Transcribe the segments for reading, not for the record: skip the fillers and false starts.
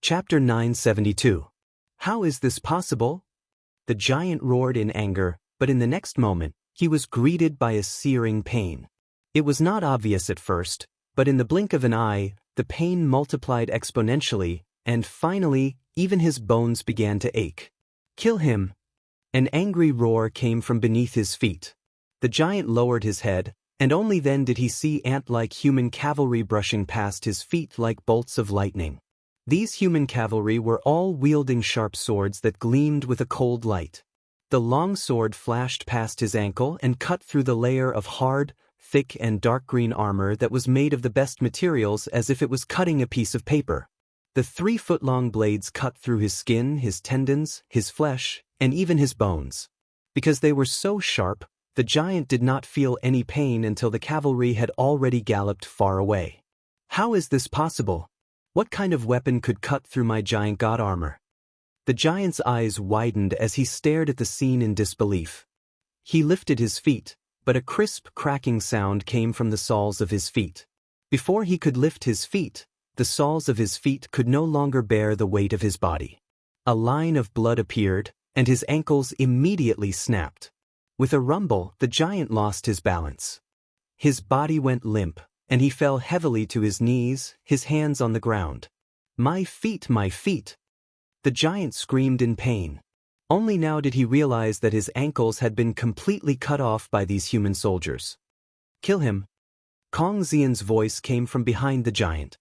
Chapter 972. How is this possible? The giant roared in anger, but in the next moment, he was greeted by a searing pain. It was not obvious at first, but in the blink of an eye, the pain multiplied exponentially, and finally, even his bones began to ache. Kill him! An angry roar came from beneath his feet. The giant lowered his head, and only then did he see ant-like human cavalry brushing past his feet like bolts of lightning. These human cavalry were all wielding sharp swords that gleamed with a cold light. The long sword flashed past his ankle and cut through the layer of hard, thick and dark green armor that was made of the best materials as if it was cutting a piece of paper. The 3-foot-long blades cut through his skin, his tendons, his flesh, and even his bones. Because they were so sharp, the giant did not feel any pain until the cavalry had already galloped far away. How is this possible? What kind of weapon could cut through my giant god armor? The giant's eyes widened as he stared at the scene in disbelief. He lifted his feet, but a crisp cracking sound came from the soles of his feet. Before he could lift his feet, the soles of his feet could no longer bear the weight of his body. A line of blood appeared, and his ankles immediately snapped. With a rumble, the giant lost his balance. His body went limp, and he fell heavily to his knees, his hands on the ground. My feet, my feet! The giant screamed in pain. Only now did he realize that his ankles had been completely cut off by these human soldiers. Kill him! Kong Xian's voice came from behind the giant.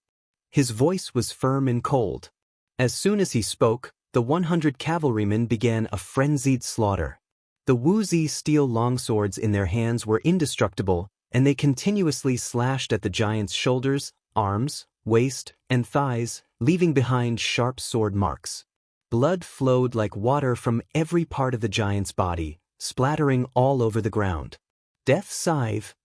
His voice was firm and cold. As soon as he spoke, the 100 cavalrymen began a frenzied slaughter. The Wuzi steel longswords in their hands were indestructible, and they continuously slashed at the giant's shoulders, arms, waist, and thighs, leaving behind sharp sword marks. Blood flowed like water from every part of the giant's body, splattering all over the ground. Death scythe!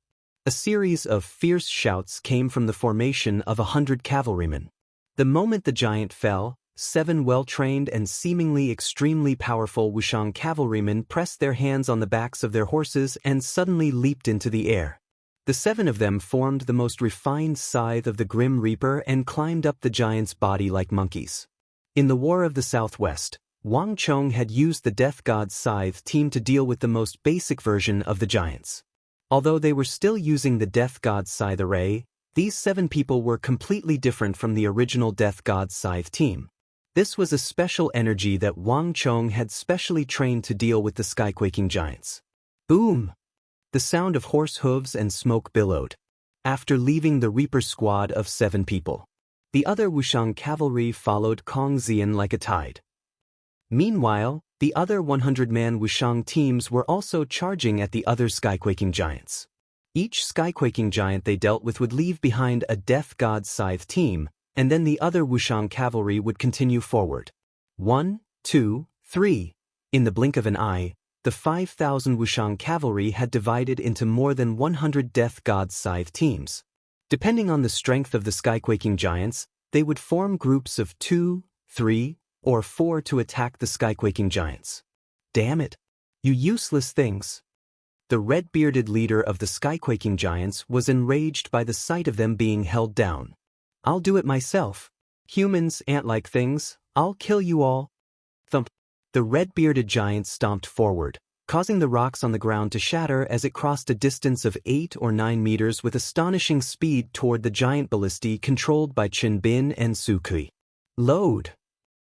A series of fierce shouts came from the formation of 100 cavalrymen. The moment the giant fell, 7 well-trained and seemingly extremely powerful Wushang cavalrymen pressed their hands on the backs of their horses and suddenly leaped into the air. The 7 of them formed the most refined scythe of the Grim Reaper and climbed up the giant's body like monkeys. In the War of the Southwest, Wang Chong had used the Death God's scythe team to deal with the most basic version of the giants. Although they were still using the Death God's scythe array, these 7 people were completely different from the original Death God's scythe team. This was a special energy that Wang Chong had specially trained to deal with the skyquaking giants. Boom! The sound of horse hooves and smoke billowed. After leaving the Reaper squad of 7 people, the other Wushang cavalry followed Kong Xian like a tide. Meanwhile, the other 100-man Wushang teams were also charging at the other skyquaking giants. Each skyquaking giant they dealt with would leave behind a Death God Scythe team, and then the other Wushang cavalry would continue forward. 1, 2, 3. In the blink of an eye, the 5,000 Wushang cavalry had divided into more than 100 Death God Scythe teams. Depending on the strength of the skyquaking giants, they would form groups of 2, 3, or 4 to attack the skyquaking giants. Damn it! You useless things! The red-bearded leader of the skyquaking giants was enraged by the sight of them being held down. I'll do it myself. Humans, ant-like things, I'll kill you all. Thump! The red-bearded giant stomped forward, causing the rocks on the ground to shatter as it crossed a distance of 8 or 9 meters with astonishing speed toward the giant ballistae controlled by Chen Bin and Su Kui. Load!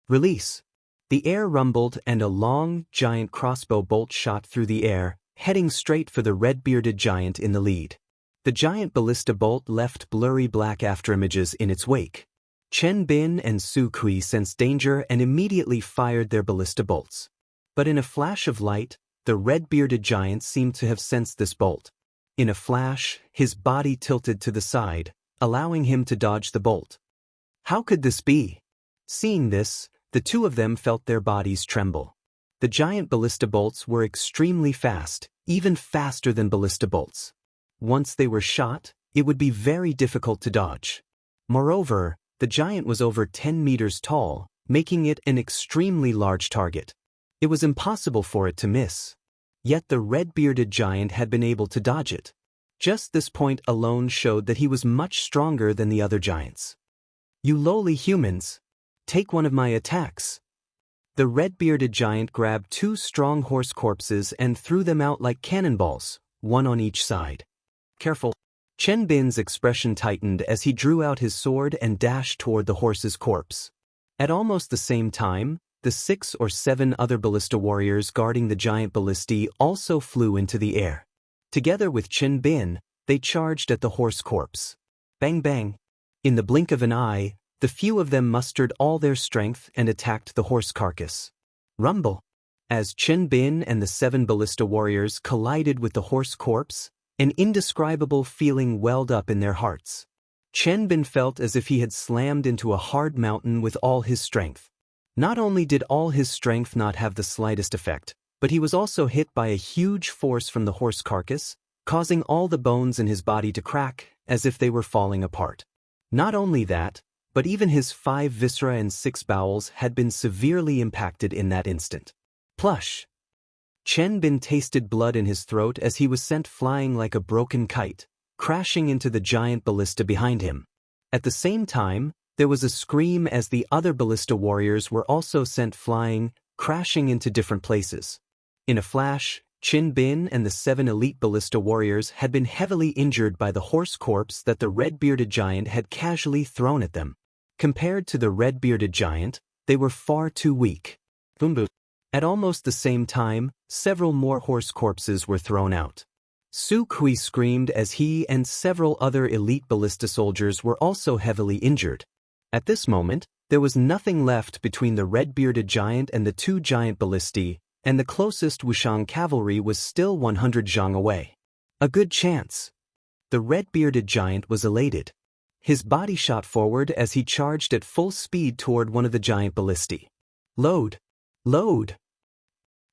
Release! The air rumbled and a long, giant crossbow bolt shot through the air, heading straight for the red-bearded giant in the lead. The giant ballista bolt left blurry black afterimages in its wake. Chen Bin and Su Kui sensed danger and immediately fired their ballista bolts. But in a flash of light, the red-bearded giant seemed to have sensed this bolt. In a flash, his body tilted to the side, allowing him to dodge the bolt. How could this be? Seeing this, the 2 of them felt their bodies tremble. The giant ballista bolts were extremely fast, even faster than ballista bolts. Once they were shot, it would be very difficult to dodge. Moreover, the giant was over 10 meters tall, making it an extremely large target. It was impossible for it to miss. Yet the red-bearded giant had been able to dodge it. Just this point alone showed that he was much stronger than the other giants. You lowly humans! Take one of my attacks." The red-bearded giant grabbed two strong horse corpses and threw them out like cannonballs, one on each side. "Careful." Chen Bin's expression tightened as he drew out his sword and dashed toward the horse's corpse. At almost the same time, the 6 or 7 other ballista warriors guarding the giant ballistae also flew into the air. Together with Chen Bin, they charged at the horse corpse. Bang bang. In the blink of an eye, the few of them mustered all their strength and attacked the horse carcass. Rumble. As Chen Bin and the 7 ballista warriors collided with the horse corpse, an indescribable feeling welled up in their hearts. Chen Bin felt as if he had slammed into a hard mountain with all his strength. Not only did all his strength not have the slightest effect, but he was also hit by a huge force from the horse carcass, causing all the bones in his body to crack, as if they were falling apart. Not only that, but even his 5 viscera and 6 bowels had been severely impacted in that instant. Plush! Chen Bin tasted blood in his throat as he was sent flying like a broken kite, crashing into the giant ballista behind him. At the same time, there was a scream as the other ballista warriors were also sent flying, crashing into different places. In a flash, Chen Bin and the 7 elite ballista warriors had been heavily injured by the horse corpse that the red-bearded giant had casually thrown at them. Compared to the red-bearded giant, they were far too weak. Boom boom. At almost the same time, several more horse corpses were thrown out. Su Kui screamed as he and several other elite ballista soldiers were also heavily injured. At this moment, there was nothing left between the red-bearded giant and the 2 giant ballistae, and the closest Wushang cavalry was still 100 zhang away. A good chance. The red-bearded giant was elated. His body shot forward as he charged at full speed toward one of the giant ballistae. Load! Load!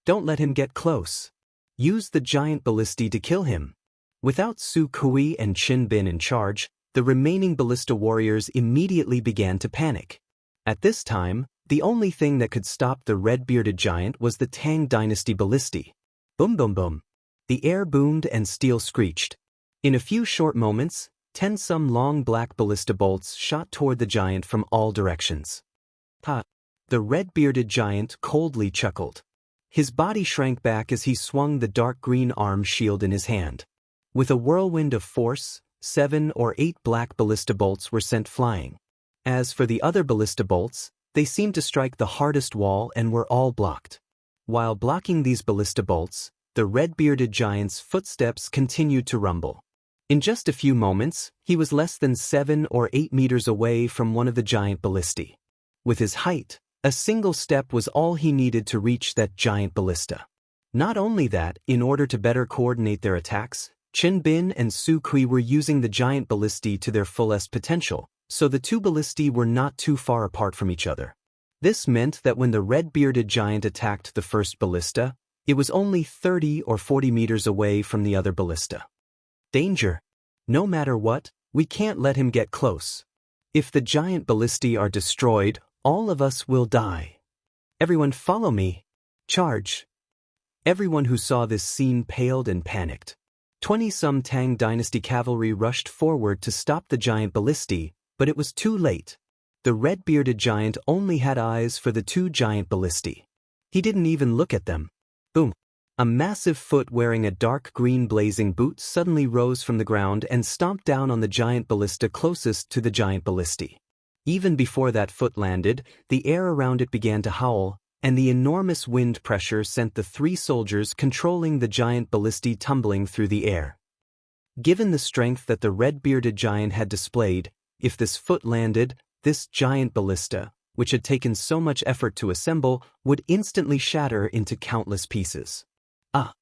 Don't let him get close. Use the giant ballistae to kill him. Without Su Kui and Chen Bin in charge, the remaining ballista warriors immediately began to panic. At this time, the only thing that could stop the red-bearded giant was the Tang Dynasty ballistae. Boom boom boom. The air boomed and steel screeched. In a few short moments, 10 some long black ballista bolts shot toward the giant from all directions. Ha! The red-bearded giant coldly chuckled. His body shrank back as he swung the dark green arm shield in his hand. With a whirlwind of force, 7 or 8 black ballista bolts were sent flying. As for the other ballista bolts, they seemed to strike the hardest wall and were all blocked. While blocking these ballista bolts, the red-bearded giant's footsteps continued to rumble. In just a few moments, he was less than 7 or 8 meters away from one of the giant ballistae. With his height, a single step was all he needed to reach that giant ballista. Not only that, in order to better coordinate their attacks, Chen Bin and Su Kui were using the giant ballistae to their fullest potential, so the 2 ballistae were not too far apart from each other. This meant that when the red-bearded giant attacked the first ballista, it was only 30 or 40 meters away from the other ballista. Danger! No matter what, we can't let him get close. If the giant ballistae are destroyed, all of us will die. Everyone follow me. Charge. Everyone who saw this scene paled and panicked. 20 some Tang Dynasty cavalry rushed forward to stop the giant ballistae, but it was too late. The red-bearded giant only had eyes for the 2 giant ballistae. He didn't even look at them. Boom. A massive foot wearing a dark green blazing boot suddenly rose from the ground and stomped down on the giant ballista closest to the giant ballistae. Even before that foot landed, the air around it began to howl, and the enormous wind pressure sent the 3 soldiers controlling the giant ballistae tumbling through the air. Given the strength that the red-bearded giant had displayed, if this foot landed, this giant ballista, which had taken so much effort to assemble, would instantly shatter into countless pieces. Ah!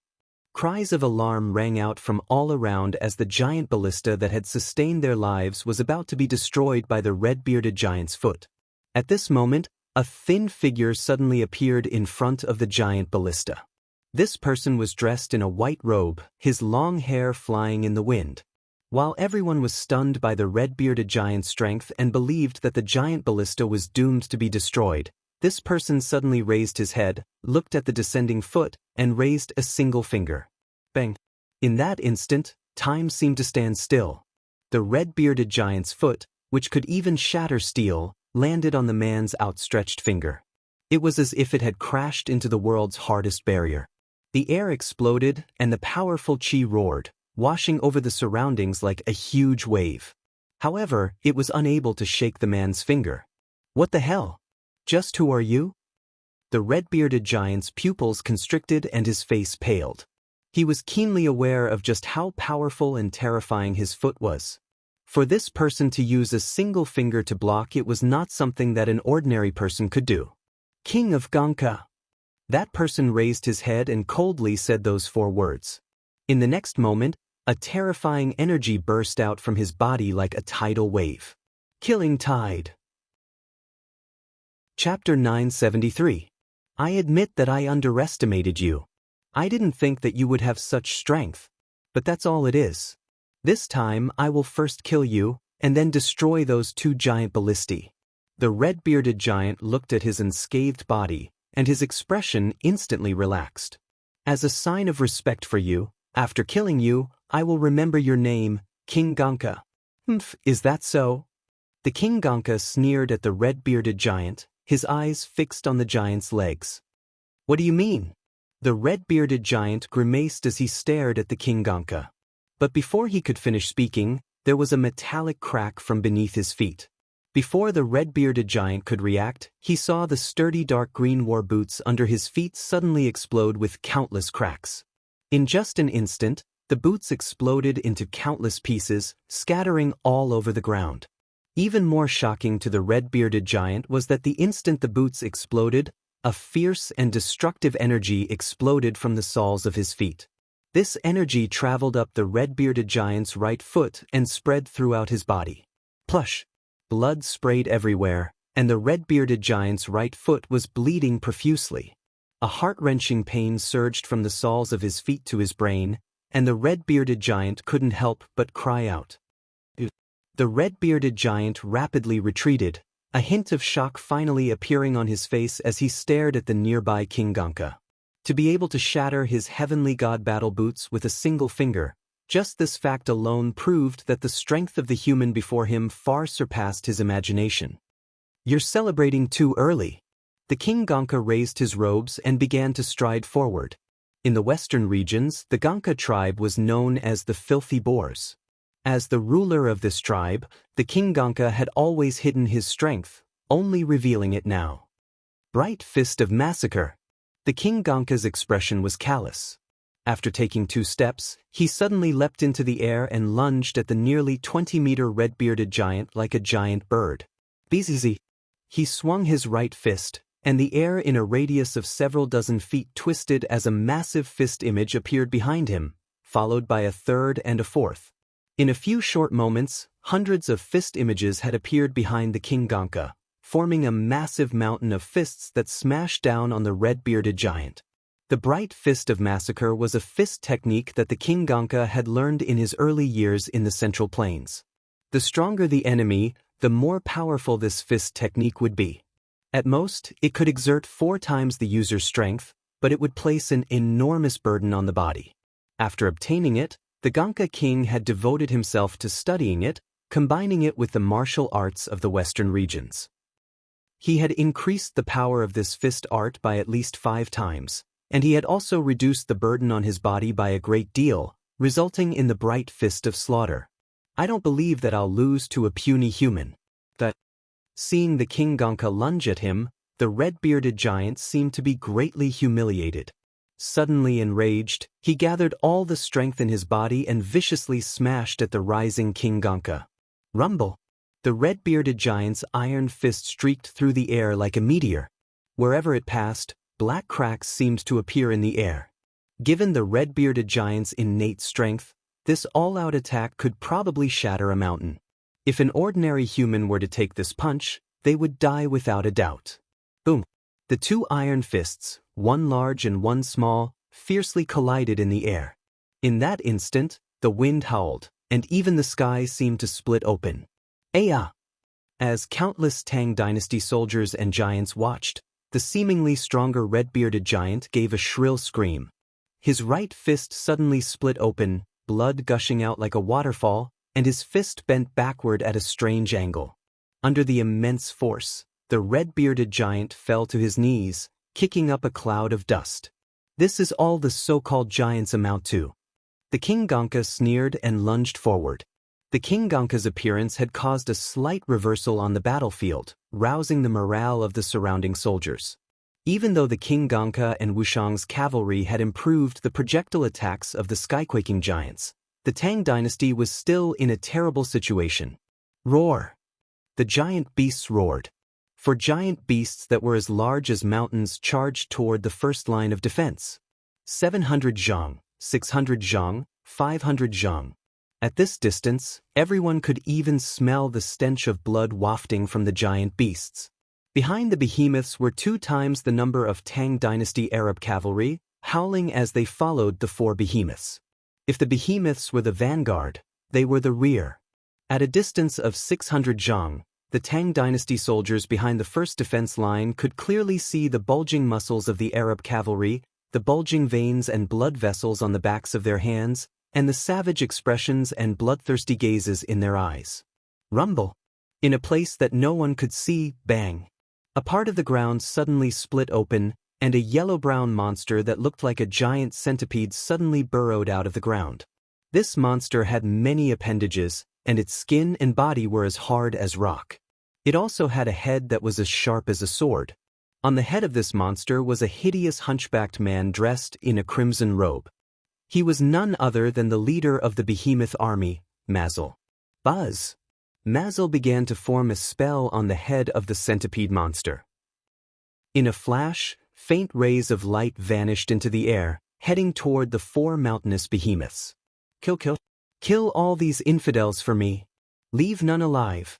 Cries of alarm rang out from all around as the giant ballista that had sustained their lives was about to be destroyed by the red-bearded giant's foot. At this moment, a thin figure suddenly appeared in front of the giant ballista. This person was dressed in a white robe, his long hair flying in the wind. While everyone was stunned by the red-bearded giant's strength and believed that the giant ballista was doomed to be destroyed, this person suddenly raised his head, looked at the descending foot, and raised a single finger. Bang! In that instant, time seemed to stand still. The red-bearded giant's foot, which could even shatter steel, landed on the man's outstretched finger. It was as if it had crashed into the world's hardest barrier. The air exploded and the powerful chi roared, washing over the surroundings like a huge wave. However, it was unable to shake the man's finger. What the hell? Just who are you? The red-bearded giant's pupils constricted and his face paled. He was keenly aware of just how powerful and terrifying his foot was. For this person to use a single finger to block it was not something that an ordinary person could do. King of Ganka. That person raised his head and coldly said those 4 words. In the next moment, a terrifying energy burst out from his body like a tidal wave. Killing tide. Chapter 973. I admit that I underestimated you. I didn't think that you would have such strength. But that's all it is. This time I will first kill you, and then destroy those 2 giant ballistae. The red-bearded giant looked at his unscathed body, and his expression instantly relaxed. As a sign of respect for you, after killing you, I will remember your name, King Ganka. Is that so? The King Ganka sneered at the red-bearded giant, his eyes fixed on the giant's legs. What do you mean? The red-bearded giant grimaced as he stared at the King Ganka. But before he could finish speaking, there was a metallic crack from beneath his feet. Before the red-bearded giant could react, he saw the sturdy dark green war boots under his feet suddenly explode with countless cracks. In just an instant, the boots exploded into countless pieces, scattering all over the ground. Even more shocking to the red-bearded giant was that the instant the boots exploded, a fierce and destructive energy exploded from the soles of his feet. This energy traveled up the red-bearded giant's right foot and spread throughout his body. Plush! Blood sprayed everywhere, and the red-bearded giant's right foot was bleeding profusely. A heart-wrenching pain surged from the soles of his feet to his brain, and the red-bearded giant couldn't help but cry out. The red-bearded giant rapidly retreated, a hint of shock finally appearing on his face as he stared at the nearby King Ganka. To be able to shatter his heavenly god battle boots with a single finger, just this fact alone proved that the strength of the human before him far surpassed his imagination. You're celebrating too early. The King Ganka raised his robes and began to stride forward. In the western regions, the Ganka tribe was known as the Filthy Boars. As the ruler of this tribe, the King Ganka had always hidden his strength, only revealing it now. Bright Fist of Massacre. The King Ganka's expression was callous. After taking 2 steps, he suddenly leapt into the air and lunged at the nearly 20-meter red-bearded giant like a giant bird. Bzzz. He swung his right fist, and the air in a radius of several dozen feet twisted as a massive fist image appeared behind him, followed by a third and a fourth. In a few short moments, hundreds of fist images had appeared behind the King Ganka, forming a massive mountain of fists that smashed down on the red-bearded giant. The Bright Fist of Massacre was a fist technique that the King Ganka had learned in his early years in the Central Plains. The stronger the enemy, the more powerful this fist technique would be. At most, it could exert 4 times the user's strength, but it would place an enormous burden on the body. After obtaining it, the Ganka king had devoted himself to studying it, combining it with the martial arts of the western regions. He had increased the power of this fist art by at least 5 times. And he had also reduced the burden on his body by a great deal, resulting in the Bright Fist of Slaughter. I don't believe that I'll lose to a puny human. Seeing the King Ganka lunge at him, the red-bearded giant seemed to be greatly humiliated. Suddenly enraged, he gathered all the strength in his body and viciously smashed at the rising King Ganka. Rumble! The red-bearded giant's iron fist streaked through the air like a meteor. Wherever it passed, black cracks seemed to appear in the air. Given the red-bearded giant's innate strength, this all-out attack could probably shatter a mountain. If an ordinary human were to take this punch, they would die without a doubt. Boom! The 2 iron fists, one large and one small, fiercely collided in the air. In that instant, the wind howled, and even the sky seemed to split open. Aya! As countless Tang Dynasty soldiers and giants watched, the seemingly stronger red-bearded giant gave a shrill scream. His right fist suddenly split open, blood gushing out like a waterfall, and his fist bent backward at a strange angle. Under the immense force, the red-bearded giant fell to his knees, kicking up a cloud of dust. This is all the so-called giants amount to. The King Gonka sneered and lunged forward. The King Gonka's appearance had caused a slight reversal on the battlefield, rousing the morale of the surrounding soldiers. Even though the King Gonka and Wushang's cavalry had improved the projectile attacks of the skyquaking giants, the Tang dynasty was still in a terrible situation. Roar! The giant beasts roared. For giant beasts that were as large as mountains charged toward the first line of defense. 700 zhang, 600 zhang, 500 zhang. At this distance, everyone could even smell the stench of blood wafting from the giant beasts. Behind the behemoths were 2 times the number of Tang dynasty Arab cavalry, howling as they followed the 4 behemoths. If the behemoths were the vanguard, they were the rear. At a distance of 600 zhang, the Tang dynasty soldiers behind the first defense line could clearly see the bulging muscles of the Arab cavalry, the bulging veins and blood vessels on the backs of their hands, and the savage expressions and bloodthirsty gazes in their eyes. Rumble! In a place that no one could see, bang! A part of the ground suddenly split open, and a yellow-brown monster that looked like a giant centipede suddenly burrowed out of the ground. This monster had many appendages, and its skin and body were as hard as rock. It also had a head that was as sharp as a sword. On the head of this monster was a hideous hunchbacked man dressed in a crimson robe. He was none other than the leader of the behemoth army, Mazel. Buzz! Mazel began to form a spell on the head of the centipede monster. In a flash, faint rays of light vanished into the air, heading toward the 4 mountainous behemoths. Kill all these infidels for me. Leave none alive.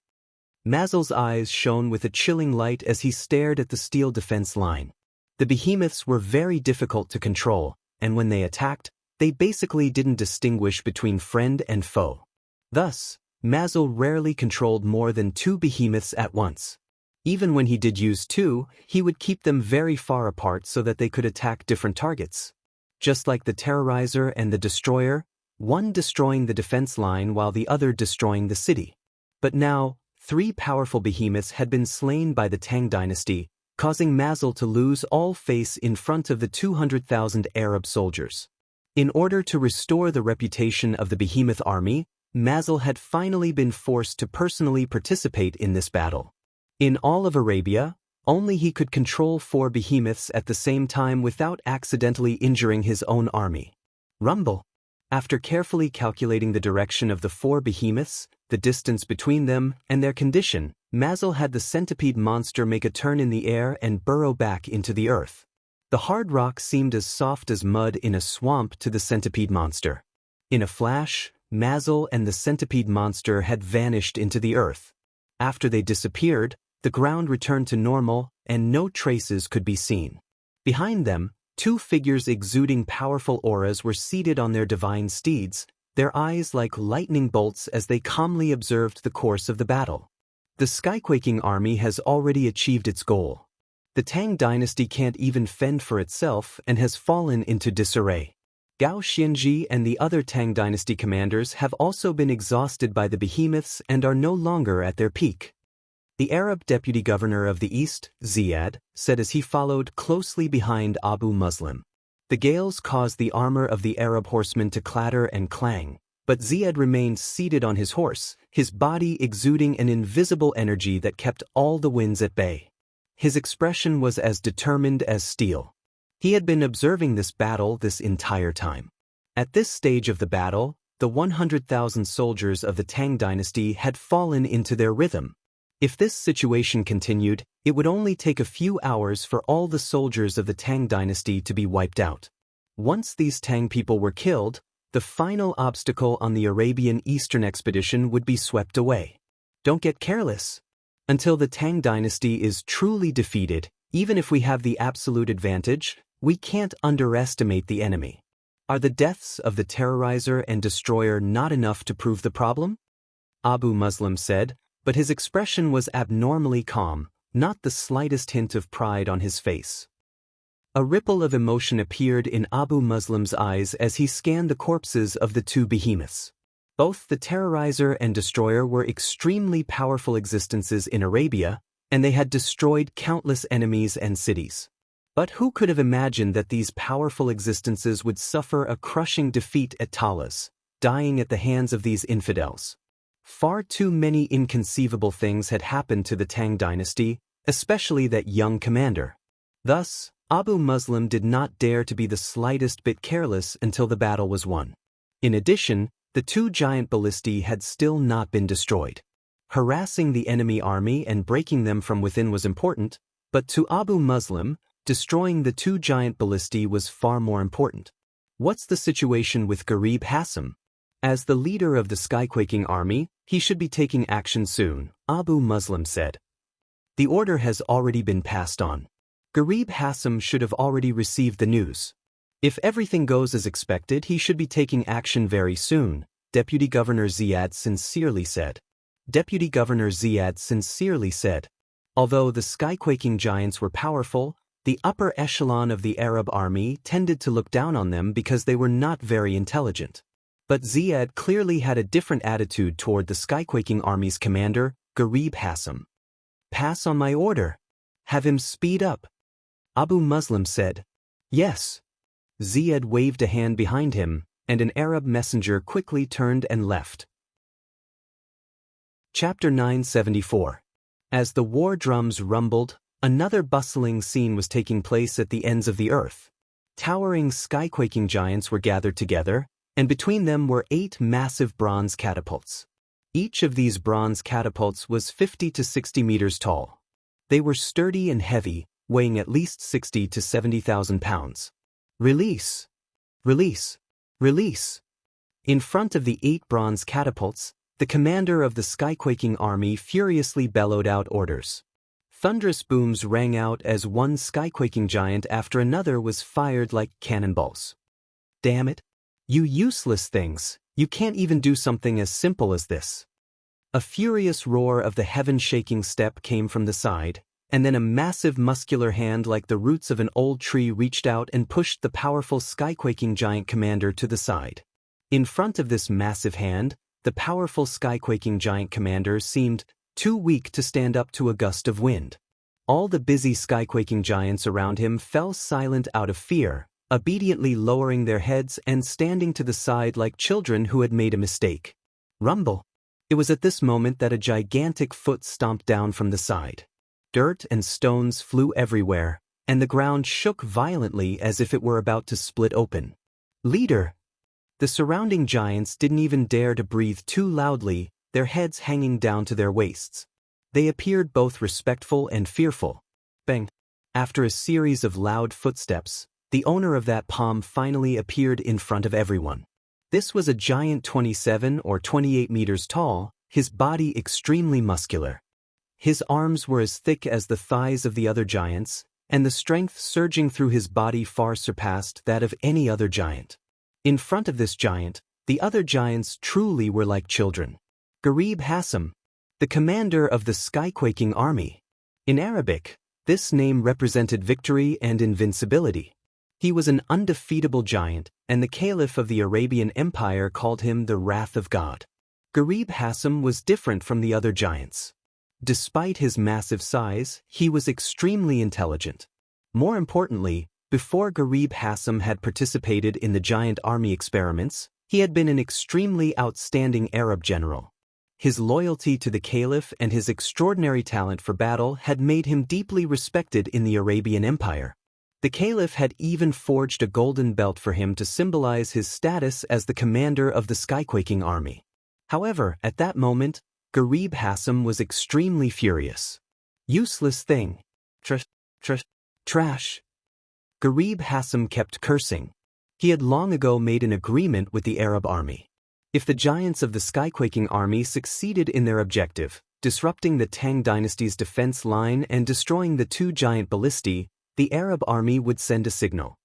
Mazel's eyes shone with a chilling light as he stared at the steel defense line. The behemoths were very difficult to control, and when they attacked, they basically didn't distinguish between friend and foe. Thus, Mazel rarely controlled more than 2 behemoths at once. Even when he did use 2, he would keep them very far apart so that they could attack different targets. Just like the Terrorizer and the Destroyer, one destroying the defense line while the other destroying the city. But now, 3 powerful behemoths had been slain by the Tang dynasty, causing Mazel to lose all face in front of the 200,000 Arab soldiers. In order to restore the reputation of the behemoth army, Mazel had finally been forced to personally participate in this battle. In all of Arabia, only he could control 4 behemoths at the same time without accidentally injuring his own army. Rumble! After carefully calculating the direction of the 4 behemoths, the distance between them, and their condition, Mazel had the centipede monster make a turn in the air and burrow back into the earth. The hard rock seemed as soft as mud in a swamp to the centipede monster. In a flash, Mazel and the centipede monster had vanished into the earth. After they disappeared, the ground returned to normal, and no traces could be seen. Behind them, 2 figures exuding powerful auras were seated on their divine steeds, their eyes like lightning bolts as they calmly observed the course of the battle. The skyquaking army has already achieved its goal. The Tang dynasty can't even fend for itself and has fallen into disarray. Gao Xianji and the other Tang dynasty commanders have also been exhausted by the behemoths and are no longer at their peak. The Arab deputy governor of the East, Ziyad, said as he followed closely behind Abu Muslim. The gales caused the armor of the Arab horsemen to clatter and clang, but Ziyad remained seated on his horse, his body exuding an invisible energy that kept all the winds at bay. His expression was as determined as steel. He had been observing this battle this entire time. At this stage of the battle, the 100,000 soldiers of the Tang dynasty had fallen into their rhythm. If this situation continued, it would only take a few hours for all the soldiers of the Tang dynasty to be wiped out. Once these Tang people were killed, the final obstacle on the Arabian Eastern expedition would be swept away. Don't get careless. Until the Tang dynasty is truly defeated, even if we have the absolute advantage, we can't underestimate the enemy. Are the deaths of the Terrorizer and Destroyer not enough to prove the problem? Abu Muslim said, but his expression was abnormally calm, not the slightest hint of pride on his face. A ripple of emotion appeared in Abu Muslim's eyes as he scanned the corpses of the 2 behemoths. Both the Terrorizer and Destroyer were extremely powerful existences in Arabia, and they had destroyed countless enemies and cities. But who could have imagined that these powerful existences would suffer a crushing defeat at Talas, dying at the hands of these infidels? Far too many inconceivable things had happened to the Tang dynasty, especially that young commander. Thus, Abu Muslim did not dare to be the slightest bit careless until the battle was won. In addition, the two giant ballistae had still not been destroyed. Harassing the enemy army and breaking them from within was important, but to Abu Muslim, destroying the two giant ballistae was far more important. What's the situation with Gharib Hassan? As the leader of the skyquaking army, he should be taking action soon, Abu Muslim said. The order has already been passed on. Gharib Hassan should have already received the news. If everything goes as expected, he should be taking action very soon, Deputy Governor Ziad sincerely said. Deputy Governor Ziad sincerely said. Although the skyquaking giants were powerful, the upper echelon of the Arab army tended to look down on them because they were not very intelligent. But Ziad clearly had a different attitude toward the skyquaking army's commander, Gharib Hassan. Pass on my order. Have him speed up. Abu Muslim said. Yes. Ziad waved a hand behind him, and an Arab messenger quickly turned and left. Chapter 974. As the war drums rumbled, another bustling scene was taking place at the ends of the earth. Towering skyquaking giants were gathered together, and between them were 8 massive bronze catapults. Each of these bronze catapults was 50 to 60 meters tall. They were sturdy and heavy, weighing at least 60 to 70,000 pounds. Release! Release! Release! In front of the 8 bronze catapults, the commander of the skyquaking army furiously bellowed out orders. Thunderous booms rang out as one skyquaking giant after another was fired like cannonballs. Damn it! You useless things, you can't even do something as simple as this. A furious roar of the heaven-shaking step came from the side, and then a massive muscular hand like the roots of an old tree reached out and pushed the powerful skyquaking giant commander to the side. In front of this massive hand, the powerful skyquaking giant commander seemed too weak to stand up to a gust of wind. All the busy skyquaking giants around him fell silent out of fear, obediently lowering their heads and standing to the side like children who had made a mistake. Rumble! It was at this moment that a gigantic foot stomped down from the side. Dirt and stones flew everywhere, and the ground shook violently as if it were about to split open. Leader! The surrounding giants didn't even dare to breathe too loudly, their heads hanging down to their waists. They appeared both respectful and fearful. Bang! After a series of loud footsteps, the owner of that palm finally appeared in front of everyone. This was a giant 27 or 28 meters tall, his body extremely muscular. His arms were as thick as the thighs of the other giants, and the strength surging through his body far surpassed that of any other giant. In front of this giant, the other giants truly were like children. Gharib Hassan, the commander of the skyquaking army. In Arabic, this name represented victory and invincibility. He was an undefeatable giant, and the Caliph of the Arabian Empire called him the Wrath of God. Gharib Hassan was different from the other giants. Despite his massive size, he was extremely intelligent. More importantly, before Gharib Hassan had participated in the giant army experiments, he had been an extremely outstanding Arab general. His loyalty to the Caliph and his extraordinary talent for battle had made him deeply respected in the Arabian Empire. The Caliph had even forged a golden belt for him to symbolize his status as the commander of the skyquaking army. However, at that moment, Gharib Hassan was extremely furious. Useless thing. Trash. Gharib Hassan kept cursing. He had long ago made an agreement with the Arab army. If the giants of the skyquaking army succeeded in their objective, disrupting the Tang dynasty's defense line and destroying the 2 giant ballistae, the Arab army would send a signal.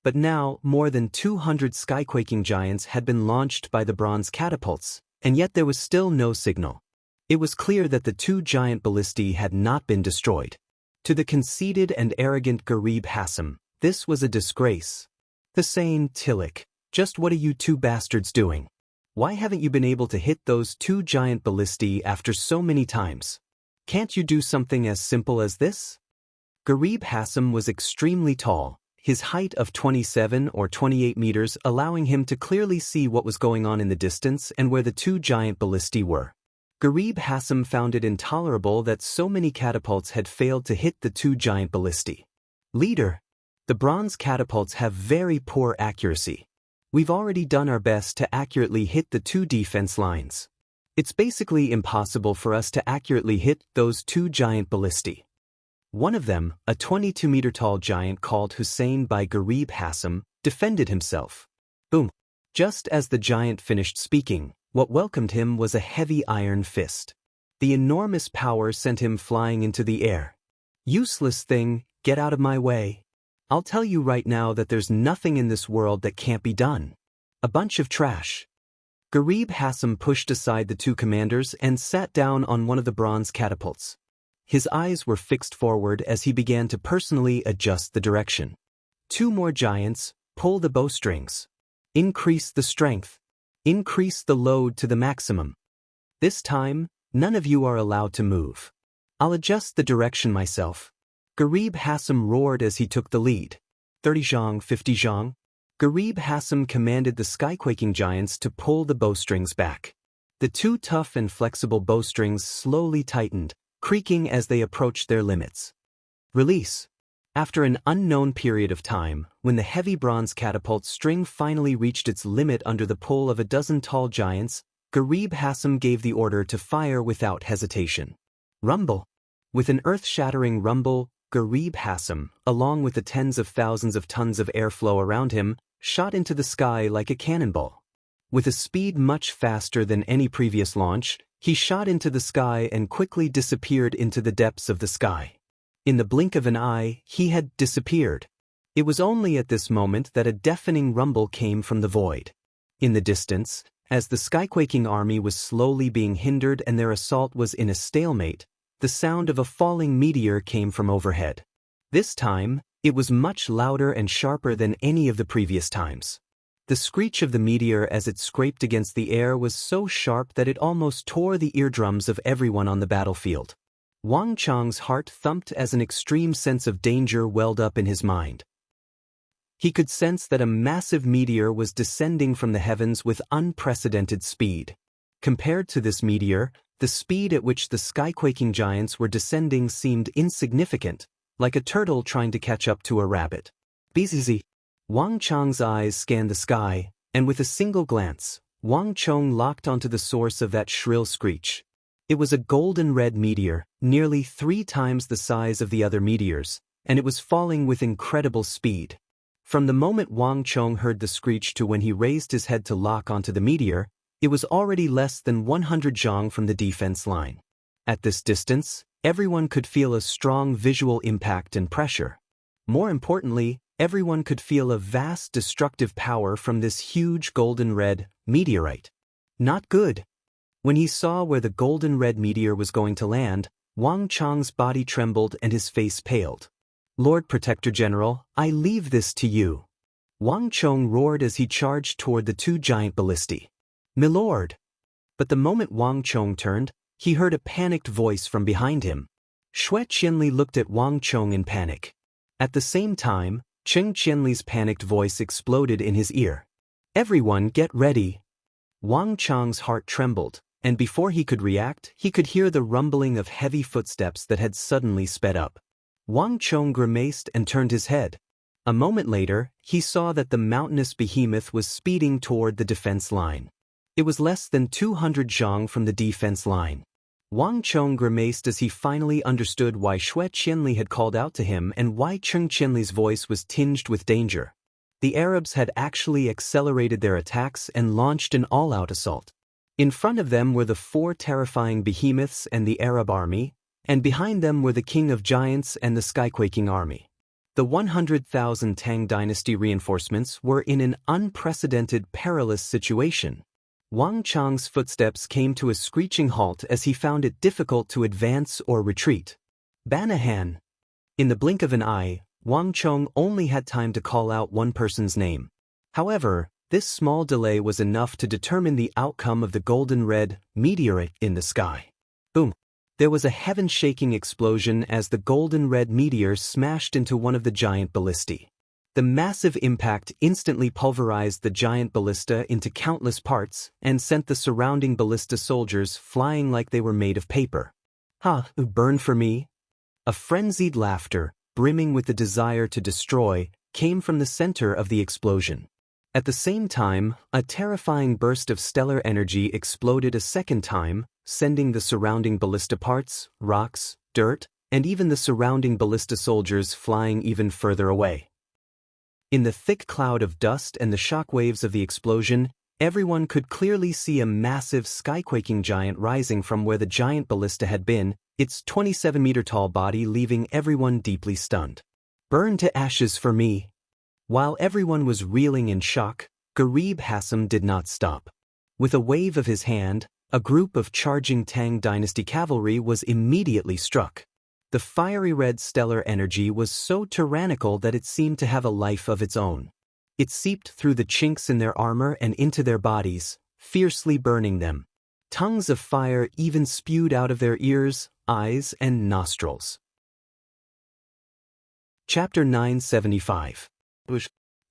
But now, more than 200 skyquaking giants had been launched by the bronze catapults, and yet there was still no signal. It was clear that the 2 giant ballistae had not been destroyed. To the conceited and arrogant Gharib Hassan, this was a disgrace. Hussein Tilak, just what are you 2 bastards doing? Why haven't you been able to hit those two giant ballistae after so many times? Can't you do something as simple as this? Garib Hassam was extremely tall, his height of 27 or 28 meters allowing him to clearly see what was going on in the distance and where the two giant ballistae were. Garib Hassam found it intolerable that so many catapults had failed to hit the two giant ballistae. Leader, the bronze catapults have very poor accuracy. We've already done our best to accurately hit the two defense lines. It's basically impossible for us to accurately hit those two giant ballistae. One of them, a 22-meter-tall giant called Hussein by Garib Hassam, defended himself. Boom! Just as the giant finished speaking, what welcomed him was a heavy iron fist. The enormous power sent him flying into the air. Useless thing, get out of my way. I'll tell you right now that there's nothing in this world that can't be done. A bunch of trash. Garib Hassam pushed aside the two commanders and sat down on one of the bronze catapults. His eyes were fixed forward as he began to personally adjust the direction. Two more giants, pull the bowstrings. Increase the strength. Increase the load to the maximum. This time, none of you are allowed to move. I'll adjust the direction myself. Garib Hassam roared as he took the lead. 30 zhang, 50 zhang. Garib Hassam commanded the sky-quaking giants to pull the bowstrings back. The two tough and flexible bowstrings slowly tightened, creaking as they approached their limits. Release. After an unknown period of time, when the heavy bronze catapult string finally reached its limit under the pull of a dozen tall giants, Garib Hassam gave the order to fire without hesitation. Rumble. With an earth-shattering rumble, Garib Hassam, along with the tens of thousands of tons of airflow around him, shot into the sky like a cannonball. With a speed much faster than any previous launch, he shot into the sky and quickly disappeared into the depths of the sky. In the blink of an eye, he had disappeared. It was only at this moment that a deafening rumble came from the void. In the distance, as the sky-quaking army was slowly being hindered and their assault was in a stalemate, the sound of a falling meteor came from overhead. This time, it was much louder and sharper than any of the previous times. The screech of the meteor as it scraped against the air was so sharp that it almost tore the eardrums of everyone on the battlefield. Wang Chang's heart thumped as an extreme sense of danger welled up in his mind. He could sense that a massive meteor was descending from the heavens with unprecedented speed. Compared to this meteor, the speed at which the sky-quaking giants were descending seemed insignificant, like a turtle trying to catch up to a rabbit. Bzz. Wang Chang's eyes scanned the sky, and with a single glance, Wang Chong locked onto the source of that shrill screech. It was a golden-red meteor, nearly 3 times the size of the other meteors, and it was falling with incredible speed. From the moment Wang Chong heard the screech to when he raised his head to lock onto the meteor, it was already less than 100 zhang from the defense line. At this distance, everyone could feel a strong visual impact and pressure. More importantly, everyone could feel a vast destructive power from this huge golden-red meteorite. Not good. When he saw where the golden-red meteor was going to land, Wang Chang's body trembled and his face paled. Lord Protector General, I leave this to you. Wang Chong roared as he charged toward the two giant ballistae. Milord! But the moment Wang Chong turned, he heard a panicked voice from behind him. Xue Qianli looked at Wang Chong in panic. At the same time, Cheng Qianli's panicked voice exploded in his ear. Everyone get ready! Wang Chong's heart trembled, and before he could react, he could hear the rumbling of heavy footsteps that had suddenly sped up. Wang Chong grimaced and turned his head. A moment later, he saw that the mountainous behemoth was speeding toward the defense line. It was less than 200 zhang from the defense line. Wang Chong grimaced as he finally understood why Xue Qianli had called out to him and why Cheng Qianli's voice was tinged with danger. The Arabs had actually accelerated their attacks and launched an all-out assault. In front of them were the 4 terrifying behemoths and the Arab army, and behind them were the King of Giants and the Sky-Quaking army. The 100,000 Tang dynasty reinforcements were in an unprecedented perilous situation. Wang Chang's footsteps came to a screeching halt as he found it difficult to advance or retreat. Banahan! In the blink of an eye, Wang Chong only had time to call out one person's name. However, This small delay was enough to determine the outcome of the golden-red meteorite in the sky. Boom! There was a heaven-shaking explosion as the golden-red meteor smashed into one of the giant ballistae. The massive impact instantly pulverized the giant ballista into countless parts and sent the surrounding ballista soldiers flying like they were made of paper. "Ha, burn for me?" A frenzied laughter, brimming with the desire to destroy, came from the center of the explosion. At the same time, a terrifying burst of stellar energy exploded a second time, sending the surrounding ballista parts, rocks, dirt, and even the surrounding ballista soldiers flying even further away. In the thick cloud of dust and the shock waves of the explosion, everyone could clearly see a massive sky-quaking giant rising from where the giant ballista had been, its 27-meter-tall body leaving everyone deeply stunned. "Burn to ashes for me." While everyone was reeling in shock, Garib Hassam did not stop. With a wave of his hand, a group of charging Tang Dynasty cavalry was immediately struck. The fiery red stellar energy was so tyrannical that it seemed to have a life of its own. It seeped through the chinks in their armor and into their bodies, fiercely burning them. Tongues of fire even spewed out of their ears, eyes, and nostrils. Chapter 975.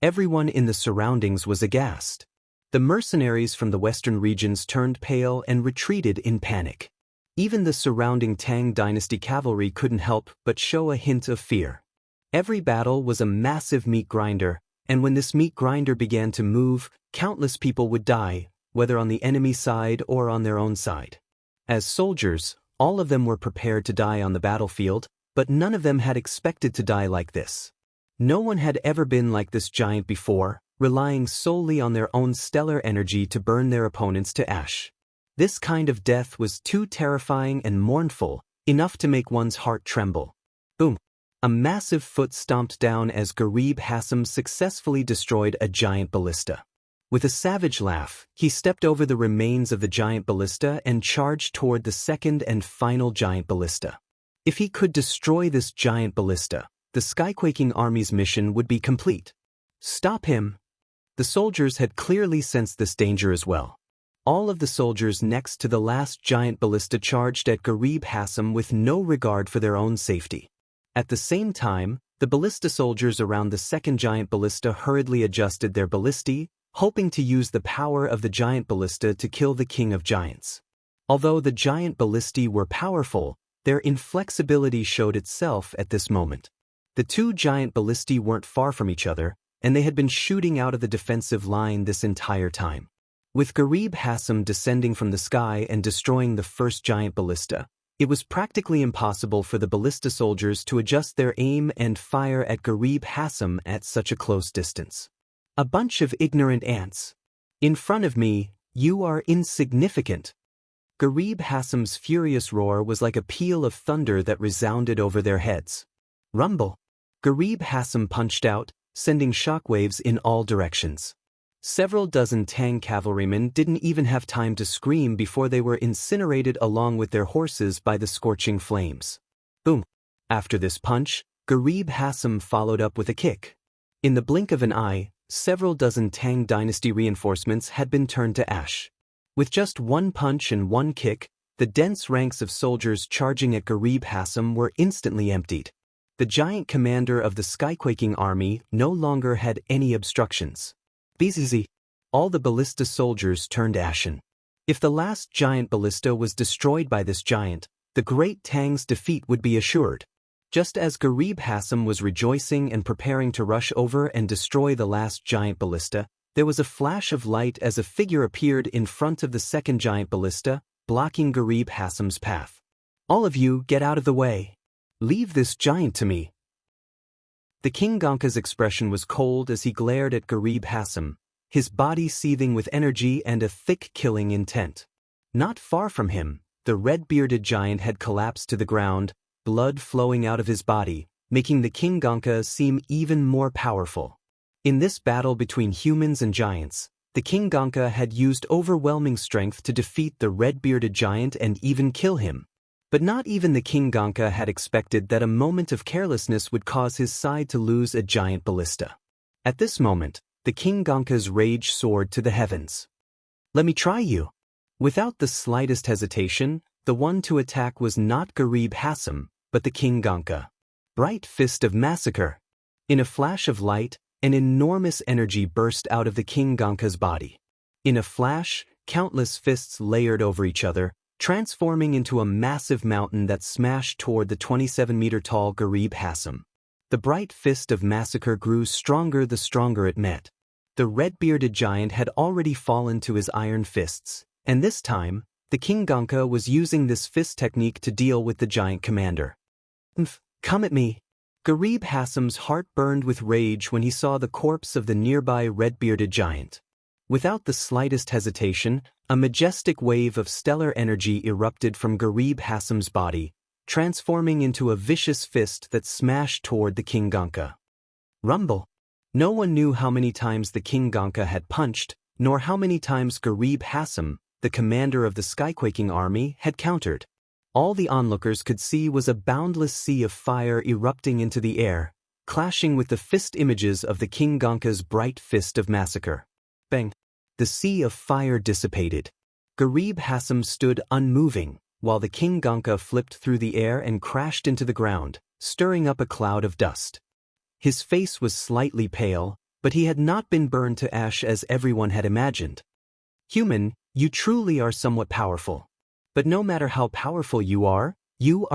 Everyone in the surroundings was aghast. The mercenaries from the western regions turned pale and retreated in panic. Even the surrounding Tang Dynasty cavalry couldn't help but show a hint of fear. Every battle was a massive meat grinder, and when this meat grinder began to move, countless people would die, whether on the enemy side or on their own side. As soldiers, all of them were prepared to die on the battlefield, but none of them had expected to die like this. No one had ever been like this giant before, relying solely on their own stellar energy to burn their opponents to ash. This kind of death was too terrifying and mournful, enough to make one's heart tremble. Boom! A massive foot stomped down as Garib Hassam successfully destroyed a giant ballista. With a savage laugh, he stepped over the remains of the giant ballista and charged toward the second and final giant ballista. If he could destroy this giant ballista, the Skyquaking Army's mission would be complete. Stop him! The soldiers had clearly sensed this danger as well. All of the soldiers next to the last giant ballista charged at Garib Hassam with no regard for their own safety. At the same time, the ballista soldiers around the second giant ballista hurriedly adjusted their ballistae, hoping to use the power of the giant ballista to kill the king of giants. Although the giant ballistae were powerful, their inflexibility showed itself at this moment. The two giant ballistae weren't far from each other, and they had been shooting out of the defensive line this entire time. With Garib Hassam descending from the sky and destroying the first giant ballista, it was practically impossible for the ballista soldiers to adjust their aim and fire at Garib Hassam at such a close distance. A bunch of ignorant ants. In front of me, you are insignificant. Garib Hassam's furious roar was like a peal of thunder that resounded over their heads. Rumble! Garib Hassam punched out, sending shockwaves in all directions. Several dozen Tang cavalrymen didn't even have time to scream before they were incinerated along with their horses by the scorching flames. Boom! After this punch, Garib Hassam followed up with a kick. In the blink of an eye, several dozen Tang Dynasty reinforcements had been turned to ash. With just one punch and one kick, the dense ranks of soldiers charging at Garib Hassam were instantly emptied. The giant commander of the Skyquaking Army no longer had any obstructions. Bzz. All the ballista soldiers turned ashen. If the last giant ballista was destroyed by this giant, the Great Tang's defeat would be assured. Just as Garib Hassam was rejoicing and preparing to rush over and destroy the last giant ballista, there was a flash of light as a figure appeared in front of the second giant ballista, blocking Garib Hassam's path. "All of you, get out of the way. Leave this giant to me." The King Gonka's expression was cold as he glared at Garib Hassam, his body seething with energy and a thick killing intent. Not far from him, the red-bearded giant had collapsed to the ground, blood flowing out of his body, making the King Gonka seem even more powerful. In this battle between humans and giants, the King Gonka had used overwhelming strength to defeat the red-bearded giant and even kill him. But not even the King Gonka had expected that a moment of carelessness would cause his side to lose a giant ballista. At this moment, the King Gonka's rage soared to the heavens. Let me try you. Without the slightest hesitation, the one to attack was not Garib Hassam, but the King Gonka. Bright fist of massacre. In a flash of light, an enormous energy burst out of the King Gonka's body. In a flash, countless fists layered over each other, transforming into a massive mountain that smashed toward the 27-meter-tall Garib Hassam. The bright fist of massacre grew stronger the stronger it met. The red-bearded giant had already fallen to his iron fists, and this time, the King Gonka was using this fist technique to deal with the giant commander. Come at me. Garib Hassam's heart burned with rage when he saw the corpse of the nearby red-bearded giant. Without the slightest hesitation, a majestic wave of stellar energy erupted from Garib Hassam's body, transforming into a vicious fist that smashed toward the King Gonka. Rumble. No one knew how many times the King Gonka had punched, nor how many times Garib Hassam, the commander of the Skyquaking army, had countered. All the onlookers could see was a boundless sea of fire erupting into the air, clashing with the fist images of the King Gonka's bright fist of massacre. Bang! The sea of fire dissipated. Garib Hassam stood unmoving, while the King Gonka flipped through the air and crashed into the ground, stirring up a cloud of dust. His face was slightly pale, but he had not been burned to ash as everyone had imagined. Human, you truly are somewhat powerful. But no matter how powerful you are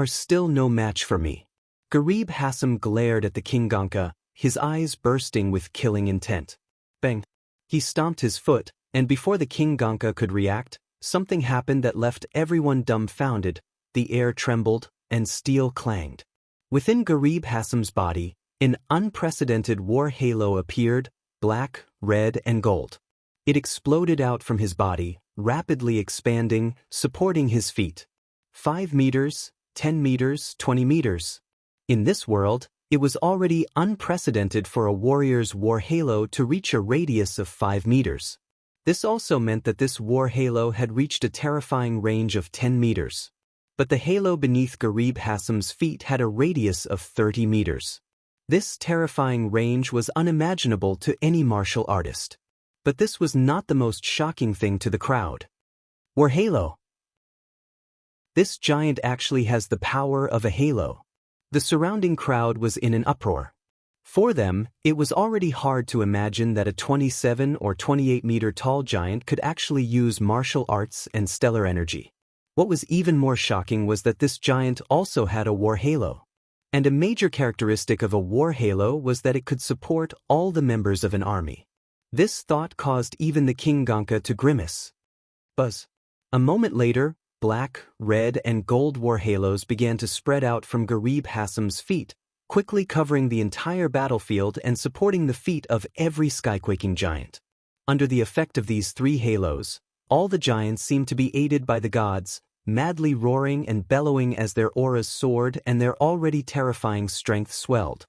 still no match for me. Garib Hassam glared at the King Gonka, his eyes bursting with killing intent. Bang! He stomped his foot, and before the King Gonka could react, something happened that left everyone dumbfounded. The air trembled, and steel clanged. Within Garib Hassam's body, an unprecedented war halo appeared, black, red, and gold. It exploded out from his body, rapidly expanding, supporting his feet. 5 meters, 10 meters, 20 meters. In this world, it was already unprecedented for a warrior's war halo to reach a radius of 5 meters. This also meant that this war halo had reached a terrifying range of 10 meters. But the halo beneath Garib Hassam's feet had a radius of 30 meters. This terrifying range was unimaginable to any martial artist. But this was not the most shocking thing to the crowd. War halo. This giant actually has the power of a halo. The surrounding crowd was in an uproar. For them, it was already hard to imagine that a 27 or 28-meter tall giant could actually use martial arts and stellar energy. What was even more shocking was that this giant also had a war halo. And a major characteristic of a war halo was that it could support all the members of an army. This thought caused even the King Gonka to grimace. Buzz. A moment later, black, red, and gold war halos began to spread out from Garib Hassam's feet, quickly covering the entire battlefield and supporting the feet of every skyquaking giant. Under the effect of these 3 halos, all the giants seemed to be aided by the gods, madly roaring and bellowing as their auras soared and their already terrifying strength swelled.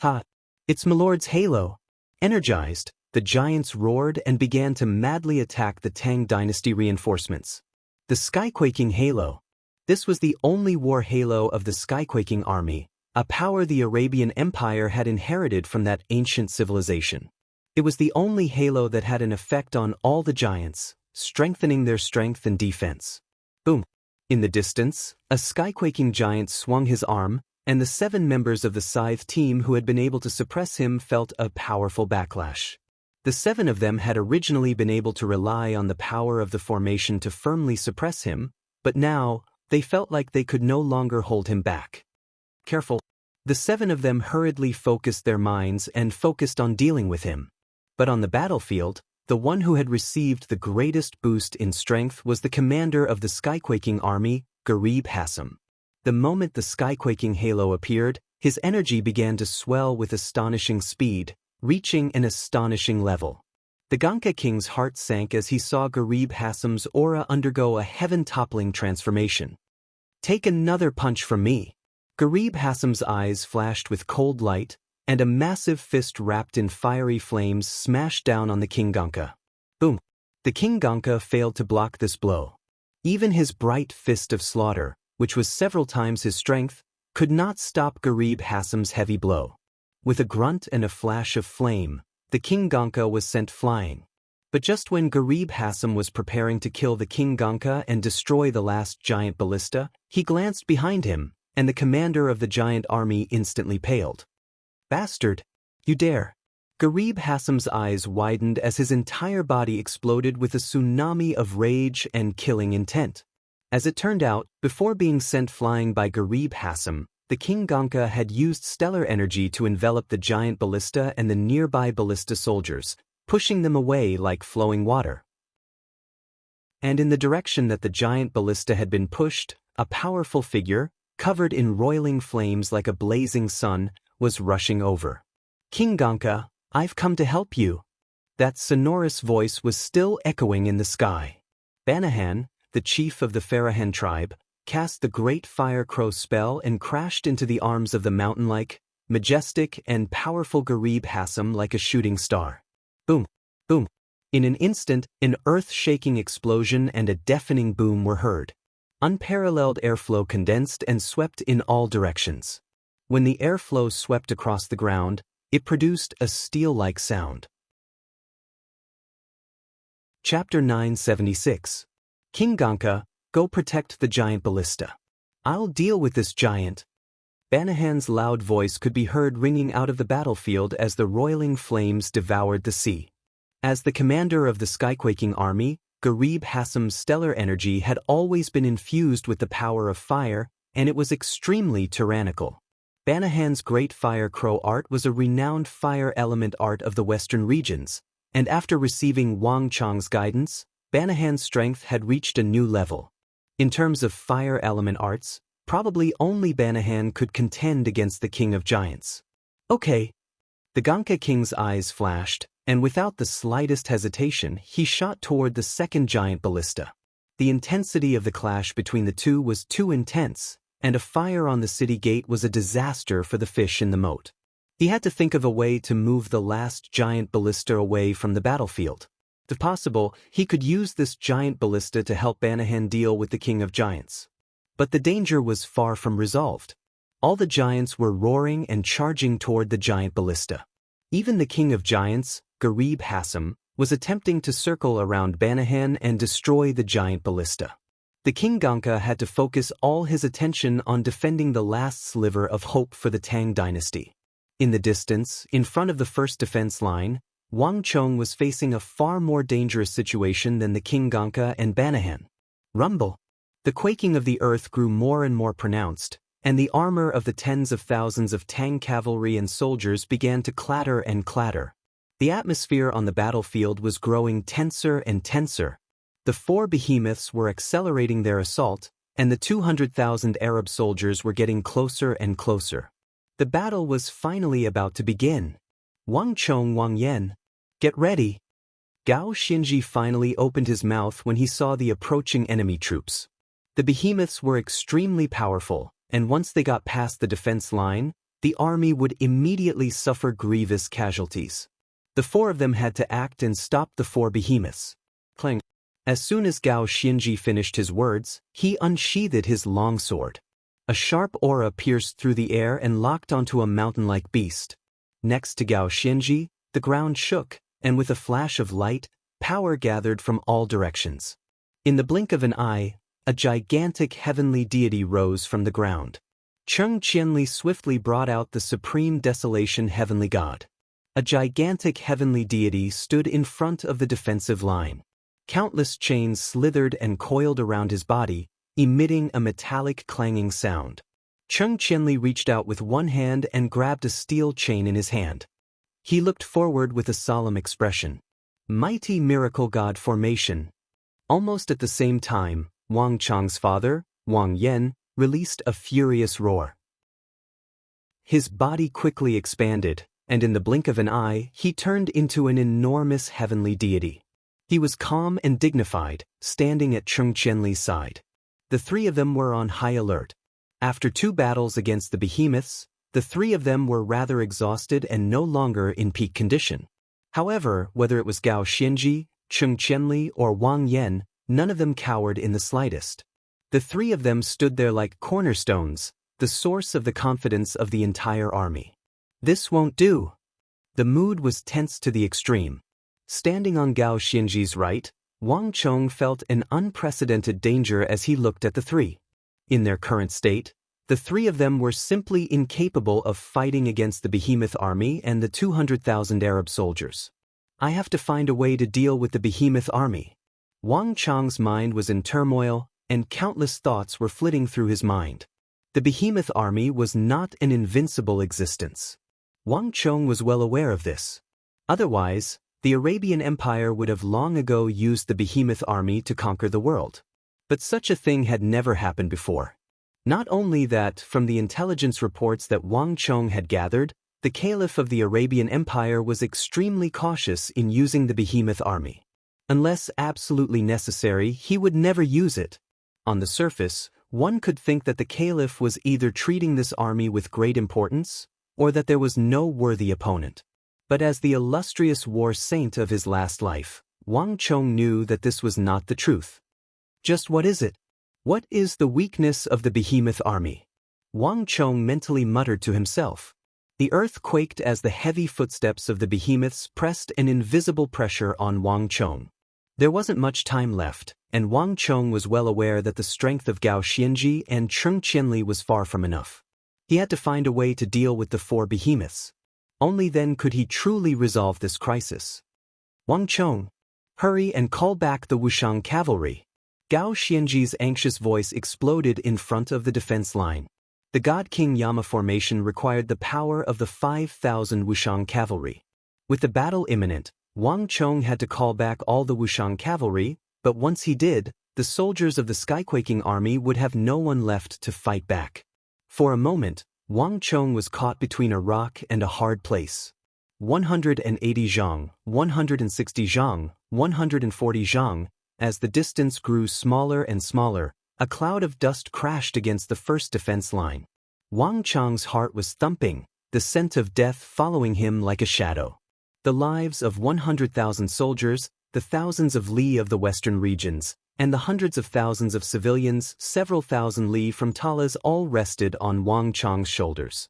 Ha! It's Milord's halo! Energized, the giants roared and began to madly attack the Tang dynasty reinforcements. The Skyquaking Halo. This was the only war halo of the Skyquaking army, a power the Arabian Empire had inherited from that ancient civilization. It was the only halo that had an effect on all the giants, strengthening their strength and defense. Boom! In the distance, a Skyquaking giant swung his arm, and the 7 members of the Scythe team who had been able to suppress him felt a powerful backlash. The 7 of them had originally been able to rely on the power of the formation to firmly suppress him, but now, they felt like they could no longer hold him back. Careful. The 7 of them hurriedly focused their minds and focused on dealing with him. But on the battlefield, the one who had received the greatest boost in strength was the commander of the Skyquaking army, Garib Hassam. The moment the Skyquaking halo appeared, his energy began to swell with astonishing speed, reaching an astonishing level. The Gonka King's heart sank as he saw Garib Hassam's aura undergo a heaven-toppling transformation. Take another punch from me. Garib Hassam's eyes flashed with cold light, and a massive fist wrapped in fiery flames smashed down on the King Gonka. Boom! The King Gonka failed to block this blow. Even his bright fist of slaughter, which was several times his strength, could not stop Garib Hassam's heavy blow. With a grunt and a flash of flame, the King Gonka was sent flying. But just when Garib Hassam was preparing to kill the King Gonka and destroy the last giant ballista, he glanced behind him, and the commander of the giant army instantly paled. "Bastard! You dare!" Garib Hassam's eyes widened as his entire body exploded with a tsunami of rage and killing intent. As it turned out, before being sent flying by Garib Hassam, the King Gonka had used stellar energy to envelop the giant ballista and the nearby ballista soldiers, pushing them away like flowing water. And in the direction that the giant ballista had been pushed, a powerful figure, covered in roiling flames like a blazing sun, was rushing over. "King Gonka, I've come to help you." That sonorous voice was still echoing in the sky. Banahan, the chief of the Farahan tribe, cast the great fire crow spell and crashed into the arms of the mountain-like, majestic, and powerful Garib Hassam like a shooting star. Boom! Boom! In an instant, an earth-shaking explosion and a deafening boom were heard. Unparalleled airflow condensed and swept in all directions. When the airflow swept across the ground, it produced a steel-like sound. Chapter 976. King Gonka, go protect the giant ballista. "I'll deal with this giant." Banahan's loud voice could be heard ringing out of the battlefield as the roiling flames devoured the sea. As the commander of the skyquaking army, Garib Hassam's stellar energy had always been infused with the power of fire, and it was extremely tyrannical. Banahan's great fire crow art was a renowned fire element art of the western regions, and after receiving Wang Chang's guidance, Banahan's strength had reached a new level. In terms of fire element arts, probably only Banahan could contend against the King of Giants. "Okay." The Gonka King's eyes flashed, and without the slightest hesitation, he shot toward the second giant ballista. The intensity of the clash between the two was too intense, and a fire on the city gate was a disaster for the fish in the moat. He had to think of a way to move the last giant ballista away from the battlefield. If possible, he could use this giant ballista to help Banahan deal with the King of Giants. But the danger was far from resolved. All the giants were roaring and charging toward the giant ballista. Even the King of Giants, Garib Hassam, was attempting to circle around Banahan and destroy the giant ballista. The King Gonka had to focus all his attention on defending the last sliver of hope for the Tang dynasty. In the distance, in front of the first defense line, Wang Chong was facing a far more dangerous situation than the King Gonka and Banahan. Rumble! The quaking of the earth grew more and more pronounced, and the armor of the tens of thousands of Tang cavalry and soldiers began to clatter and clatter. The atmosphere on the battlefield was growing tenser and tenser. The four behemoths were accelerating their assault, and the 200,000 Arab soldiers were getting closer and closer. The battle was finally about to begin. "Wang Chong, Wang Yan, get ready." Gao Xinji finally opened his mouth when he saw the approaching enemy troops. The behemoths were extremely powerful, and once they got past the defense line, the army would immediately suffer grievous casualties. The four of them had to act and stop the four behemoths. Clang! As soon as Gao Xinji finished his words, he unsheathed his longsword. A sharp aura pierced through the air and locked onto a mountain-like beast. Next to Gao Xinji, the ground shook, and with a flash of light, power gathered from all directions. In the blink of an eye, a gigantic heavenly deity rose from the ground. Cheng Qianli swiftly brought out the supreme desolation heavenly god. A gigantic heavenly deity stood in front of the defensive line. Countless chains slithered and coiled around his body, emitting a metallic clanging sound. Cheng Qianli reached out with one hand and grabbed a steel chain in his hand. He looked forward with a solemn expression. Mighty miracle god formation. Almost at the same time, Wang Chang's father, Wang Yan, released a furious roar. His body quickly expanded, and in the blink of an eye, he turned into an enormous heavenly deity. He was calm and dignified, standing at Cheng Qianli's side. The three of them were on high alert. After 2 battles against the behemoths, the three of them were rather exhausted and no longer in peak condition. However, whether it was Gao Xinji, Cheng Qianli, or Wang Yan, none of them cowered in the slightest. The three of them stood there like cornerstones, the source of the confidence of the entire army. "This won't do." The mood was tense to the extreme. Standing on Gao Xianji's right, Wang Chong felt an unprecedented danger as he looked at the three. In their current state, the three of them were simply incapable of fighting against the behemoth army and the 200,000 Arab soldiers. I have to find a way to deal with the behemoth army. Wang Chong's mind was in turmoil, and countless thoughts were flitting through his mind. The behemoth army was not an invincible existence. Wang Chong was well aware of this. Otherwise, the Arabian Empire would have long ago used the behemoth army to conquer the world. But such a thing had never happened before. Not only that, from the intelligence reports that Wang Chong had gathered, the Caliph of the Arabian Empire was extremely cautious in using the behemoth army. Unless absolutely necessary, he would never use it. On the surface, one could think that the Caliph was either treating this army with great importance, or that there was no worthy opponent. But as the illustrious war saint of his last life, Wang Chong knew that this was not the truth. Just what is it? What is the weakness of the behemoth army? Wang Chong mentally muttered to himself. The earth quaked as the heavy footsteps of the behemoths pressed an invisible pressure on Wang Chong. There wasn't much time left, and Wang Chong was well aware that the strength of Gao Xianji and Cheng Qianli was far from enough. He had to find a way to deal with the four behemoths. Only then could he truly resolve this crisis. Wang Chong, hurry and call back the Wushang cavalry. Gao Xianji's anxious voice exploded in front of the defense line. The God King Yama formation required the power of the 5,000 Wushang cavalry. With the battle imminent, Wang Chong had to call back all the Wushang cavalry, but once he did, the soldiers of the Skyquaking army would have no one left to fight back. For a moment, Wang Chong was caught between a rock and a hard place. 180 zhang, 160 zhang, 140 zhang. As the distance grew smaller and smaller, a cloud of dust crashed against the first defense line. Wang Chong's heart was thumping, the scent of death following him like a shadow. The lives of 100,000 soldiers, the thousands of li of the western regions, and the hundreds of thousands of civilians, several thousand li from Talas, all rested on Wang Chong's shoulders.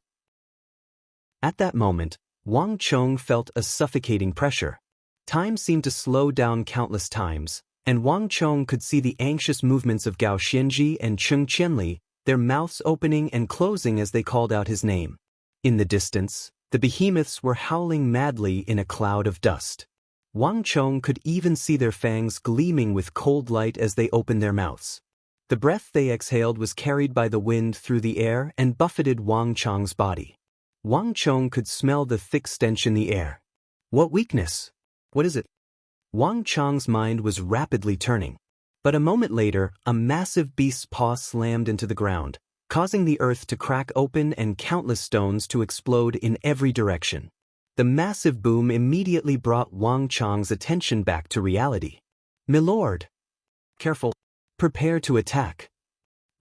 At that moment, Wang Chong felt a suffocating pressure. Time seemed to slow down countless times, and Wang Chong could see the anxious movements of Gao Xianji and Cheng Qianli, their mouths opening and closing as they called out his name. In the distance, the behemoths were howling madly in a cloud of dust. Wang Chong could even see their fangs gleaming with cold light as they opened their mouths. The breath they exhaled was carried by the wind through the air and buffeted Wang Chong's body. Wang Chong could smell the thick stench in the air. What weakness? What is it? Wang Chong's mind was rapidly turning. But a moment later, a massive beast's paw slammed into the ground, causing the earth to crack open and countless stones to explode in every direction. The massive boom immediately brought Wang Chong's attention back to reality. "Milord! Careful! Prepare to attack!"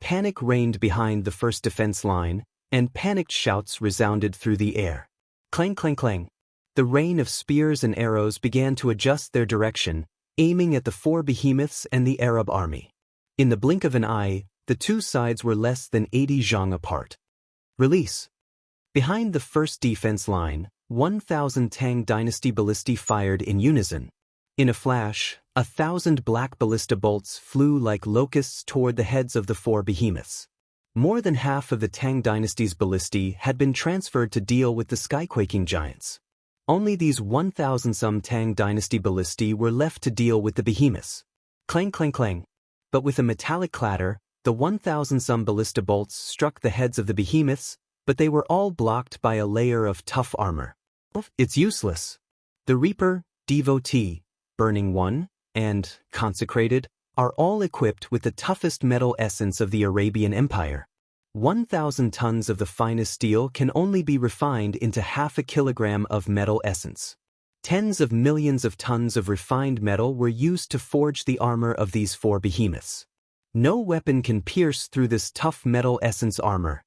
Panic reigned behind the first defense line, and panicked shouts resounded through the air. Clang, clang, clang. The rain of spears and arrows began to adjust their direction, aiming at the four behemoths and the Arab army. In the blink of an eye, the two sides were less than 80 zhang apart. Release! Behind the first defense line, 1,000 Tang Dynasty ballistae fired in unison. In a flash, 1,000 black ballista bolts flew like locusts toward the heads of the four behemoths. More than half of the Tang Dynasty's ballistae had been transferred to deal with the skyquaking giants. Only these 1,000-some Tang Dynasty ballistae were left to deal with the behemoths. Clang, clang, clang. But with a metallic clatter, the 1,000-some ballista bolts struck the heads of the behemoths, but they were all blocked by a layer of tough armor. It's useless. The Reaper, Devotee, Burning One, and Consecrated are all equipped with the toughest metal essence of the Arabian Empire. 1,000 tons of the finest steel can only be refined into half a kilogram of metal essence. Tens of millions of tons of refined metal were used to forge the armor of these four behemoths. No weapon can pierce through this tough metal essence armor.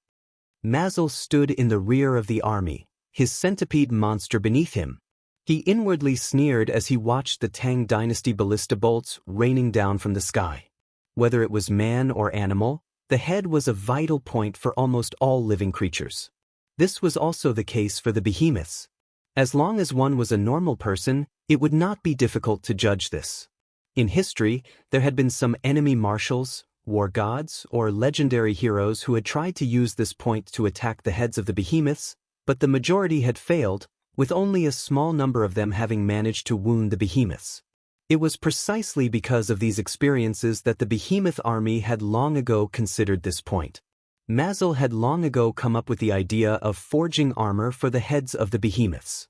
Mazel stood in the rear of the army, his centipede monster beneath him. He inwardly sneered as he watched the Tang Dynasty ballista bolts raining down from the sky. Whether it was man or animal, the head was a vital point for almost all living creatures. This was also the case for the behemoths. As long as one was a normal person, it would not be difficult to judge this. In history, there had been some enemy marshals, war gods, or legendary heroes who had tried to use this point to attack the heads of the behemoths, but the majority had failed, with only a small number of them having managed to wound the behemoths. It was precisely because of these experiences that the behemoth army had long ago considered this point. Mazel had long ago come up with the idea of forging armor for the heads of the behemoths.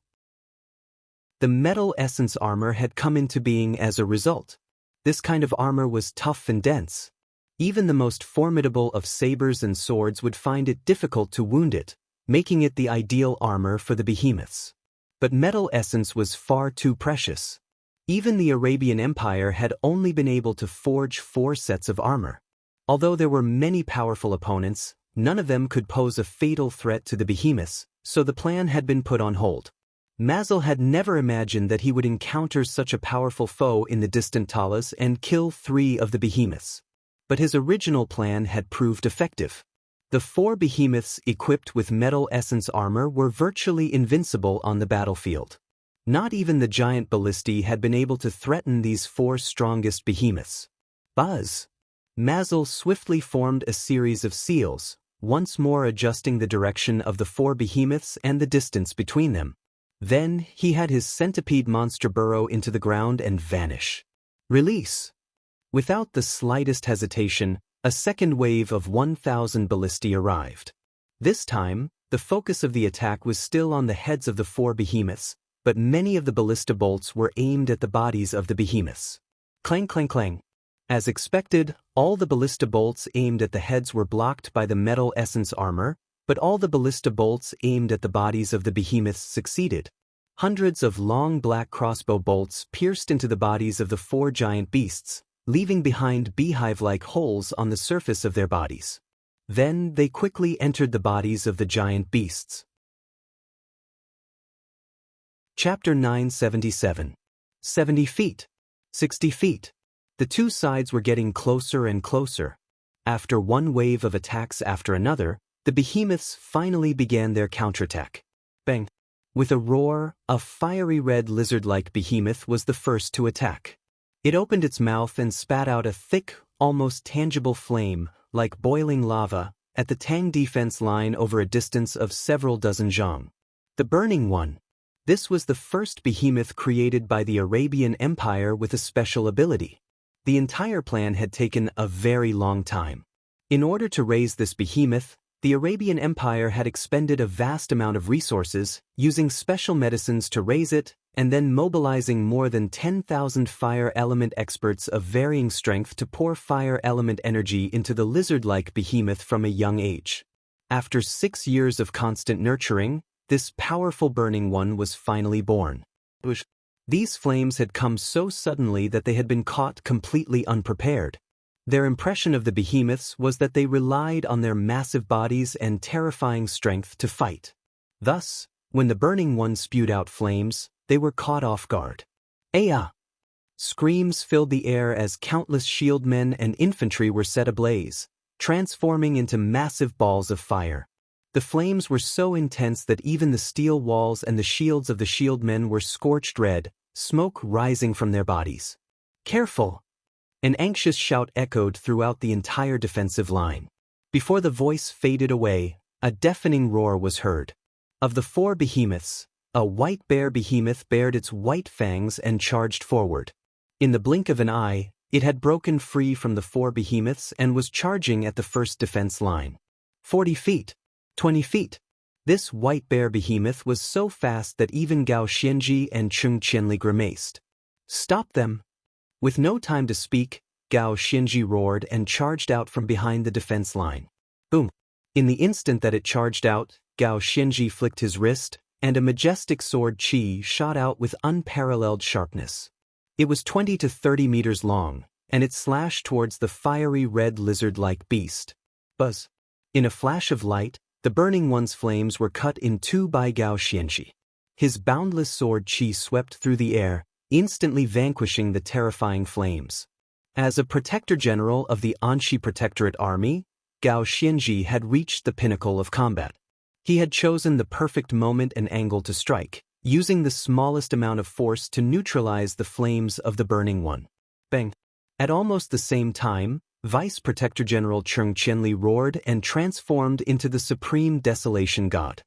The metal essence armor had come into being as a result. This kind of armor was tough and dense. Even the most formidable of sabers and swords would find it difficult to wound it, making it the ideal armor for the behemoths. But metal essence was far too precious. Even the Arabian Empire had only been able to forge 4 sets of armor. Although there were many powerful opponents, none of them could pose a fatal threat to the behemoths, so the plan had been put on hold. Mazel had never imagined that he would encounter such a powerful foe in the distant Talas and kill 3 of the behemoths. But his original plan had proved effective. The 4 behemoths equipped with metal essence armor were virtually invincible on the battlefield. Not even the giant ballistae had been able to threaten these 4 strongest behemoths. Buzz! Mazel swiftly formed a series of seals, once more adjusting the direction of the 4 behemoths and the distance between them. Then he had his centipede monster burrow into the ground and vanish. Release! Without the slightest hesitation, a second wave of 1,000 ballistae arrived. This time, the focus of the attack was still on the heads of the 4 behemoths, but many of the ballista bolts were aimed at the bodies of the behemoths. Clang clang clang. As expected, all the ballista bolts aimed at the heads were blocked by the metal essence armor, but all the ballista bolts aimed at the bodies of the behemoths succeeded. Hundreds of long black crossbow bolts pierced into the bodies of the 4 giant beasts, leaving behind beehive-like holes on the surface of their bodies. Then they quickly entered the bodies of the giant beasts. Chapter 977. 70 feet. 60 feet. The 2 sides were getting closer and closer. After one wave of attacks after another, the behemoths finally began their counterattack. Bang! With a roar, a fiery red lizard-like behemoth was the first to attack. It opened its mouth and spat out a thick, almost tangible flame, like boiling lava, at the Tang defense line over a distance of several dozen zhang. The Burning One. This was the first behemoth created by the Arabian Empire with a special ability. The entire plan had taken a very long time. In order to raise this behemoth, the Arabian Empire had expended a vast amount of resources, using special medicines to raise it, and then mobilizing more than 10,000 fire element experts of varying strength to pour fire element energy into the lizard-like behemoth from a young age. After 6 years of constant nurturing, this powerful Burning One was finally born. These flames had come so suddenly that they had been caught completely unprepared. Their impression of the behemoths was that they relied on their massive bodies and terrifying strength to fight. Thus, when the Burning One spewed out flames, they were caught off guard. Aya! Screams filled the air as countless shieldmen and infantry were set ablaze, transforming into massive balls of fire. The flames were so intense that even the steel walls and the shields of the shieldmen were scorched red, smoke rising from their bodies. Careful! An anxious shout echoed throughout the entire defensive line. Before the voice faded away, a deafening roar was heard. Of the 4 behemoths, a white bear behemoth bared its white fangs and charged forward. In the blink of an eye, it had broken free from the 4 behemoths and was charging at the first defense line. 40 feet. 20 feet. This white bear behemoth was so fast that even Gao Xianji and Cheng Qianli grimaced. Stop them! With no time to speak, Gao Xianji roared and charged out from behind the defense line. Boom! In the instant that it charged out, Gao Xianji flicked his wrist, and a majestic sword qi shot out with unparalleled sharpness. It was 20 to 30 meters long, and it slashed towards the fiery red lizard-like beast. Buzz! In a flash of light, the Burning One's flames were cut in 2 by Gao Xianji. His boundless sword qi swept through the air, instantly vanquishing the terrifying flames. As a protector general of the Anxi Protectorate Army, Gao Xianji had reached the pinnacle of combat. He had chosen the perfect moment and angle to strike, using the smallest amount of force to neutralize the flames of the burning one. Bang! At almost the same time, Vice Protector General Cheng Qianli roared and transformed into the supreme desolation god.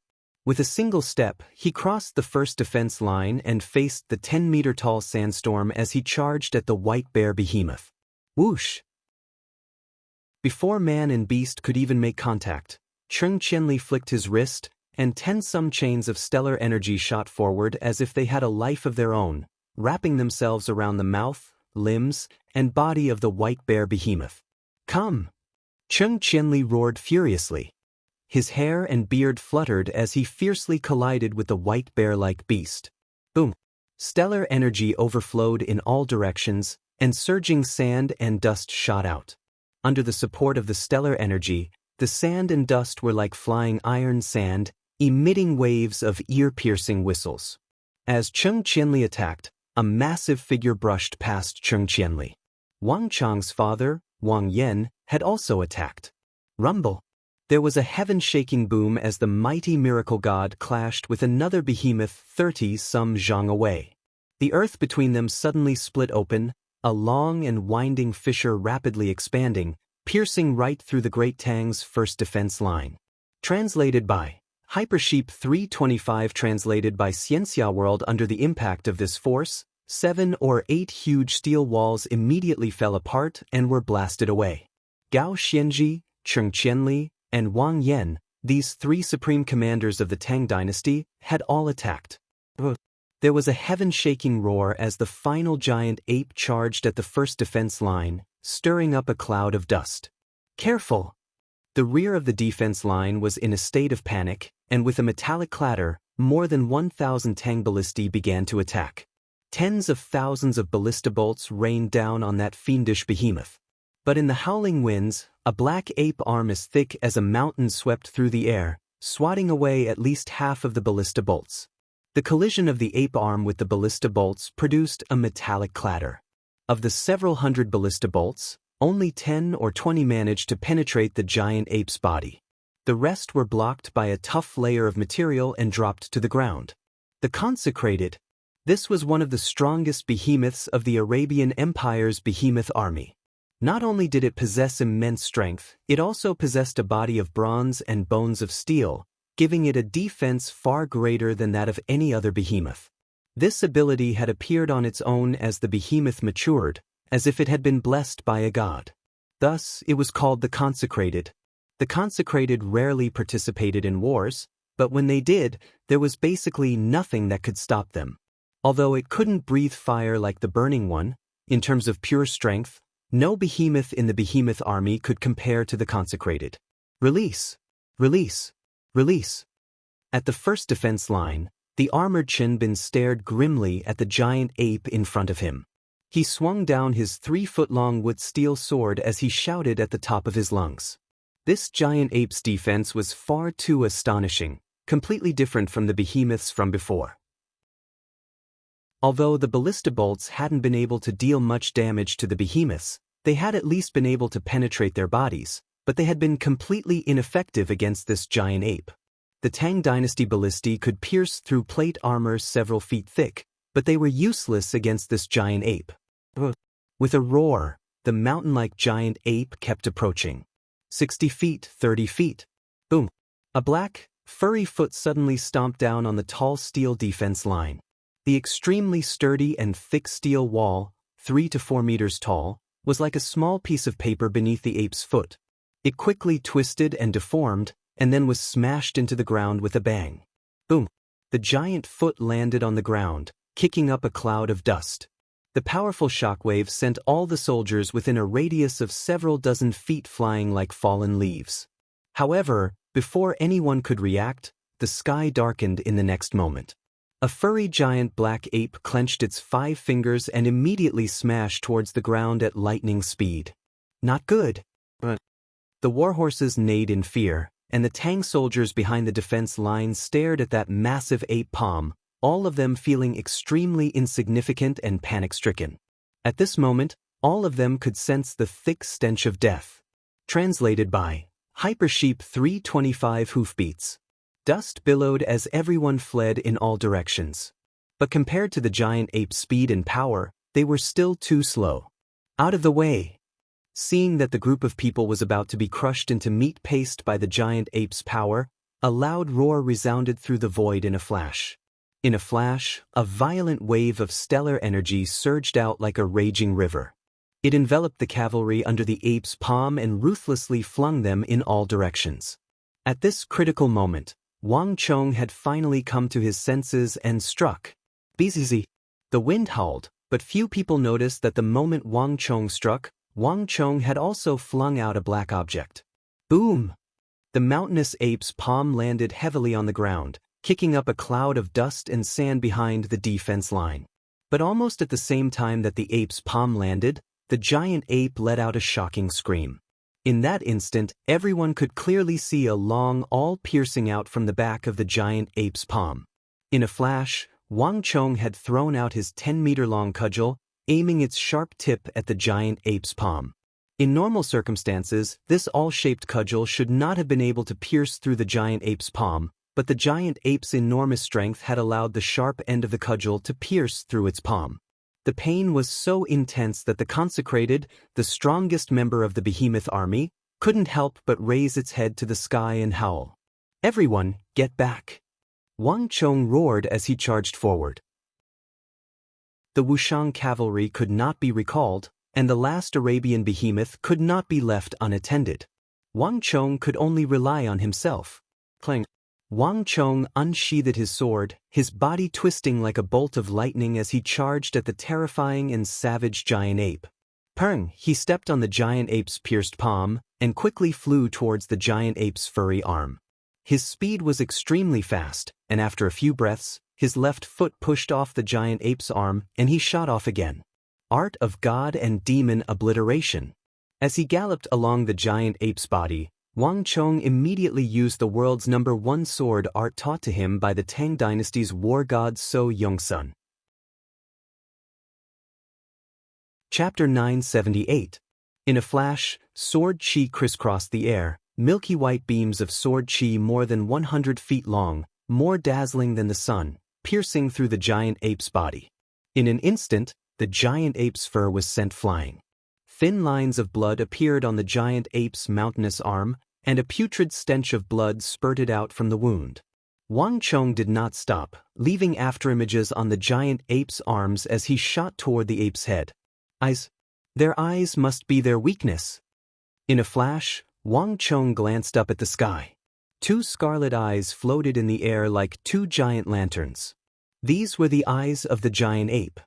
With a single step, he crossed the first defense line and faced the 10-meter-tall sandstorm as he charged at the white bear behemoth. Whoosh! Before man and beast could even make contact, Cheng Qianli flicked his wrist, and 10-some chains of stellar energy shot forward as if they had a life of their own, wrapping themselves around the mouth, limbs, and body of the white bear behemoth. Come! Cheng Qianli roared furiously. His hair and beard fluttered as he fiercely collided with the white bear-like beast. Boom! Stellar energy overflowed in all directions, and surging sand and dust shot out. Under the support of the stellar energy, the sand and dust were like flying iron sand, emitting waves of ear-piercing whistles. As Cheng Qianli attacked, a massive figure brushed past Cheng Qianli. Wang Chang's father, Wang Yan, had also attacked. Rumble! There was a heaven-shaking boom as the mighty miracle god clashed with another behemoth 30-some zhang away. The earth between them suddenly split open, a long and winding fissure rapidly expanding, piercing right through the Great Tang's first defense line. Translated by Hypersheep 325. Translated by Ciencia World. Under the impact of this force, 7 or 8 huge steel walls immediately fell apart and were blasted away. Gao Xianji, Cheng Qianli, and Wang Yan, these 3 supreme commanders of the Tang dynasty, had all attacked. There was a heaven-shaking roar as the final giant ape charged at the first defense line, stirring up a cloud of dust. Careful! The rear of the defense line was in a state of panic, and with a metallic clatter, more than 1,000 Tang ballistae began to attack. Tens of thousands of ballista bolts rained down on that fiendish behemoth. But in the howling winds, a black ape arm as thick as a mountain swept through the air, swatting away at least half of the ballista bolts. The collision of the ape arm with the ballista bolts produced a metallic clatter. Of the several hundred ballista bolts, only 10 or 20 managed to penetrate the giant ape's body. The rest were blocked by a tough layer of material and dropped to the ground. The consecrated. This was one of the strongest behemoths of the Arabian Empire's behemoth army. Not only did it possess immense strength, it also possessed a body of bronze and bones of steel, giving it a defense far greater than that of any other behemoth. This ability had appeared on its own as the behemoth matured, as if it had been blessed by a god. Thus, it was called the consecrated. The consecrated rarely participated in wars, but when they did, there was basically nothing that could stop them. Although it couldn't breathe fire like the burning one, in terms of pure strength, no behemoth in the behemoth army could compare to the consecrated. Release! Release! Release! At the first defense line, the armored Qinbin stared grimly at the giant ape in front of him. He swung down his 3-foot-long wood steel sword as he shouted at the top of his lungs. This giant ape's defense was far too astonishing, completely different from the behemoths from before. Although the ballista bolts hadn't been able to deal much damage to the behemoths, they had at least been able to penetrate their bodies, but they had been completely ineffective against this giant ape. The Tang dynasty ballistae could pierce through plate armor several feet thick, but they were useless against this giant ape. With a roar, the mountain-like giant ape kept approaching. 60 feet, 30 feet. Boom! A black, furry foot suddenly stomped down on the tall steel defense line. The extremely sturdy and thick steel wall, 3 to 4 meters tall, was like a small piece of paper beneath the ape's foot. It quickly twisted and deformed, and then was smashed into the ground with a bang. Boom! The giant foot landed on the ground, kicking up a cloud of dust. The powerful shockwave sent all the soldiers within a radius of several dozen feet flying like fallen leaves. However, before anyone could react, the sky darkened in the next moment. A furry giant black ape clenched its 5 fingers and immediately smashed towards the ground at lightning speed. Not good. The warhorses neighed in fear, and the Tang soldiers behind the defense lines stared at that massive ape palm, all of them feeling extremely insignificant and panic-stricken. At this moment, all of them could sense the thick stench of death. Translated by Hypersheep 325 Hoofbeats. Dust billowed as everyone fled in all directions. But compared to the giant ape's speed and power, they were still too slow. Out of the way! Seeing that the group of people was about to be crushed into meat paste by the giant ape's power, a loud roar resounded through the void in a flash. In a flash, a violent wave of stellar energy surged out like a raging river. It enveloped the cavalry under the ape's palm and ruthlessly flung them in all directions. At this critical moment, Wang Chong had finally come to his senses and struck. Bzz. The wind howled, but few people noticed that the moment Wang Chong struck, Wang Chong had also flung out a black object. Boom! The mountainous ape's palm landed heavily on the ground, kicking up a cloud of dust and sand behind the defense line. But almost at the same time that the ape's palm landed, the giant ape let out a shocking scream. In that instant, everyone could clearly see a long awl piercing out from the back of the giant ape's palm. In a flash, Wang Chong had thrown out his 10-meter-long cudgel, aiming its sharp tip at the giant ape's palm. In normal circumstances, this awl-shaped cudgel should not have been able to pierce through the giant ape's palm, but the giant ape's enormous strength had allowed the sharp end of the cudgel to pierce through its palm. The pain was so intense that the consecrated, the strongest member of the behemoth army, couldn't help but raise its head to the sky and howl. "Everyone, get back!" Wang Chong roared as he charged forward. The Wushang cavalry could not be recalled, and the last Arabian behemoth could not be left unattended. Wang Chong could only rely on himself. Clang! Wang Chong unsheathed his sword, his body twisting like a bolt of lightning as he charged at the terrifying and savage giant ape. Purring, he stepped on the giant ape's pierced palm, and quickly flew towards the giant ape's furry arm. His speed was extremely fast, and after a few breaths, his left foot pushed off the giant ape's arm and he shot off again. Art of God and Demon Obliteration. As he galloped along the giant ape's body, Wang Chong immediately used the world's #1 sword art taught to him by the Tang dynasty's war god So Yongsun. Chapter 978. In a flash, sword chi crisscrossed the air, milky white beams of sword chi more than 100 feet long, more dazzling than the sun, piercing through the giant ape's body. In an instant, the giant ape's fur was sent flying. Thin lines of blood appeared on the giant ape's mountainous arm, and a putrid stench of blood spurted out from the wound. Wang Chong did not stop, leaving afterimages on the giant ape's arms as he shot toward the ape's head. Eyes. Their eyes must be their weakness. In a flash, Wang Chong glanced up at the sky. 2 scarlet eyes floated in the air like 2 giant lanterns. These were the eyes of the giant ape.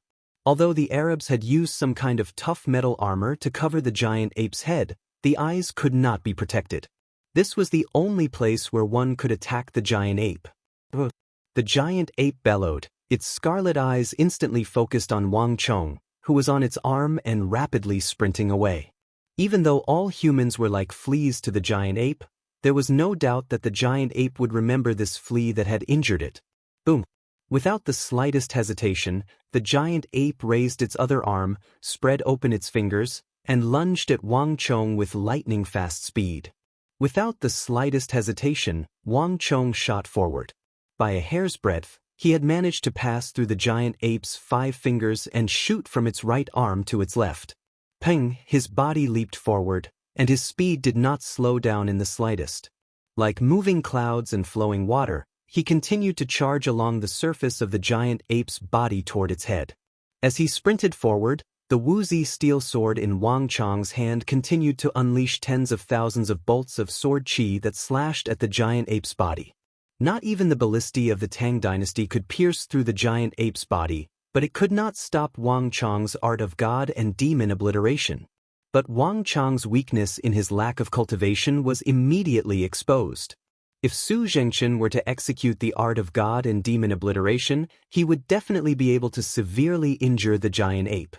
Although the Arabs had used some kind of tough metal armor to cover the giant ape's head, the eyes could not be protected. This was the only place where one could attack the giant ape. The giant ape bellowed, its scarlet eyes instantly focused on Wang Chong, who was on its arm and rapidly sprinting away. Even though all humans were like fleas to the giant ape, there was no doubt that the giant ape would remember this flea that had injured it. Boom! Without the slightest hesitation, the giant ape raised its other arm, spread open its fingers, and lunged at Wang Chong with lightning-fast speed. Without the slightest hesitation, Wang Chong shot forward. By a hair's breadth, he had managed to pass through the giant ape's 5 fingers and shoot from its right arm to its left. Ping! His body leaped forward, and his speed did not slow down in the slightest. Like moving clouds and flowing water, he continued to charge along the surface of the giant ape's body toward its head. As he sprinted forward, the woozy steel sword in Wang Chong's hand continued to unleash tens of thousands of bolts of sword chi that slashed at the giant ape's body. Not even the ballistae of the Tang dynasty could pierce through the giant ape's body, but it could not stop Wang Chong's art of God and demon obliteration. But Wang Chong's weakness in his lack of cultivation was immediately exposed. If Su Zhengchen were to execute the art of God and demon obliteration, he would definitely be able to severely injure the giant ape.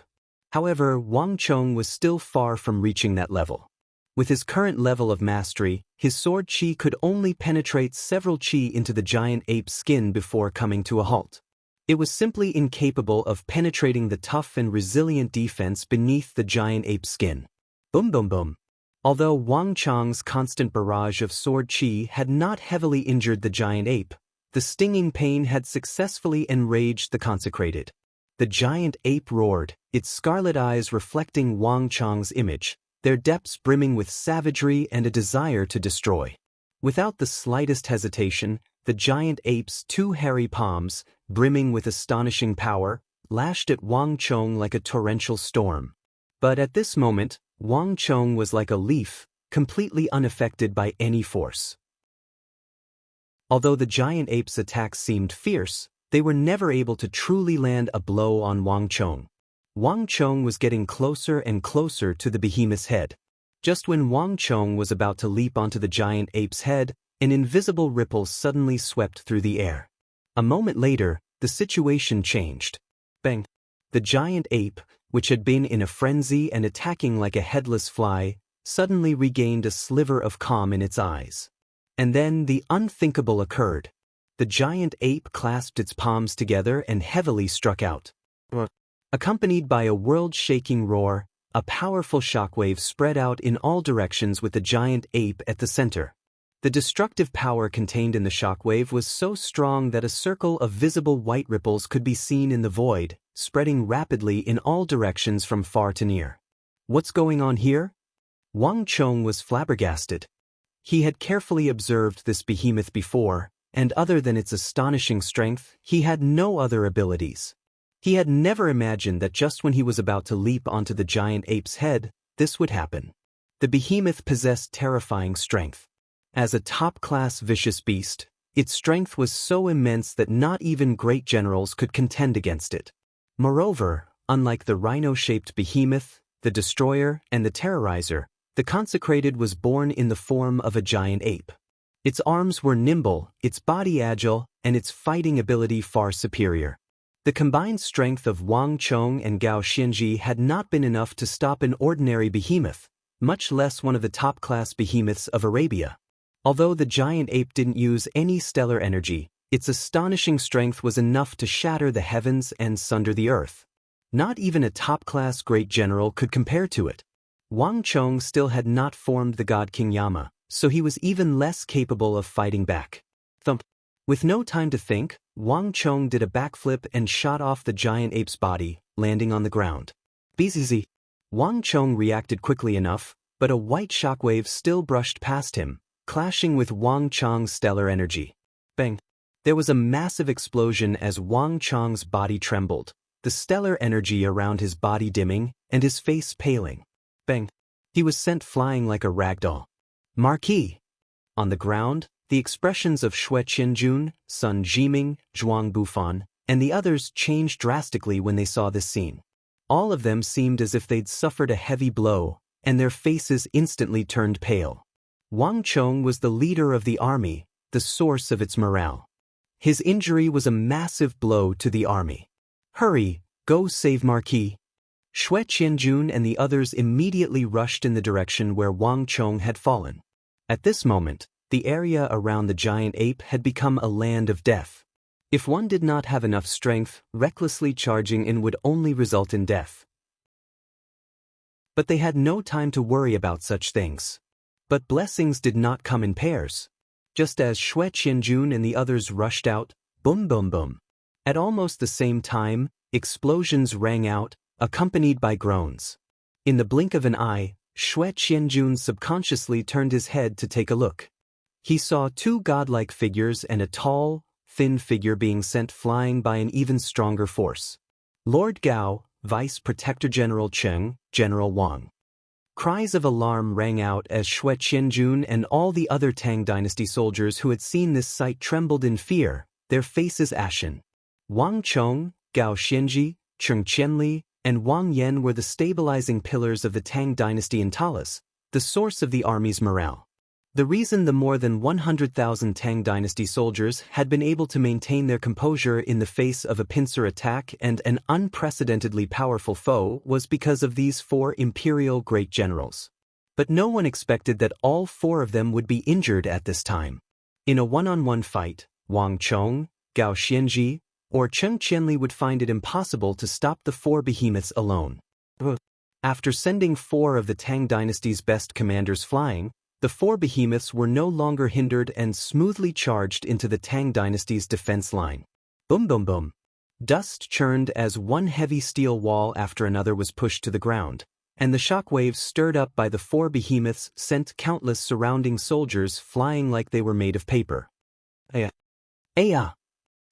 However, Wang Chong was still far from reaching that level. With his current level of mastery, his sword chi could only penetrate several chi into the giant ape's skin before coming to a halt. It was simply incapable of penetrating the tough and resilient defense beneath the giant ape's skin. Boom boom boom. Although Wang Chang's constant barrage of sword qi had not heavily injured the giant ape, the stinging pain had successfully enraged the consecrated. The giant ape roared, its scarlet eyes reflecting Wang Chang's image, their depths brimming with savagery and a desire to destroy. Without the slightest hesitation, the giant ape's two hairy palms, brimming with astonishing power, lashed at Wang Chong like a torrential storm. But at this moment, Wang Chong was like a leaf, completely unaffected by any force. Although the giant ape's attacks seemed fierce, they were never able to truly land a blow on Wang Chong. Wang Chong was getting closer and closer to the behemoth's head. Just when Wang Chong was about to leap onto the giant ape's head, an invisible ripple suddenly swept through the air. A moment later, the situation changed. Bang! The giant ape, which had been in a frenzy and attacking like a headless fly, suddenly regained a sliver of calm in its eyes. And then the unthinkable occurred. The giant ape clasped its palms together and heavily struck out. Accompanied by a world-shaking roar, a powerful shockwave spread out in all directions with the giant ape at the center. The destructive power contained in the shockwave was so strong that a circle of visible white ripples could be seen in the void, spreading rapidly in all directions from far to near. What's going on here? Wang Chong was flabbergasted. He had carefully observed this behemoth before, and other than its astonishing strength, he had no other abilities. He had never imagined that just when he was about to leap onto the giant ape's head, this would happen. The behemoth possessed terrifying strength. As a top-class vicious beast, its strength was so immense that not even great generals could contend against it. Moreover, unlike the rhino-shaped behemoth, the destroyer, and the terrorizer, the consecrated was born in the form of a giant ape. Its arms were nimble, its body agile, and its fighting ability far superior. The combined strength of Wang Chong and Gao Xianji had not been enough to stop an ordinary behemoth, much less one of the top-class behemoths of Arabia. Although the giant ape didn't use any stellar energy, its astonishing strength was enough to shatter the heavens and sunder the earth. Not even a top-class great general could compare to it. Wang Chong still had not formed the god King Yama, so he was even less capable of fighting back. Thump! With no time to think, Wang Chong did a backflip and shot off the giant ape's body, landing on the ground. Bzz. Wang Chong reacted quickly enough, but a white shockwave still brushed past him, clashing with Wang Chong's stellar energy. Bang! There was a massive explosion as Wang Chong's body trembled, the stellar energy around his body dimming, and his face paling. Bang! He was sent flying like a ragdoll. Marquis! On the ground, the expressions of Xue Qianjun, Sun Jiming, Zhuang Bufan, and the others changed drastically when they saw this scene. All of them seemed as if they'd suffered a heavy blow, and their faces instantly turned pale. Wang Chong was the leader of the army, the source of its morale. His injury was a massive blow to the army. Hurry, go save Marquis. Xue Qianjun and the others immediately rushed in the direction where Wang Chong had fallen. At this moment, the area around the giant ape had become a land of death. If one did not have enough strength, recklessly charging in would only result in death. But they had no time to worry about such things. But blessings did not come in pairs. Just as Xue Qianjun and the others rushed out, boom boom boom. At almost the same time, explosions rang out, accompanied by groans. In the blink of an eye, Xue Qianjun subconsciously turned his head to take a look. He saw two godlike figures and a tall, thin figure being sent flying by an even stronger force. Lord Gao, Vice Protector General Cheng, General Wang. Cries of alarm rang out as Xue Qianjun and all the other Tang Dynasty soldiers who had seen this sight trembled in fear, their faces ashen. Wang Chong, Gao Xianji, Cheng Qianli, and Wang Yan were the stabilizing pillars of the Tang Dynasty in Talas, the source of the army's morale. The reason the more than 100,000 Tang Dynasty soldiers had been able to maintain their composure in the face of a pincer attack and an unprecedentedly powerful foe was because of these four imperial great generals. But no one expected that all four of them would be injured at this time. In a one-on-one fight, Wang Chong, Gao Xianji, or Cheng Qianli would find it impossible to stop the four behemoths alone. After sending 4 of the Tang dynasty's best commanders flying, the 4 behemoths were no longer hindered and smoothly charged into the Tang dynasty's defense line. Boom boom boom. Dust churned as one heavy steel wall after another was pushed to the ground, and the shock waves stirred up by the 4 behemoths sent countless surrounding soldiers flying like they were made of paper. Aya! Aya!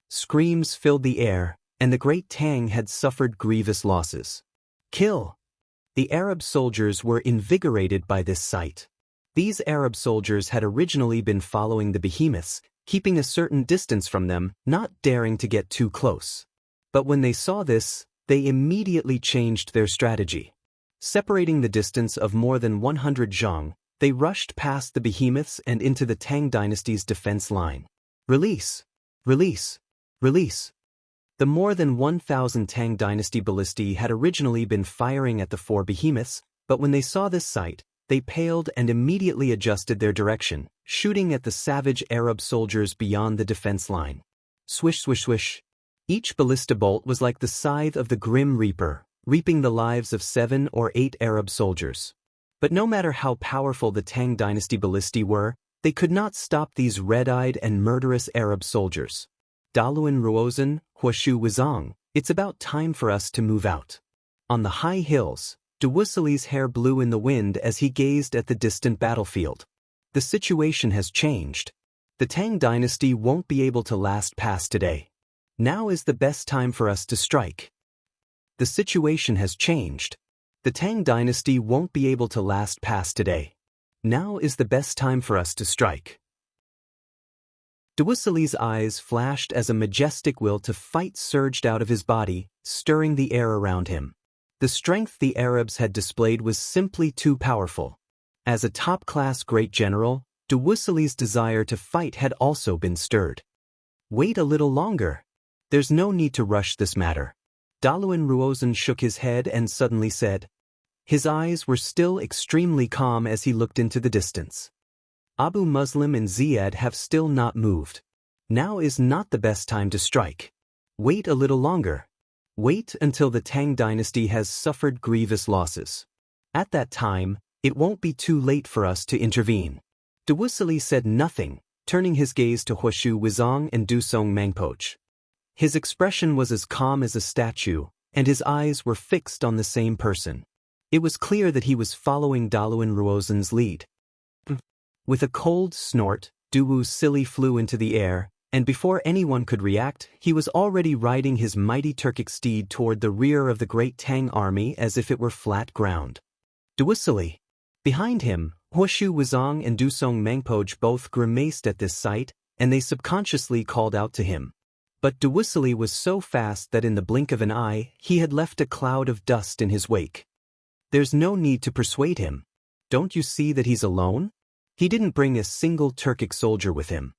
Screams filled the air, and the great Tang had suffered grievous losses. Kill! The Arab soldiers were invigorated by this sight. These Arab soldiers had originally been following the behemoths, keeping a certain distance from them, not daring to get too close. But when they saw this, they immediately changed their strategy. Separating the distance of more than 100 zhang, they rushed past the behemoths and into the Tang dynasty's defense line. Release! Release! Release! The more than 1,000 Tang dynasty ballistae had originally been firing at the 4 behemoths, but when they saw this sight, they paled and immediately adjusted their direction, shooting at the savage Arab soldiers beyond the defense line. Swish swish swish. Each ballista bolt was like the scythe of the Grim Reaper, reaping the lives of 7 or 8 Arab soldiers. But no matter how powerful the Tang dynasty ballistae were, they could not stop these red-eyed and murderous Arab soldiers. Daluan Ruozhen, Huashu Wizang, it's about time for us to move out. On the high hills, Duwusile's hair blew in the wind as he gazed at the distant battlefield. The situation has changed. The Tang dynasty won't be able to last past today. Now is the best time for us to strike. The situation has changed. The Tang dynasty won't be able to last past today. Now is the best time for us to strike. Duwusile's eyes flashed as a majestic will to fight surged out of his body, stirring the air around him. The strength the Arabs had displayed was simply too powerful. As a top-class great general, Duwusile's desire to fight had also been stirred. Wait a little longer. There's no need to rush this matter. Daluan Ruozhen shook his head and suddenly said. His eyes were still extremely calm as he looked into the distance. Abu Muslim and Ziyad have still not moved. Now is not the best time to strike. Wait a little longer. Wait until the Tang dynasty has suffered grievous losses. At that time, it won't be too late for us to intervene. Duwusile said nothing, turning his gaze to Huashu Wizang and Dusong Mangpoch. His expression was as calm as a statue, and his eyes were fixed on the same person. It was clear that he was following Daluan Ruozhen's lead. With a cold snort, Duwusile flew into the air, and before anyone could react, he was already riding his mighty Turkic steed toward the rear of the great Tang army as if it were flat ground. Duwusile! Behind him, Huashu Wizang and Dusong Mangpoch both grimaced at this sight, and they subconsciously called out to him. But Duwusile was so fast that in the blink of an eye, he had left a cloud of dust in his wake. There's no need to persuade him. Don't you see that he's alone? He didn't bring a single Turkic soldier with him.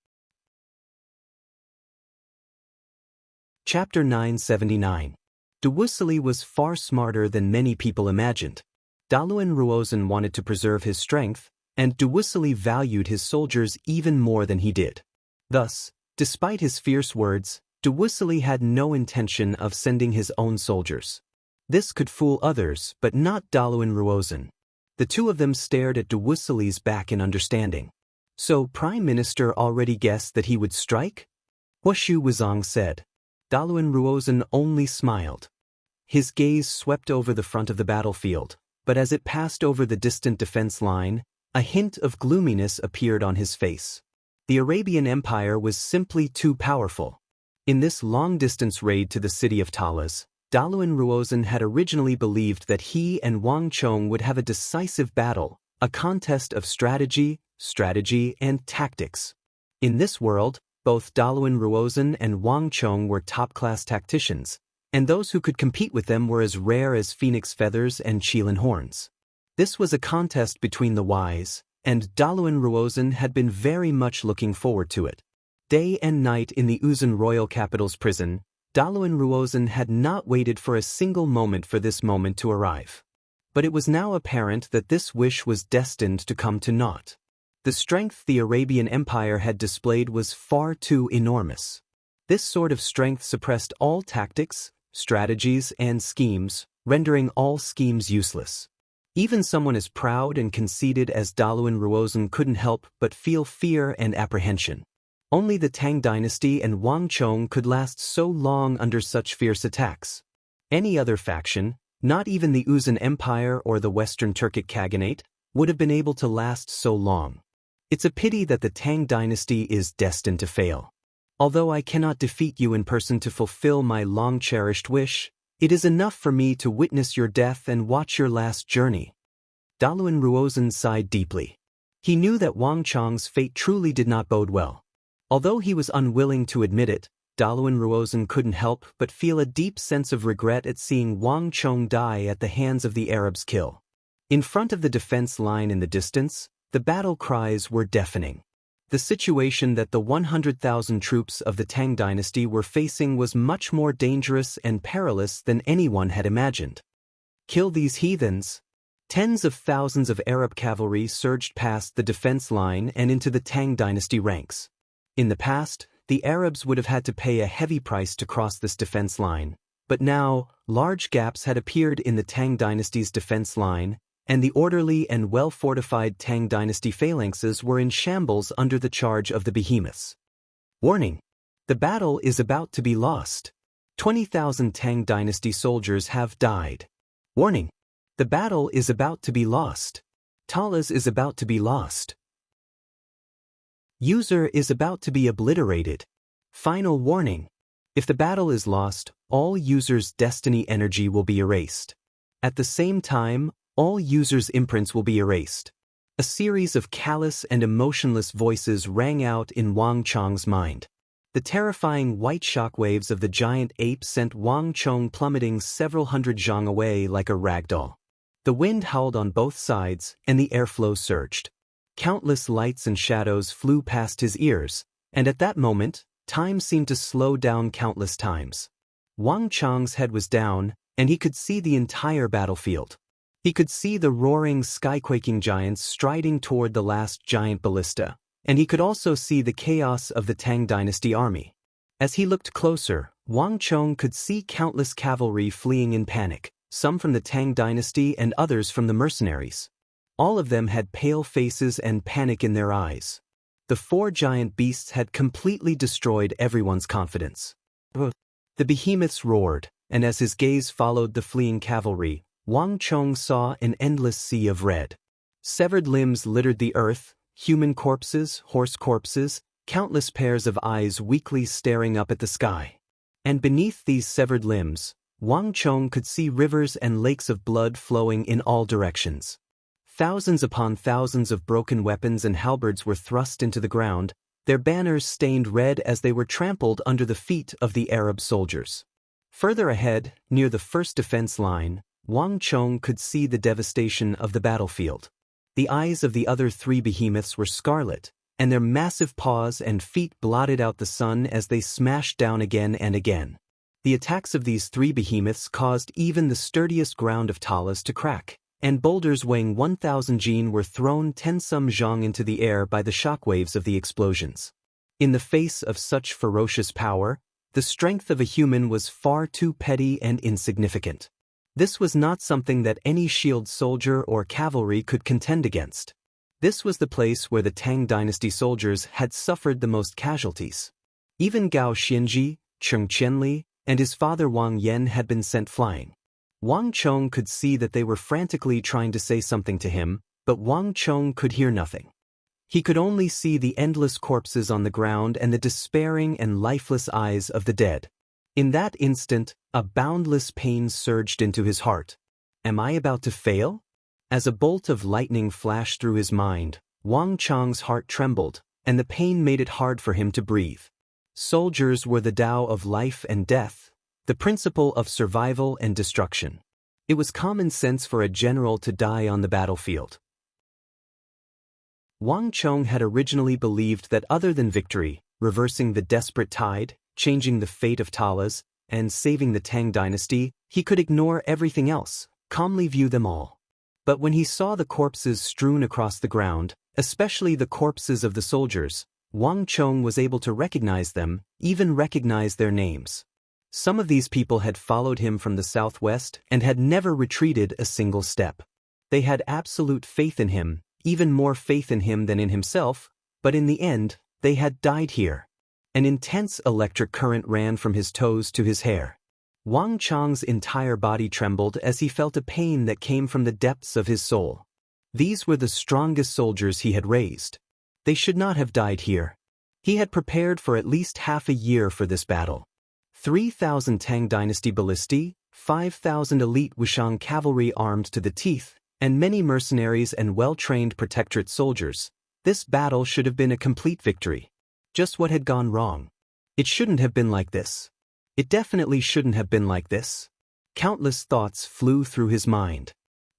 Chapter 979. Duwusile was far smarter than many people imagined. Daluan Ruozhen wanted to preserve his strength, and Duwusile valued his soldiers even more than he did. Thus, despite his fierce words, Duwusile had no intention of sending his own soldiers. This could fool others, but not Daluan Ruozhen. The two of them stared at Duwusile's back in understanding. So Prime Minister already guessed that he would strike? Huashu Wizang said. Daluan Ruozhen only smiled. His gaze swept over the front of the battlefield, but as it passed over the distant defense line, a hint of gloominess appeared on his face. The Arabian Empire was simply too powerful. In this long-distance raid to the city of Talas, Daluan Ruozhen had originally believed that he and Wang Chong would have a decisive battle, a contest of strategy, and tactics. In this world, both Daluan Ruozhen and Wang Chong were top-class tacticians, and those who could compete with them were as rare as phoenix feathers and Qilin horns. This was a contest between the wise, and Daluan Ruozhen had been very much looking forward to it. Day and night in the Uzun royal capital's prison, Daluan Ruozhen had not waited for a single moment for this moment to arrive. But it was now apparent that this wish was destined to come to naught. The strength the Arabian Empire had displayed was far too enormous. This sort of strength suppressed all tactics, strategies, and schemes, rendering all schemes useless. Even someone as proud and conceited as Daluan Ruozhen couldn't help but feel fear and apprehension. Only the Tang dynasty and Wang Chong could last so long under such fierce attacks. Any other faction, not even the Uzan Empire or the Western Turkic Khaganate, would have been able to last so long. It's a pity that the Tang dynasty is destined to fail. Although I cannot defeat you in person to fulfill my long-cherished wish, it is enough for me to witness your death and watch your last journey. Daluan Ruozhen sighed deeply. He knew that Wang Chong's fate truly did not bode well. Although he was unwilling to admit it, Daluan Ruozhen couldn't help but feel a deep sense of regret at seeing Wang Chong die at the hands of the Arabs' kill. In front of the defense line in the distance, the battle cries were deafening. The situation that the 100,000 troops of the Tang dynasty were facing was much more dangerous and perilous than anyone had imagined. Kill these heathens! Tens of thousands of Arab cavalry surged past the defense line and into the Tang dynasty ranks. In the past, the Arabs would have had to pay a heavy price to cross this defense line, but now, large gaps had appeared in the Tang dynasty's defense line, and the orderly and well-fortified Tang dynasty phalanxes were in shambles under the charge of the behemoths. Warning! The battle is about to be lost. 20,000 Tang dynasty soldiers have died. Warning! The battle is about to be lost. Talas is about to be lost. User is about to be obliterated. Final warning. If the battle is lost, all users' destiny energy will be erased. At the same time, all users' imprints will be erased. A series of callous and emotionless voices rang out in Wang Chong's mind. The terrifying white shockwaves of the giant ape sent Wang Chong plummeting several hundred zhang away like a ragdoll. The wind howled on both sides, and the airflow surged. Countless lights and shadows flew past his ears, and at that moment, time seemed to slow down countless times. Wang Chong's head was down, and he could see the entire battlefield. He could see the roaring, sky-quaking giants striding toward the last giant ballista, and he could also see the chaos of the Tang dynasty army. As he looked closer, Wang Chong could see countless cavalry fleeing in panic, some from the Tang dynasty and others from the mercenaries. All of them had pale faces and panic in their eyes. The four giant beasts had completely destroyed everyone's confidence. The behemoths roared, and as his gaze followed the fleeing cavalry, Wang Chong saw an endless sea of red. Severed limbs littered the earth, human corpses, horse corpses, countless pairs of eyes weakly staring up at the sky. And beneath these severed limbs, Wang Chong could see rivers and lakes of blood flowing in all directions. Thousands upon thousands of broken weapons and halberds were thrust into the ground, their banners stained red as they were trampled under the feet of the Arab soldiers. Further ahead, near the first defense line, Wang Chong could see the devastation of the battlefield. The eyes of the other three behemoths were scarlet, and their massive paws and feet blotted out the sun as they smashed down again and again. The attacks of these three behemoths caused even the sturdiest ground of Talas to crack, and boulders weighing 1,000 jin were thrown 10-some zhang into the air by the shockwaves of the explosions. In the face of such ferocious power, the strength of a human was far too petty and insignificant. This was not something that any shield soldier or cavalry could contend against. This was the place where the Tang dynasty soldiers had suffered the most casualties. Even Gao Xianji, Cheng Qianli, and his father Wang Yan had been sent flying. Wang Chong could see that they were frantically trying to say something to him, but Wang Chong could hear nothing. He could only see the endless corpses on the ground and the despairing and lifeless eyes of the dead. In that instant, a boundless pain surged into his heart. Am I about to fail? As a bolt of lightning flashed through his mind, Wang Chong's heart trembled, and the pain made it hard for him to breathe. Soldiers were the Tao of life and death, the principle of survival and destruction. It was common sense for a general to die on the battlefield. Wang Chong had originally believed that other than victory, reversing the desperate tide, changing the fate of Talas, and saving the Tang dynasty, he could ignore everything else, calmly view them all. But when he saw the corpses strewn across the ground, especially the corpses of the soldiers, Wang Chong was able to recognize them, even recognize their names. Some of these people had followed him from the southwest and had never retreated a single step. They had absolute faith in him, even more faith in him than in himself, but in the end, they had died here. An intense electric current ran from his toes to his hair. Wang Chang's entire body trembled as he felt a pain that came from the depths of his soul. These were the strongest soldiers he had raised. They should not have died here. He had prepared for at least half a year for this battle. 3,000 Tang Dynasty ballistae, 5,000 elite Wushang cavalry armed to the teeth, and many mercenaries and well-trained protectorate soldiers. This battle should have been a complete victory. Just what had gone wrong? It shouldn't have been like this. It definitely shouldn't have been like this. Countless thoughts flew through his mind.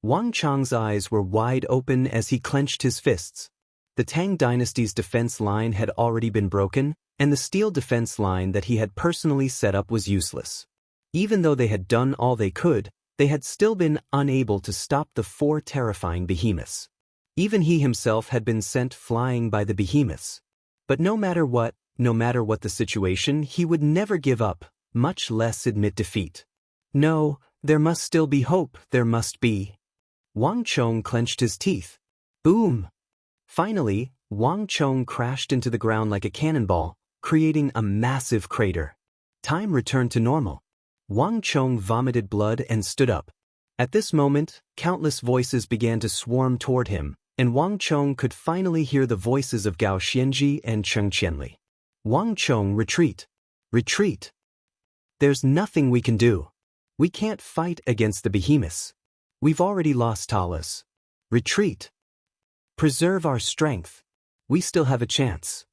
Wang Chang's eyes were wide open as he clenched his fists. The Tang Dynasty's defense line had already been broken, and the steel defense line that he had personally set up was useless. Even though they had done all they could, they had still been unable to stop the 4 terrifying behemoths. Even he himself had been sent flying by the behemoths. But no matter what the situation, he would never give up, much less admit defeat. No, there must still be hope, there must be. Wang Chong clenched his teeth. Boom! Finally, Wang Chong crashed into the ground like a cannonball, creating a massive crater. Time returned to normal. Wang Chong vomited blood and stood up. At this moment, countless voices began to swarm toward him, and Wang Chong could finally hear the voices of Gao Xianji and Cheng Qianli. Wang Chong, retreat! Retreat! There's nothing we can do. We can't fight against the behemoths. We've already lost Talas. Retreat! Preserve our strength. We still have a chance.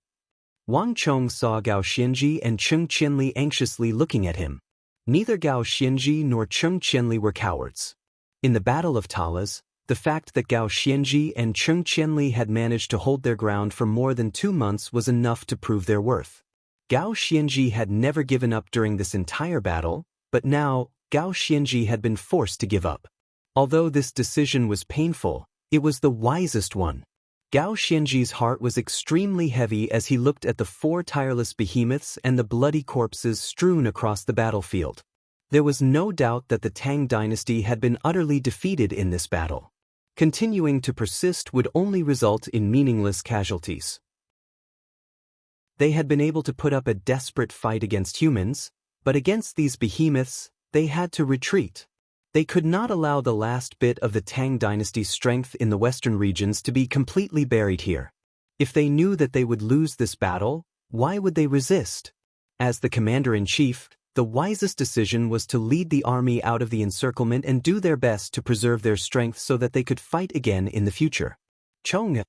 Wang Chong saw Gao Xianji and Cheng Qianli anxiously looking at him. Neither Gao Xianji nor Cheng Qianli were cowards. In the Battle of Talas, the fact that Gao Xianji and Cheng Qianli had managed to hold their ground for more than 2 months was enough to prove their worth. Gao Xianji had never given up during this entire battle, but now, Gao Xianji had been forced to give up. Although this decision was painful, it was the wisest one. Gao Xianji's heart was extremely heavy as he looked at the 4 tireless behemoths and the bloody corpses strewn across the battlefield. There was no doubt that the Tang Dynasty had been utterly defeated in this battle. Continuing to persist would only result in meaningless casualties. They had been able to put up a desperate fight against humans, but against these behemoths, they had to retreat. They could not allow the last bit of the Tang Dynasty's strength in the western regions to be completely buried here. If they knew that they would lose this battle, why would they resist? As the commander-in-chief, the wisest decision was to lead the army out of the encirclement and do their best to preserve their strength so that they could fight again in the future. Chong.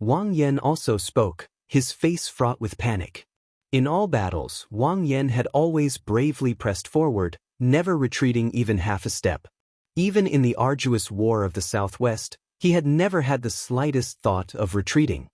Wang Yan also spoke, his face fraught with panic. In all battles, Wang Yan had always bravely pressed forward, never retreating even half a step. Even in the arduous war of the Southwest, he had never had the slightest thought of retreating.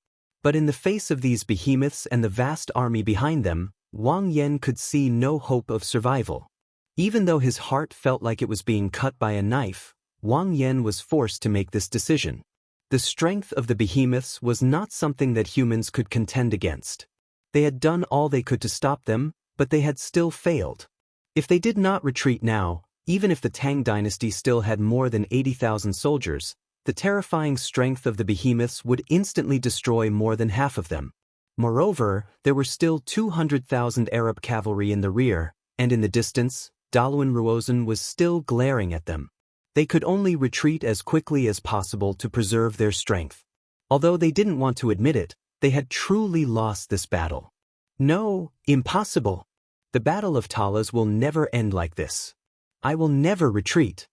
But in the face of these behemoths and the vast army behind them, Wang Yan could see no hope of survival. Even though his heart felt like it was being cut by a knife, Wang Yan was forced to make this decision. The strength of the behemoths was not something that humans could contend against. They had done all they could to stop them, but they had still failed. If they did not retreat now, even if the Tang Dynasty still had more than 80,000 soldiers, the terrifying strength of the behemoths would instantly destroy more than half of them. Moreover, there were still 200,000 Arab cavalry in the rear, and in the distance, Daluan Ruozan was still glaring at them. They could only retreat as quickly as possible to preserve their strength. Although they didn't want to admit it, they had truly lost this battle. No, impossible. The Battle of Talas will never end like this. I will never retreat.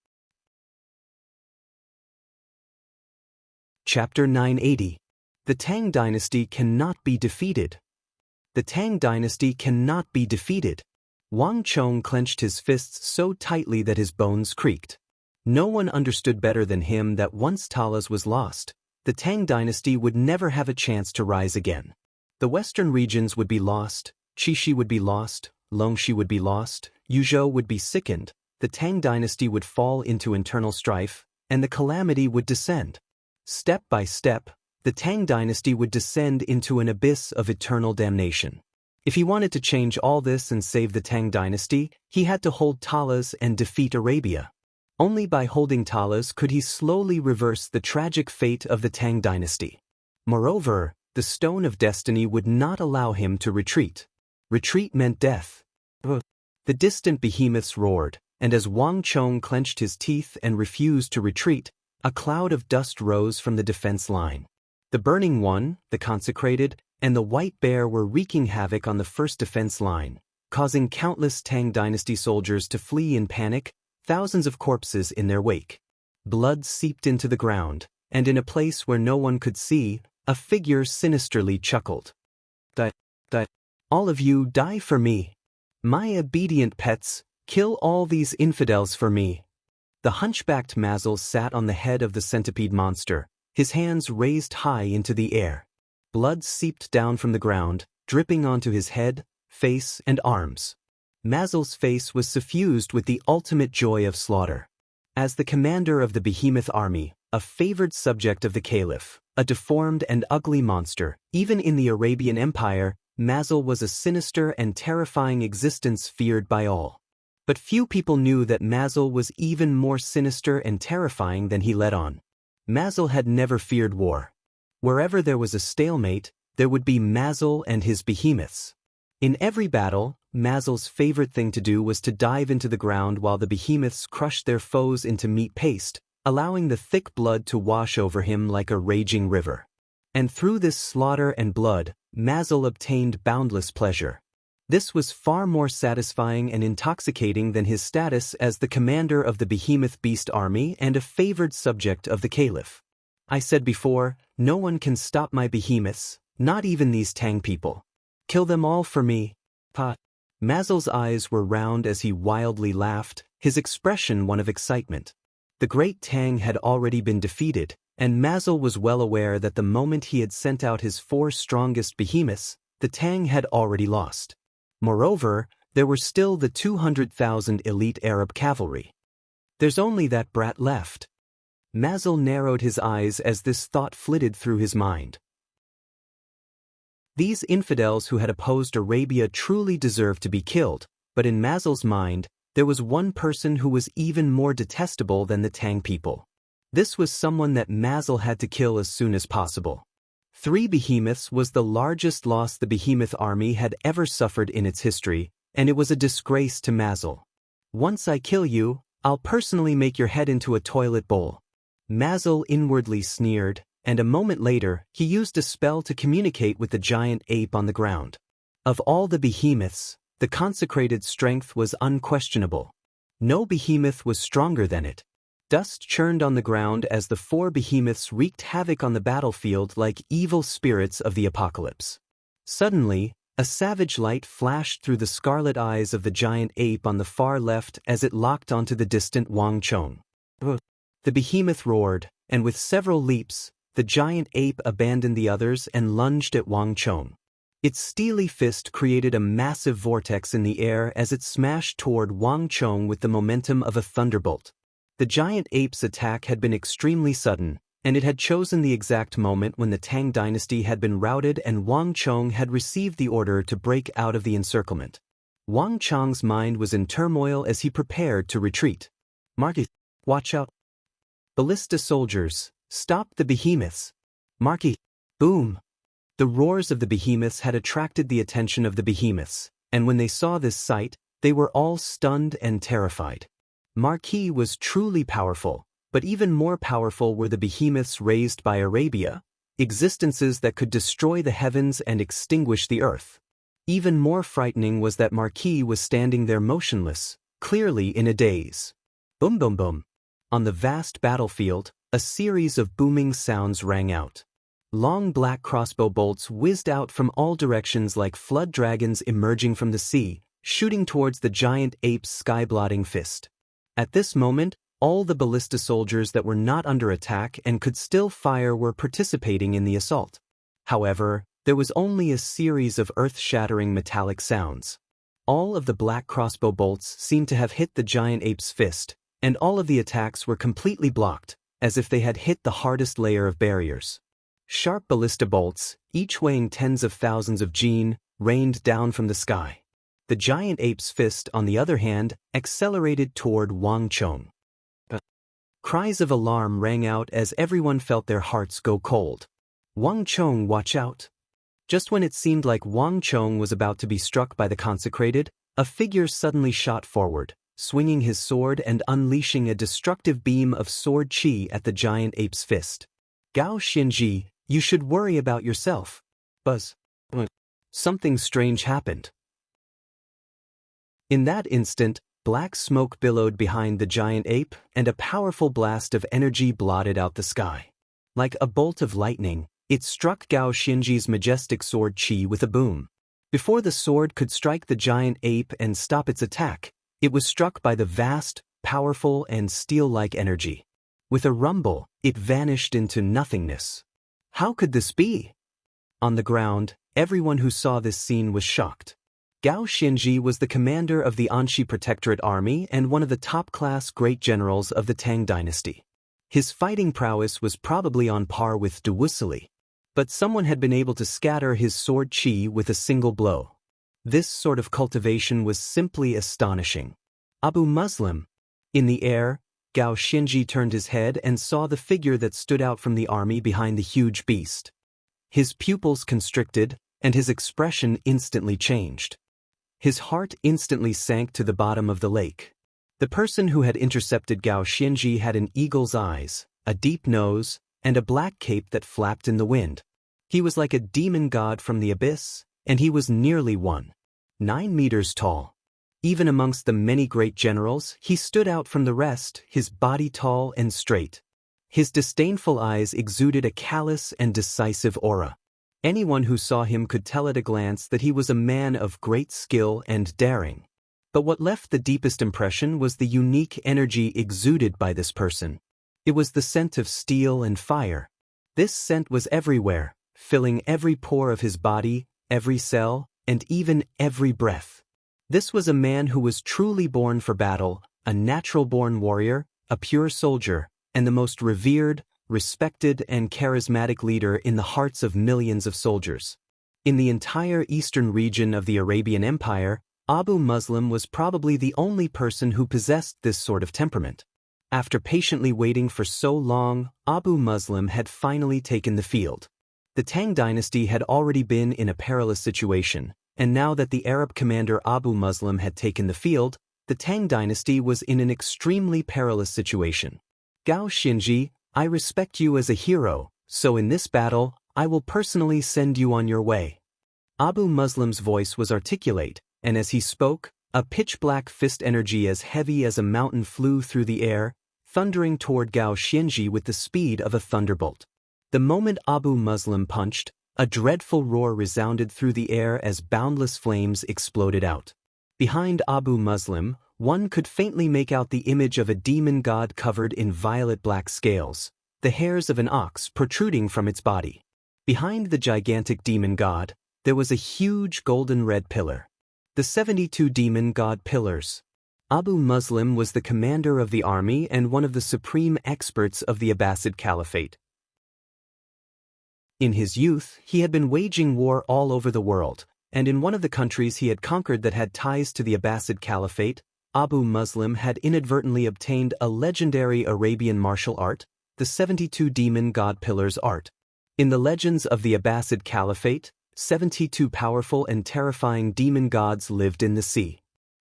Chapter 980. The Tang Dynasty cannot be defeated. The Tang Dynasty cannot be defeated. Wang Chong clenched his fists so tightly that his bones creaked. No one understood better than him that once Talas was lost, the Tang Dynasty would never have a chance to rise again. The western regions would be lost, Qixi would be lost, Longxi would be lost, Yuzhou would be sickened, the Tang Dynasty would fall into internal strife, and the calamity would descend. Step by step, the Tang Dynasty would descend into an abyss of eternal damnation. If he wanted to change all this and save the Tang dynasty, he had to hold Talas and defeat Arabia. Only by holding Talas could he slowly reverse the tragic fate of the Tang dynasty. Moreover, the Stone of Destiny would not allow him to retreat. Retreat meant death. The distant behemoths roared, and as Wang Chong clenched his teeth and refused to retreat, a cloud of dust rose from the defense line. The Burning One, the Consecrated, and the White Bear were wreaking havoc on the first defense line, causing countless Tang dynasty soldiers to flee in panic, thousands of corpses in their wake. Blood seeped into the ground, and in a place where no one could see, a figure sinisterly chuckled. That, all of you die for me. My obedient pets, kill all these infidels for me. The hunchbacked Mazel sat on the head of the centipede monster, his hands raised high into the air. Blood seeped down from the ground, dripping onto his head, face, and arms. Mazel's face was suffused with the ultimate joy of slaughter. As the commander of the behemoth army, a favored subject of the caliph, a deformed and ugly monster, even in the Arabian Empire, Mazel was a sinister and terrifying existence feared by all. But few people knew that Mazel was even more sinister and terrifying than he let on. Mazel had never feared war. Wherever there was a stalemate, there would be Mazel and his behemoths. In every battle, Mazel's favorite thing to do was to dive into the ground while the behemoths crushed their foes into meat paste, allowing the thick blood to wash over him like a raging river. And through this slaughter and blood, Mazel obtained boundless pleasure. This was far more satisfying and intoxicating than his status as the commander of the behemoth beast army and a favored subject of the caliph. I said before, no one can stop my behemoths, not even these Tang people. Kill them all for me. Mazel's eyes were round as he wildly laughed, his expression one of excitement. The great Tang had already been defeated, and Mazel was well aware that the moment he had sent out his 4 strongest behemoths, the Tang had already lost. Moreover, there were still the 200,000 elite Arab cavalry. There's only that brat left. Mazel narrowed his eyes as this thought flitted through his mind. These infidels who had opposed Arabia truly deserved to be killed, but in Mazel's mind, there was one person who was even more detestable than the Tang people. This was someone that Mazel had to kill as soon as possible. 3 behemoths was the largest loss the behemoth army had ever suffered in its history, and it was a disgrace to Mazel. Once I kill you, I'll personally make your head into a toilet bowl. Mazel inwardly sneered, and a moment later, he used a spell to communicate with the giant ape on the ground. Of all the behemoths, the consecrated strength was unquestionable. No behemoth was stronger than it. Dust churned on the ground as the 4 behemoths wreaked havoc on the battlefield like evil spirits of the apocalypse. Suddenly, a savage light flashed through the scarlet eyes of the giant ape on the far left as it locked onto the distant Wang Chong. The behemoth roared, and with several leaps, the giant ape abandoned the others and lunged at Wang Chong. Its steely fist created a massive vortex in the air as it smashed toward Wang Chong with the momentum of a thunderbolt. The giant ape's attack had been extremely sudden, and it had chosen the exact moment when the Tang dynasty had been routed and Wang Chong had received the order to break out of the encirclement. Wang Chong's mind was in turmoil as he prepared to retreat. Marky, watch out. Ballista soldiers, stop the behemoths. Marky, boom. The roars of the behemoths had attracted the attention of the behemoths, and when they saw this sight, they were all stunned and terrified. Marquis was truly powerful, but even more powerful were the behemoths raised by Arabia, existences that could destroy the heavens and extinguish the earth. Even more frightening was that Marquis was standing there motionless, clearly in a daze. Boom boom boom. On the vast battlefield, a series of booming sounds rang out. Long black crossbow bolts whizzed out from all directions like flood dragons emerging from the sea, shooting towards the giant ape's sky-blotting fist. At this moment, all the ballista soldiers that were not under attack and could still fire were participating in the assault. However, there was only a series of earth-shattering metallic sounds. All of the black crossbow bolts seemed to have hit the giant ape's fist, and all of the attacks were completely blocked, as if they had hit the hardest layer of barriers. Sharp ballista bolts, each weighing tens of thousands of jin, rained down from the sky. The giant ape's fist, on the other hand, accelerated toward Wang Chong. Cries of alarm rang out as everyone felt their hearts go cold. "Wang Chong, watch out!" Just when it seemed like Wang Chong was about to be struck by the consecrated, a figure suddenly shot forward, swinging his sword and unleashing a destructive beam of sword qi at the giant ape's fist. "Gao Xinji, you should worry about yourself." Buzz. Something strange happened. In that instant, black smoke billowed behind the giant ape, and a powerful blast of energy blotted out the sky. Like a bolt of lightning, it struck Gao Xinji's majestic sword qi with a boom. Before the sword could strike the giant ape and stop its attack, it was struck by the vast, powerful, and steel-like energy. With a rumble, it vanished into nothingness. How could this be? On the ground, everyone who saw this scene was shocked. Gao Xinji was the commander of the Anxi Protectorate Army and one of the top-class great generals of the Tang dynasty. His fighting prowess was probably on par with De Wusili, but someone had been able to scatter his sword qi with a single blow. This sort of cultivation was simply astonishing. Abu Muslim. In the air, Gao Xinji turned his head and saw the figure that stood out from the army behind the huge beast. His pupils constricted, and his expression instantly changed. His heart instantly sank to the bottom of the lake. The person who had intercepted Gao Xinji had an eagle's eyes, a deep nose, and a black cape that flapped in the wind. He was like a demon god from the abyss, and he was nearly 1.9 meters tall. Even amongst the many great generals, he stood out from the rest, his body tall and straight. His disdainful eyes exuded a callous and decisive aura. Anyone who saw him could tell at a glance that he was a man of great skill and daring. But what left the deepest impression was the unique energy exuded by this person. It was the scent of steel and fire. This scent was everywhere, filling every pore of his body, every cell, and even every breath. This was a man who was truly born for battle, a natural-born warrior, a pure soldier, and the most revered, respected, and charismatic leader in the hearts of millions of soldiers. In the entire eastern region of the Arabian Empire, Abu Muslim was probably the only person who possessed this sort of temperament. After patiently waiting for so long, Abu Muslim had finally taken the field. The Tang dynasty had already been in a perilous situation, and now that the Arab commander Abu Muslim had taken the field, the Tang dynasty was in an extremely perilous situation. "Gao Xinji, I respect you as a hero, so in this battle, I will personally send you on your way." Abu Muslim's voice was articulate, and as he spoke, a pitch-black fist energy as heavy as a mountain flew through the air, thundering toward Gao Xinji with the speed of a thunderbolt. The moment Abu Muslim punched, a dreadful roar resounded through the air as boundless flames exploded out. Behind Abu Muslim, one could faintly make out the image of a demon god covered in violet-black scales, the hairs of an ox protruding from its body. Behind the gigantic demon god, there was a huge golden-red pillar. The 72 demon god pillars. Abu Muslim was the commander of the army and one of the supreme experts of the Abbasid Caliphate. In his youth, he had been waging war all over the world, and in one of the countries he had conquered that had ties to the Abbasid Caliphate, Abu Muslim had inadvertently obtained a legendary Arabian martial art, the 72 demon god pillars art. In the legends of the Abbasid Caliphate, 72 powerful and terrifying demon gods lived in the sea.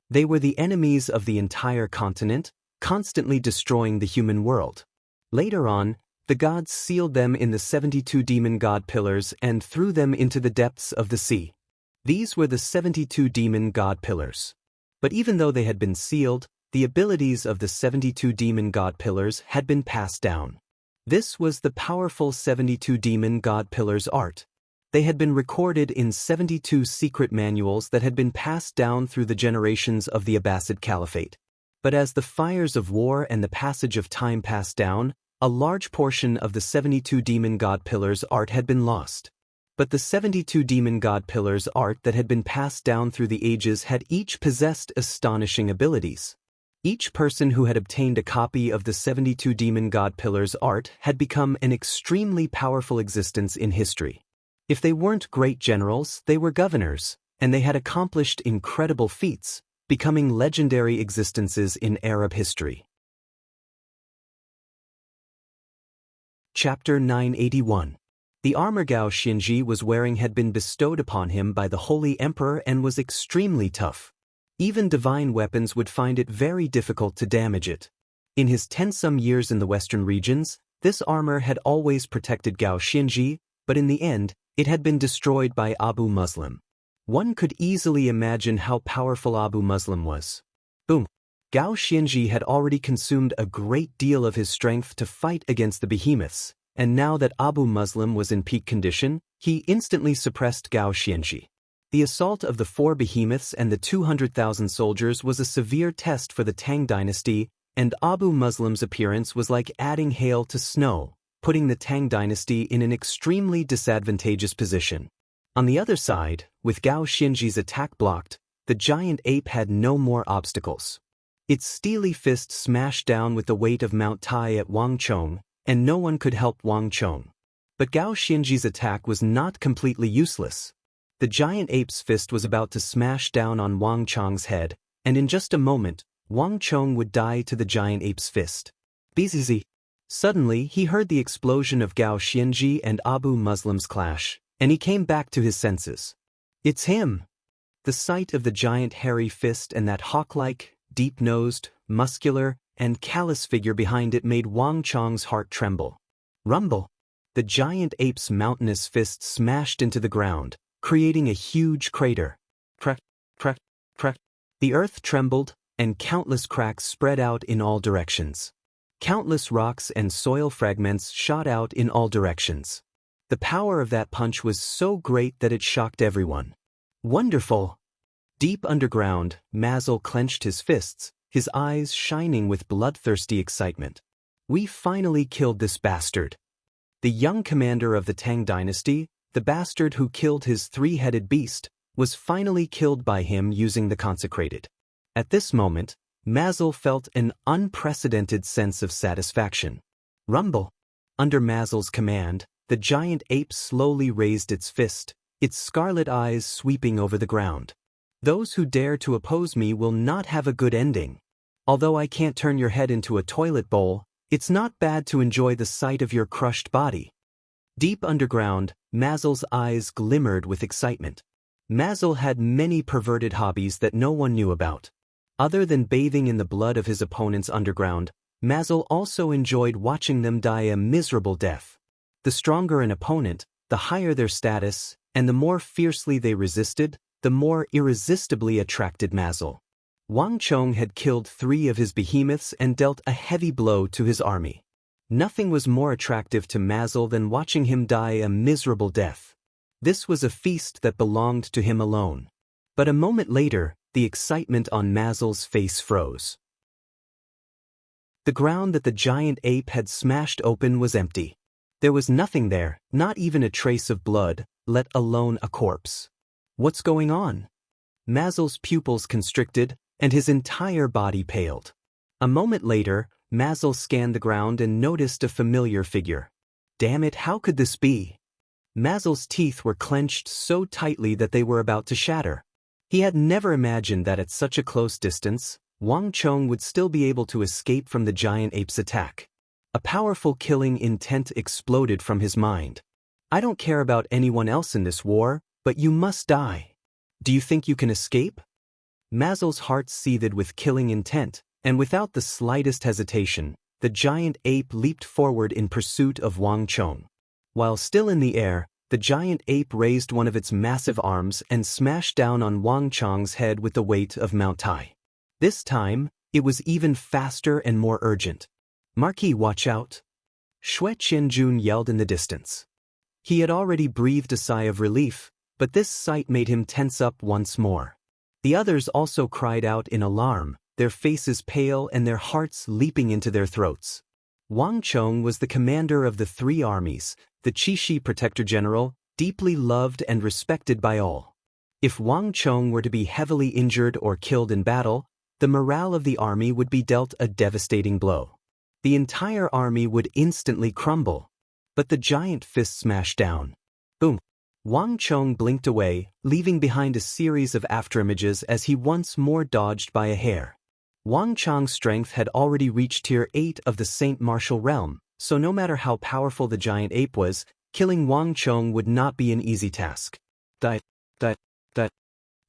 They were the enemies of the entire continent, constantly destroying the human world. Later on, the gods sealed them in the 72 demon god pillars and threw them into the depths of the sea. These were the 72 demon god pillars. But even though they had been sealed, the abilities of the 72 demon god pillars had been passed down. This was the powerful 72 demon god pillars art. They had been recorded in 72 secret manuals that had been passed down through the generations of the Abbasid Caliphate. But as the fires of war and the passage of time passed down, a large portion of the 72 demon god pillars art had been lost. But the 72 demon god pillars art that had been passed down through the ages had each possessed astonishing abilities. Each person who had obtained a copy of the 72 demon god pillars art had become an extremely powerful existence in history. If they weren't great generals, they were governors, and they had accomplished incredible feats, becoming legendary existences in Arab history. Chapter 981. The armor Gao Xianji was wearing had been bestowed upon him by the Holy Emperor and was extremely tough. Even divine weapons would find it very difficult to damage it. In his 10-some years in the western regions, this armor had always protected Gao Xianji, but in the end, it had been destroyed by Abu Muslim. One could easily imagine how powerful Abu Muslim was. Boom! Gao Xianji had already consumed a great deal of his strength to fight against the behemoths, and now that Abu Muslim was in peak condition, he instantly suppressed Gao Xianji. The assault of the 4 behemoths and the 200,000 soldiers was a severe test for the Tang dynasty, and Abu Muslim's appearance was like adding hail to snow, putting the Tang dynasty in an extremely disadvantageous position. On the other side, with Gao Xianji's attack blocked, the giant ape had no more obstacles. Its steely fist smashed down with the weight of Mount Tai at Wang Chong, and no one could help Wang Chong. But Gao Xianji's attack was not completely useless. The giant ape's fist was about to smash down on Wang Chong's head, and in just a moment, Wang Chong would die to the giant ape's fist. Bzz. Suddenly, he heard the explosion of Gao Xianji and Abu Muslim's clash, and he came back to his senses. It's him! The sight of the giant hairy fist and that hawk-like, deep-nosed, muscular, and callous figure behind it made Wang Chong's heart tremble. Rumble! The giant ape's mountainous fist smashed into the ground, creating a huge crater. Crack, crack, crack. The earth trembled, and countless cracks spread out in all directions. Countless rocks and soil fragments shot out in all directions. The power of that punch was so great that it shocked everyone. Wonderful! Deep underground, Mazel clenched his fists, his eyes shining with bloodthirsty excitement. We finally killed this bastard. The young commander of the Tang dynasty, the bastard who killed his 3-headed beast, was finally killed by him using the consecrated. At this moment, Mazel felt an unprecedented sense of satisfaction. Rumble! Under Mazel's command, the giant ape slowly raised its fist, its scarlet eyes sweeping over the ground. Those who dare to oppose me will not have a good ending. Although I can't turn your head into a toilet bowl, it's not bad to enjoy the sight of your crushed body. Deep underground, Mazel's eyes glimmered with excitement. Mazel had many perverted hobbies that no one knew about. Other than bathing in the blood of his opponents underground, Mazel also enjoyed watching them die a miserable death. The stronger an opponent, the higher their status, and the more fiercely they resisted, the more irresistibly attracted Mazel. Wang Chong had killed 3 of his behemoths and dealt a heavy blow to his army. Nothing was more attractive to Mazel than watching him die a miserable death. This was a feast that belonged to him alone. But a moment later, the excitement on Mazel's face froze. The ground that the giant ape had smashed open was empty. There was nothing there, not even a trace of blood, let alone a corpse. What's going on? Mazel's pupils constricted, and his entire body paled. A moment later, Mazel scanned the ground and noticed a familiar figure. Damn it, how could this be? Mazel's teeth were clenched so tightly that they were about to shatter. He had never imagined that at such a close distance, Wang Chong would still be able to escape from the giant ape's attack. A powerful killing intent exploded from his mind. I don't care about anyone else in this war, but you must die. Do you think you can escape? Mazel's heart seethed with killing intent, and without the slightest hesitation, the giant ape leaped forward in pursuit of Wang Chong. While still in the air, the giant ape raised one of its massive arms and smashed down on Wang Chong's head with the weight of Mount Tai. This time, it was even faster and more urgent. Marquis, watch out! Xue Qianjun yelled in the distance. He had already breathed a sigh of relief, but this sight made him tense up once more. The others also cried out in alarm, their faces pale and their hearts leaping into their throats. Wang Chong was the commander of the 3 armies, the Qixi Protector General, deeply loved and respected by all. If Wang Chong were to be heavily injured or killed in battle, the morale of the army would be dealt a devastating blow. The entire army would instantly crumble. But the giant fist smashed down. Boom! Wang Chong blinked away, leaving behind a series of afterimages as he once more dodged by a hair. Wang Chong's strength had already reached Tier 8 of the Saint Martial realm, so no matter how powerful the giant ape was, killing Wang Chong would not be an easy task.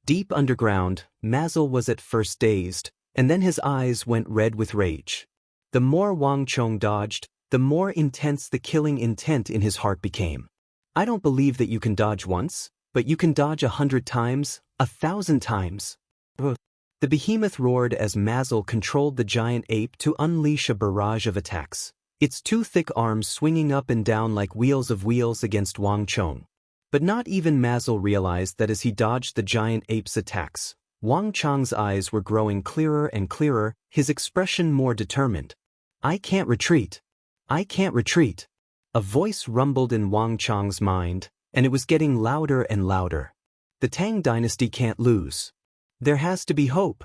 Deep underground, Mazel was at first dazed, and then his eyes went red with rage. The more Wang Chong dodged, the more intense the killing intent in his heart became. I don't believe that you can dodge once, but you can dodge 100 times, 1,000 times. The behemoth roared as Mazel controlled the giant ape to unleash a barrage of attacks, its two thick arms swinging up and down like wheels against Wang Chong. But not even Mazel realized that as he dodged the giant ape's attacks, Wang Chong's eyes were growing clearer and clearer, his expression more determined. I can't retreat. I can't retreat. A voice rumbled in Wang Chong's mind, and it was getting louder and louder. The Tang dynasty can't lose. There has to be hope.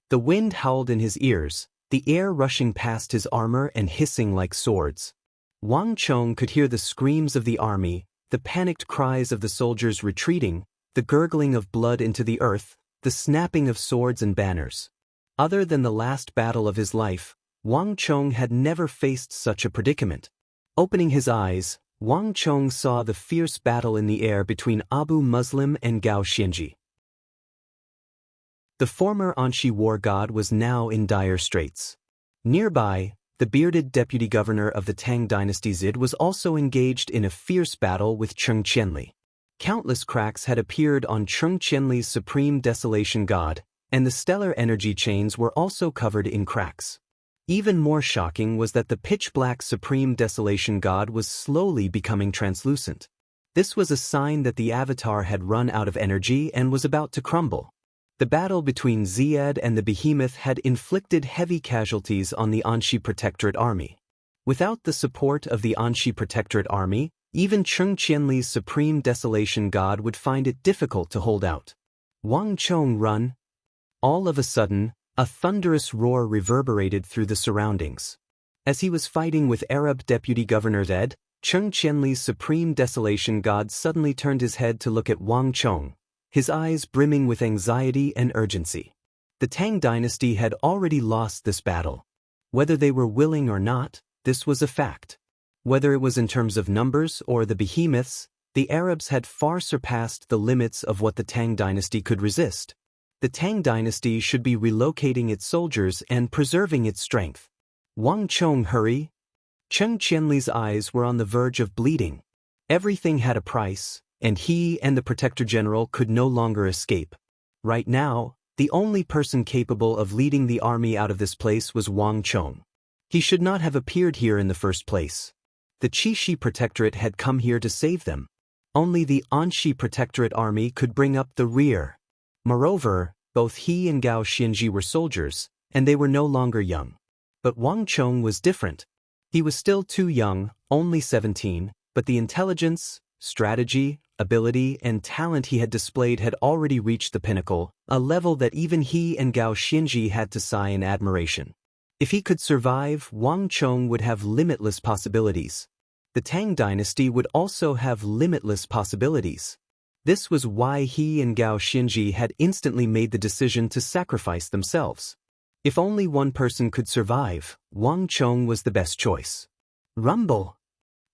The wind howled in his ears, the air rushing past his armor and hissing like swords. Wang Chong could hear the screams of the army, the panicked cries of the soldiers retreating, the gurgling of blood into the earth, the snapping of swords and banners. Other than the last battle of his life, Wang Chong had never faced such a predicament. Opening his eyes, Wang Chong saw the fierce battle in the air between Abu Muslim and Gao Xianji. The former Anshi war god was now in dire straits. Nearby, the bearded deputy governor of the Tang dynasty Zid was also engaged in a fierce battle with Cheng Qianli. Countless cracks had appeared on Cheng Qianli's supreme desolation god, and the stellar energy chains were also covered in cracks. Even more shocking was that the pitch-black supreme desolation god was slowly becoming translucent. This was a sign that the avatar had run out of energy and was about to crumble. The battle between Ziad and the behemoth had inflicted heavy casualties on the Anshi Protectorate army. Without the support of the Anshi Protectorate army, even Cheng Qianli's supreme desolation god would find it difficult to hold out. Wang Chong run. All of a sudden, a thunderous roar reverberated through the surroundings. As he was fighting with Arab Deputy Governor Zed, Cheng Qianli's supreme desolation god suddenly turned his head to look at Wang Chong, his eyes brimming with anxiety and urgency. The Tang dynasty had already lost this battle. Whether they were willing or not, this was a fact. Whether it was in terms of numbers or the behemoths, the Arabs had far surpassed the limits of what the Tang dynasty could resist. The Tang dynasty should be relocating its soldiers and preserving its strength. Wang Chong, hurry! Cheng Qianli's eyes were on the verge of bleeding. Everything had a price, and he and the Protector General could no longer escape. Right now, the only person capable of leading the army out of this place was Wang Chong. He should not have appeared here in the first place. The Qixi Protectorate had come here to save them. Only the Anshi Protectorate army could bring up the rear. Moreover, both he and Gao Xianji were soldiers, and they were no longer young. But Wang Chong was different. He was still too young, only 17, but the intelligence, strategy, ability, and talent he had displayed had already reached the pinnacle, a level that even he and Gao Xianji had to sigh in admiration. If he could survive, Wang Chong would have limitless possibilities. The Tang dynasty would also have limitless possibilities. This was why he and Gao Xianji had instantly made the decision to sacrifice themselves. If only one person could survive, Wang Chong was the best choice. Rumble!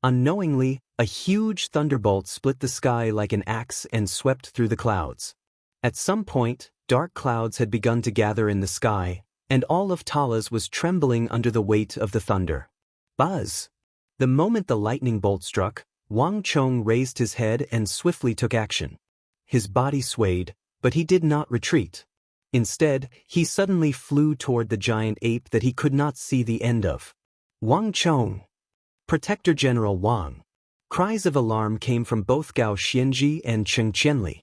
Unknowingly, a huge thunderbolt split the sky like an axe and swept through the clouds. At some point, dark clouds had begun to gather in the sky, and all of Talas was trembling under the weight of the thunder. Buzz! The moment the lightning bolt struck, Wang Chong raised his head and swiftly took action. His body swayed, but he did not retreat. Instead, he suddenly flew toward the giant ape that he could not see the end of. Wang Chong! Protector General Wang! Cries of alarm came from both Gao Xianji and Cheng Qianli.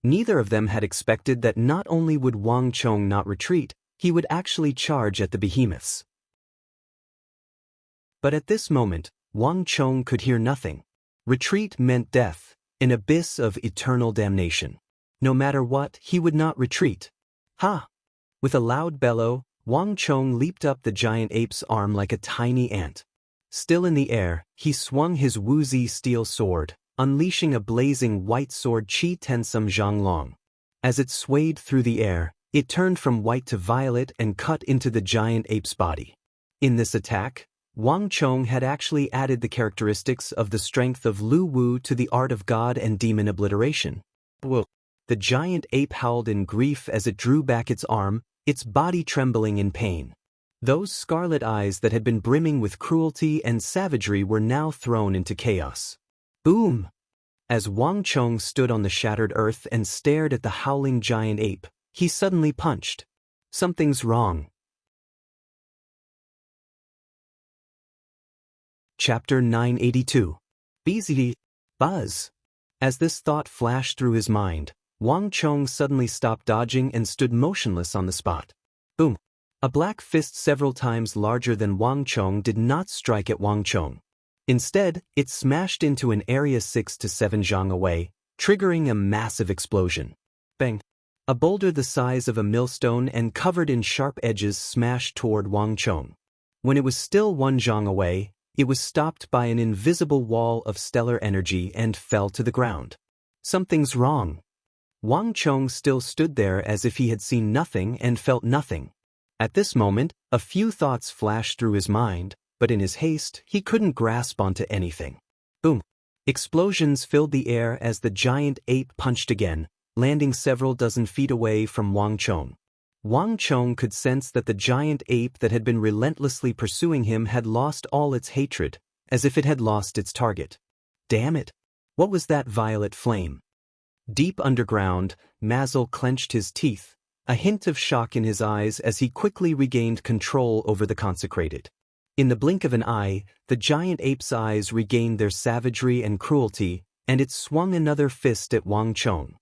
Neither of them had expected that not only would Wang Chong not retreat, he would actually charge at the behemoths. But at this moment, Wang Chong could hear nothing. Retreat meant death, an abyss of eternal damnation. No matter what, he would not retreat. Ha! With a loud bellow, Wang Chong leaped up the giant ape's arm like a tiny ant. Still in the air, he swung his woozy steel sword, unleashing a blazing white sword Qi Tensum Zhanglong. As it swayed through the air, it turned from white to violet and cut into the giant ape's body. In this attack, Wang Chong had actually added the characteristics of the strength of Lu Wu to the art of god and demon obliteration. Whoa. The giant ape howled in grief as it drew back its arm, its body trembling in pain. Those scarlet eyes that had been brimming with cruelty and savagery were now thrown into chaos. Boom! As Wang Chong stood on the shattered earth and stared at the howling giant ape, he suddenly punched. Something's wrong. Chapter 982. BZD. Buzz. As this thought flashed through his mind, Wang Chong suddenly stopped dodging and stood motionless on the spot. Boom! A black fist several times larger than Wang Chong did not strike at Wang Chong. Instead, it smashed into an area 6 to 7 zhang away, triggering a massive explosion. Bang! A boulder the size of a millstone and covered in sharp edges smashed toward Wang Chong. When it was still 1 zhang away, it was stopped by an invisible wall of stellar energy and fell to the ground. Something's wrong. Wang Chong still stood there as if he had seen nothing and felt nothing. At this moment, a few thoughts flashed through his mind, but in his haste, he couldn't grasp onto anything. Boom! Explosions filled the air as the giant ape punched again, landing several dozen feet away from Wang Chong. Wang Chong could sense that the giant ape that had been relentlessly pursuing him had lost all its hatred, as if it had lost its target. Damn it! What was that violet flame? Deep underground, Mazel clenched his teeth, a hint of shock in his eyes as he quickly regained control over the consecrated. In the blink of an eye, the giant ape's eyes regained their savagery and cruelty, and it swung another fist at Wang Chong.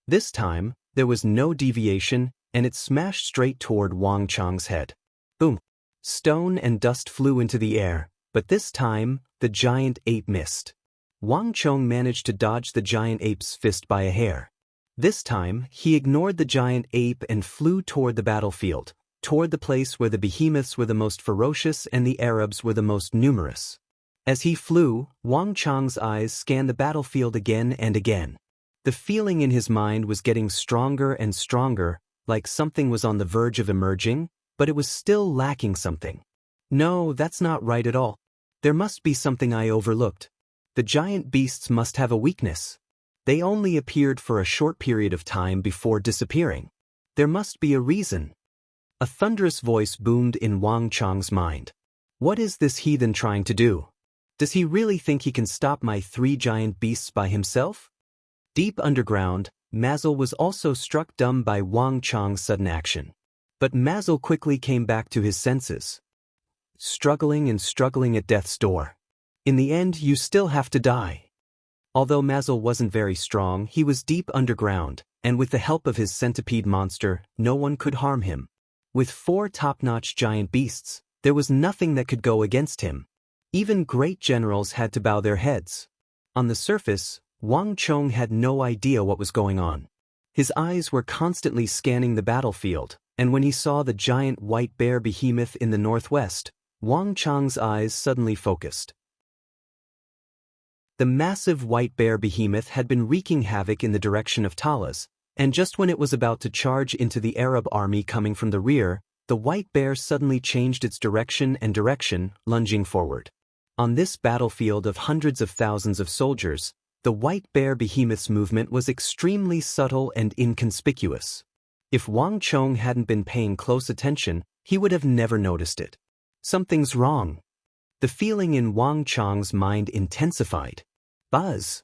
This time, there was no deviation, and it smashed straight toward Wang Chong's head. Boom! Stone and dust flew into the air, but this time, the giant ape missed. Wang Chong managed to dodge the giant ape's fist by a hair. This time, he ignored the giant ape and flew toward the battlefield, toward the place where the behemoths were the most ferocious and the Arabs were the most numerous. As he flew, Wang Chong's eyes scanned the battlefield again and again. The feeling in his mind was getting stronger and stronger, like something was on the verge of emerging, but it was still lacking something. No, that's not right at all. There must be something I overlooked. The giant beasts must have a weakness. They only appeared for a short period of time before disappearing. There must be a reason. A thunderous voice boomed in Wang Chong's mind. What is this heathen trying to do? Does he really think he can stop my 3 giant beasts by himself? Deep underground, Mazel was also struck dumb by Wang Chong's sudden action. But Mazel quickly came back to his senses. Struggling and struggling at death's door. In the end, you still have to die. Although Mazel wasn't very strong, he was deep underground, and with the help of his centipede monster, no one could harm him. With 4 top-notch giant beasts, there was nothing that could go against him. Even great generals had to bow their heads. On the surface, Wang Chong had no idea what was going on. His eyes were constantly scanning the battlefield, and when he saw the giant white bear behemoth in the northwest, Wang Chong's eyes suddenly focused. The massive white bear behemoth had been wreaking havoc in the direction of Talas, and just when it was about to charge into the Arab army coming from the rear, the white bear suddenly changed its direction, lunging forward. On this battlefield of hundreds of thousands of soldiers, the white bear behemoth's movement was extremely subtle and inconspicuous. If Wang Chong hadn't been paying close attention, he would have never noticed it. Something's wrong. The feeling in Wang Chong's mind intensified. Buzz!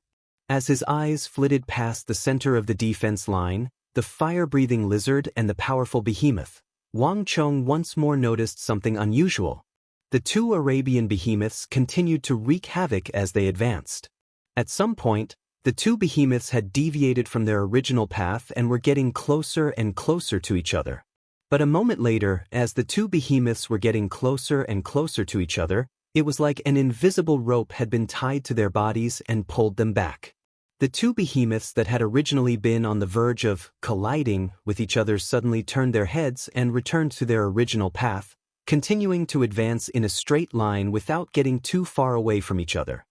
As his eyes flitted past the center of the defense line, the fire-breathing lizard and the powerful behemoth, Wang Chong once more noticed something unusual. The 2 Arabian behemoths continued to wreak havoc as they advanced. At some point, the 2 behemoths had deviated from their original path and were getting closer and closer to each other. But a moment later, as the 2 behemoths were getting closer and closer to each other, it was like an invisible rope had been tied to their bodies and pulled them back. The 2 behemoths that had originally been on the verge of colliding with each other suddenly turned their heads and returned to their original path, continuing to advance in a straight line without getting too far away from each other.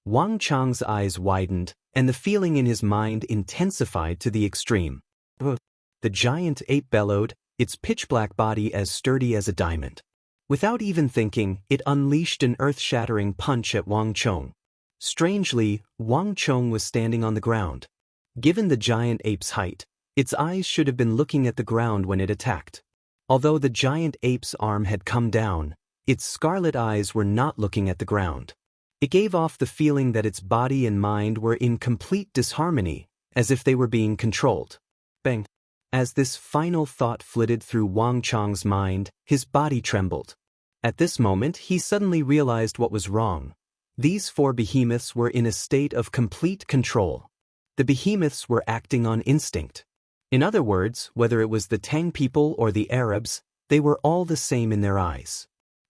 Wang Chang's eyes widened, and the feeling in his mind intensified to the extreme. The giant ape bellowed, its pitch-black body as sturdy as a diamond. Without even thinking, it unleashed an earth-shattering punch at Wang Chong. Strangely, Wang Chong was standing on the ground. Given the giant ape's height, its eyes should have been looking at the ground when it attacked. Although the giant ape's arm had come down, its scarlet eyes were not looking at the ground. It gave off the feeling that its body and mind were in complete disharmony, as if they were being controlled. Bang! As this final thought flitted through Wang Chong's mind, his body trembled. At this moment, he suddenly realized what was wrong. These four behemoths were in a state of complete control. The behemoths were acting on instinct. In other words, whether it was the Tang people or the Arabs, they were all the same in their eyes.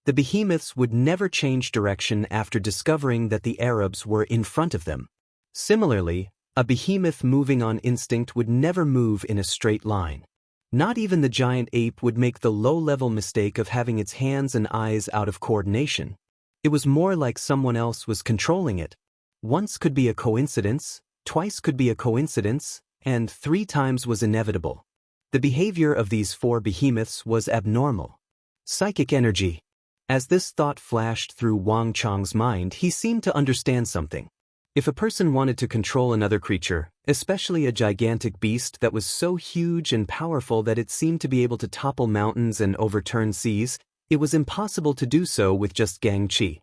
The behemoths would never change direction after discovering that the Arabs were in front of them. Similarly, a behemoth moving on instinct would never move in a straight line. Not even the giant ape would make the low-level mistake of having its hands and eyes out of coordination. It was more like someone else was controlling it. Once could be a coincidence, twice could be a coincidence, and 3 times was inevitable. The behavior of these 4 behemoths was abnormal. Psychic energy. As this thought flashed through Wang Chong's mind, he seemed to understand something. If a person wanted to control another creature, especially a gigantic beast that was so huge and powerful that it seemed to be able to topple mountains and overturn seas, it was impossible to do so with just Gang Qi.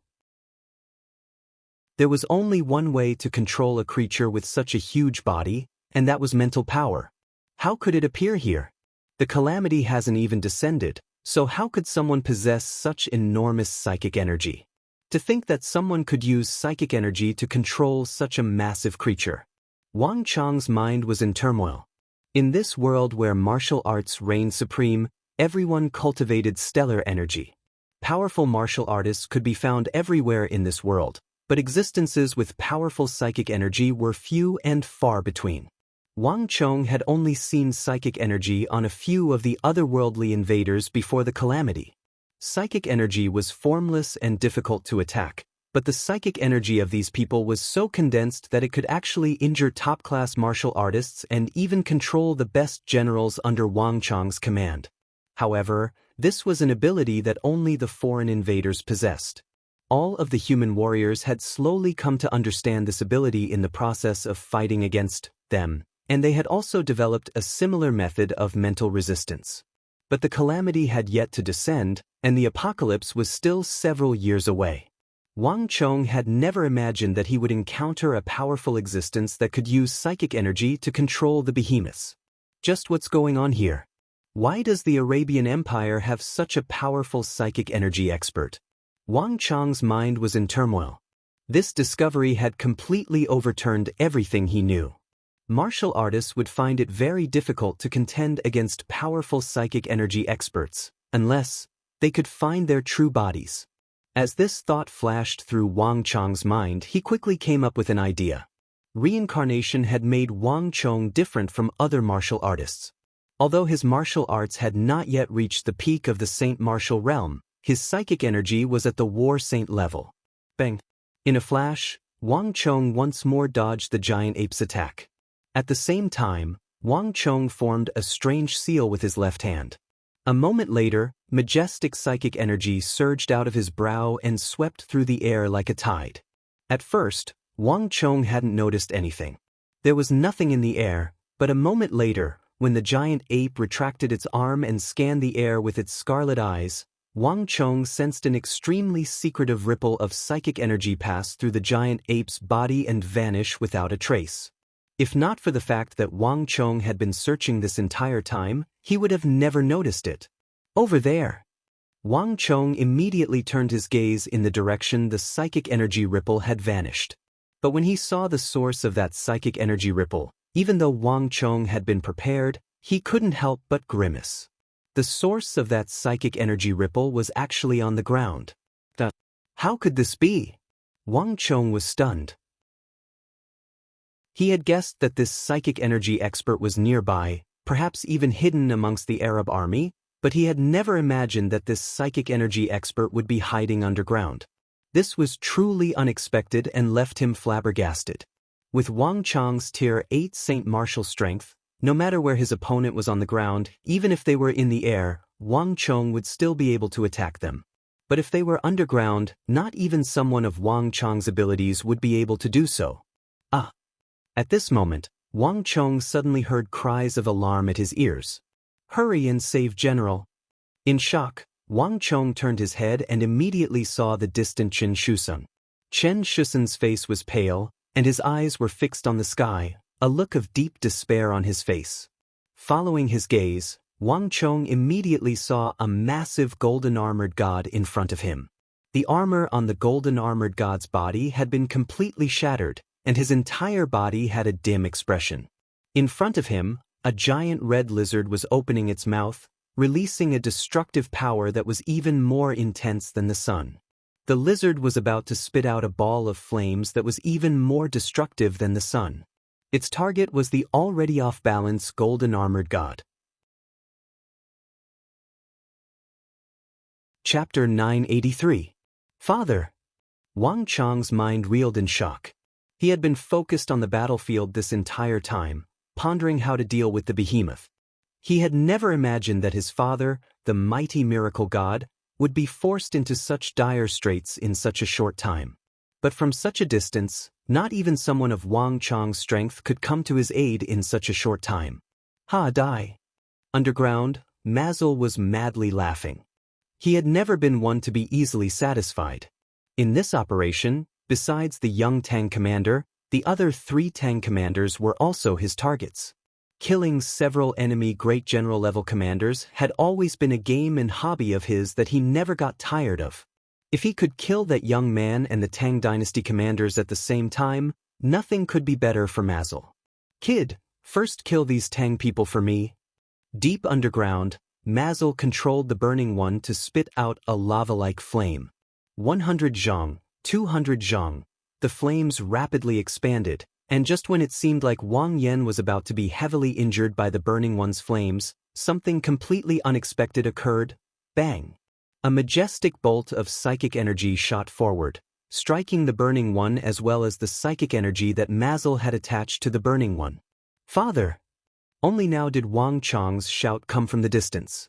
There was only one way to control a creature with such a huge body, and that was mental power. How could it appear here? The calamity hasn't even descended, so how could someone possess such enormous psychic energy? To think that someone could use psychic energy to control such a massive creature. Wang Chong's mind was in turmoil. In this world where martial arts reigned supreme, everyone cultivated stellar energy. Powerful martial artists could be found everywhere in this world, but existences with powerful psychic energy were few and far between. Wang Chong had only seen psychic energy on a few of the otherworldly invaders before the calamity. Psychic energy was formless and difficult to attack, but the psychic energy of these people was so condensed that it could actually injure top-class martial artists and even control the best generals under Wang Chong's command. However, this was an ability that only the foreign invaders possessed. All of the human warriors had slowly come to understand this ability in the process of fighting against them, and they had also developed a similar method of mental resistance. But the calamity had yet to descend, and the apocalypse was still several years away. Wang Chong had never imagined that he would encounter a powerful existence that could use psychic energy to control the behemoths. Just what's going on here? Why does the Arabian Empire have such a powerful psychic energy expert? Wang Chong's mind was in turmoil. This discovery had completely overturned everything he knew. Martial artists would find it very difficult to contend against powerful psychic energy experts, unless they could find their true bodies. As this thought flashed through Wang Chong's mind, he quickly came up with an idea. Reincarnation had made Wang Chong different from other martial artists. Although his martial arts had not yet reached the peak of the Saint martial realm, his psychic energy was at the War Saint level. Bang! In a flash, Wang Chong once more dodged the giant ape's attack. At the same time, Wang Chong formed a strange seal with his left hand. A moment later, majestic psychic energy surged out of his brow and swept through the air like a tide. At first, Wang Chong hadn't noticed anything. There was nothing in the air, but a moment later, when the giant ape retracted its arm and scanned the air with its scarlet eyes, Wang Chong sensed an extremely secretive ripple of psychic energy pass through the giant ape's body and vanish without a trace. If not for the fact that Wang Chong had been searching this entire time, he would have never noticed it. Over there! Wang Chong immediately turned his gaze in the direction the psychic energy ripple had vanished. But when he saw the source of that psychic energy ripple, even though Wang Chong had been prepared, he couldn't help but grimace. The source of that psychic energy ripple was actually on the ground. How could this be? Wang Chong was stunned. He had guessed that this psychic energy expert was nearby, perhaps even hidden amongst the Arab army, but he had never imagined that this psychic energy expert would be hiding underground. This was truly unexpected and left him flabbergasted. With Wang Chang's Tier 8 Saint Martial strength, no matter where his opponent was on the ground, even if they were in the air, Wang Chong would still be able to attack them. But if they were underground, not even someone of Wang Chong's abilities would be able to do so. Ah! At this moment, Wang Chong suddenly heard cries of alarm at his ears. "Hurry and save General!" In shock, Wang Chong turned his head and immediately saw the distant Chen Shusung. Chen Shusung's face was pale, and his eyes were fixed on the sky, a look of deep despair on his face. Following his gaze, Wang Chong immediately saw a massive golden-armored god in front of him. The armor on the golden-armored god's body had been completely shattered, and his entire body had a dim expression. In front of him, a giant red lizard was opening its mouth, releasing a destructive power that was even more intense than the sun. The lizard was about to spit out a ball of flames that was even more destructive than the sun. Its target was the already off-balance golden-armored god. Chapter 983. Father! Wang Chong's mind reeled in shock. He had been focused on the battlefield this entire time, pondering how to deal with the behemoth. He had never imagined that his father, the mighty miracle god, would be forced into such dire straits in such a short time. But from such a distance, not even someone of Wang Chong's strength could come to his aid in such a short time. Ha! Die! Underground, Mazel was madly laughing. He had never been one to be easily satisfied. In this operation, besides the young Tang commander, the other 3 Tang commanders were also his targets. Killing several enemy great general-level commanders had always been a game and hobby of his that he never got tired of. If he could kill that young man and the Tang dynasty commanders at the same time, nothing could be better for Mazel. "Kid, first kill these Tang people for me." Deep underground, Mazel controlled the Burning One to spit out a lava-like flame. 100 zhang, 200 zhang. The flames rapidly expanded, and just when it seemed like Wang Yan was about to be heavily injured by the Burning One's flames, something completely unexpected occurred. Bang! A majestic bolt of psychic energy shot forward, striking the Burning One as well as the psychic energy that Mazel had attached to the Burning One. "Father!" Only now did Wang Chong's shout come from the distance.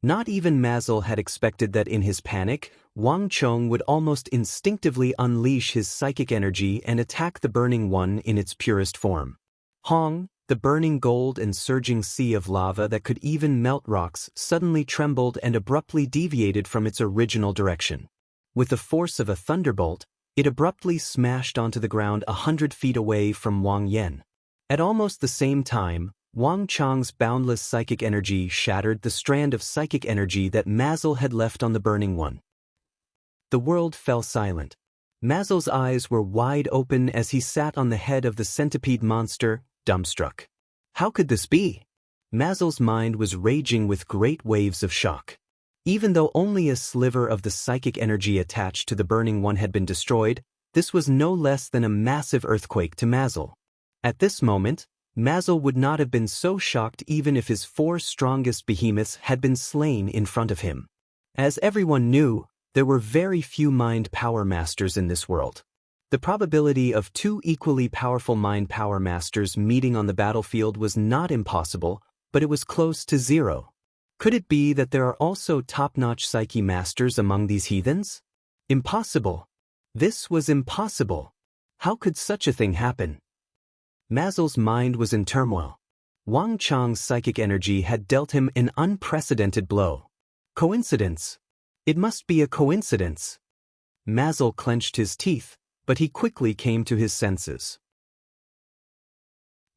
Not even Mazel had expected that in his panic, Wang Chong would almost instinctively unleash his psychic energy and attack the Burning One in its purest form. Hong, the burning gold and surging sea of lava that could even melt rocks, suddenly trembled and abruptly deviated from its original direction. With the force of a thunderbolt, it abruptly smashed onto the ground 100 feet away from Wang Yan. At almost the same time, Wang Chong's boundless psychic energy shattered the strand of psychic energy that Mazel had left on the Burning One. The world fell silent. Mazel's eyes were wide open as he sat on the head of the centipede monster, dumbstruck. How could this be? Mazel's mind was raging with great waves of shock. Even though only a sliver of the psychic energy attached to the Burning One had been destroyed, this was no less than a massive earthquake to Mazel. At this moment, Mazel would not have been so shocked even if his 4 strongest behemoths had been slain in front of him. As everyone knew, there were very few mind power masters in this world. The probability of 2 equally powerful mind power masters meeting on the battlefield was not impossible, but it was close to 0. Could it be that there are also top-notch psyche masters among these heathens? Impossible. This was impossible. How could such a thing happen? Mazel's mind was in turmoil. Wang Chong's psychic energy had dealt him an unprecedented blow. Coincidence? It must be a coincidence. Mazel clenched his teeth, but he quickly came to his senses.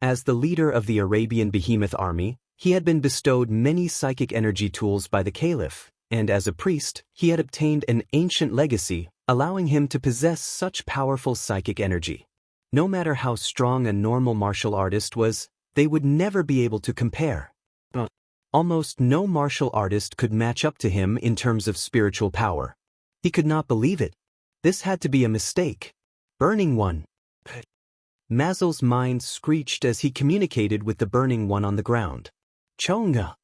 As the leader of the Arabian behemoth army, he had been bestowed many psychic energy tools by the caliph, and as a priest, he had obtained an ancient legacy, allowing him to possess such powerful psychic energy. No matter how strong a normal martial artist was, they would never be able to compare. Almost no martial artist could match up to him in terms of spiritual power. He could not believe it. This had to be a mistake. Burning One. Mazel's mind screeched as he communicated with the Burning One on the ground. Chonga.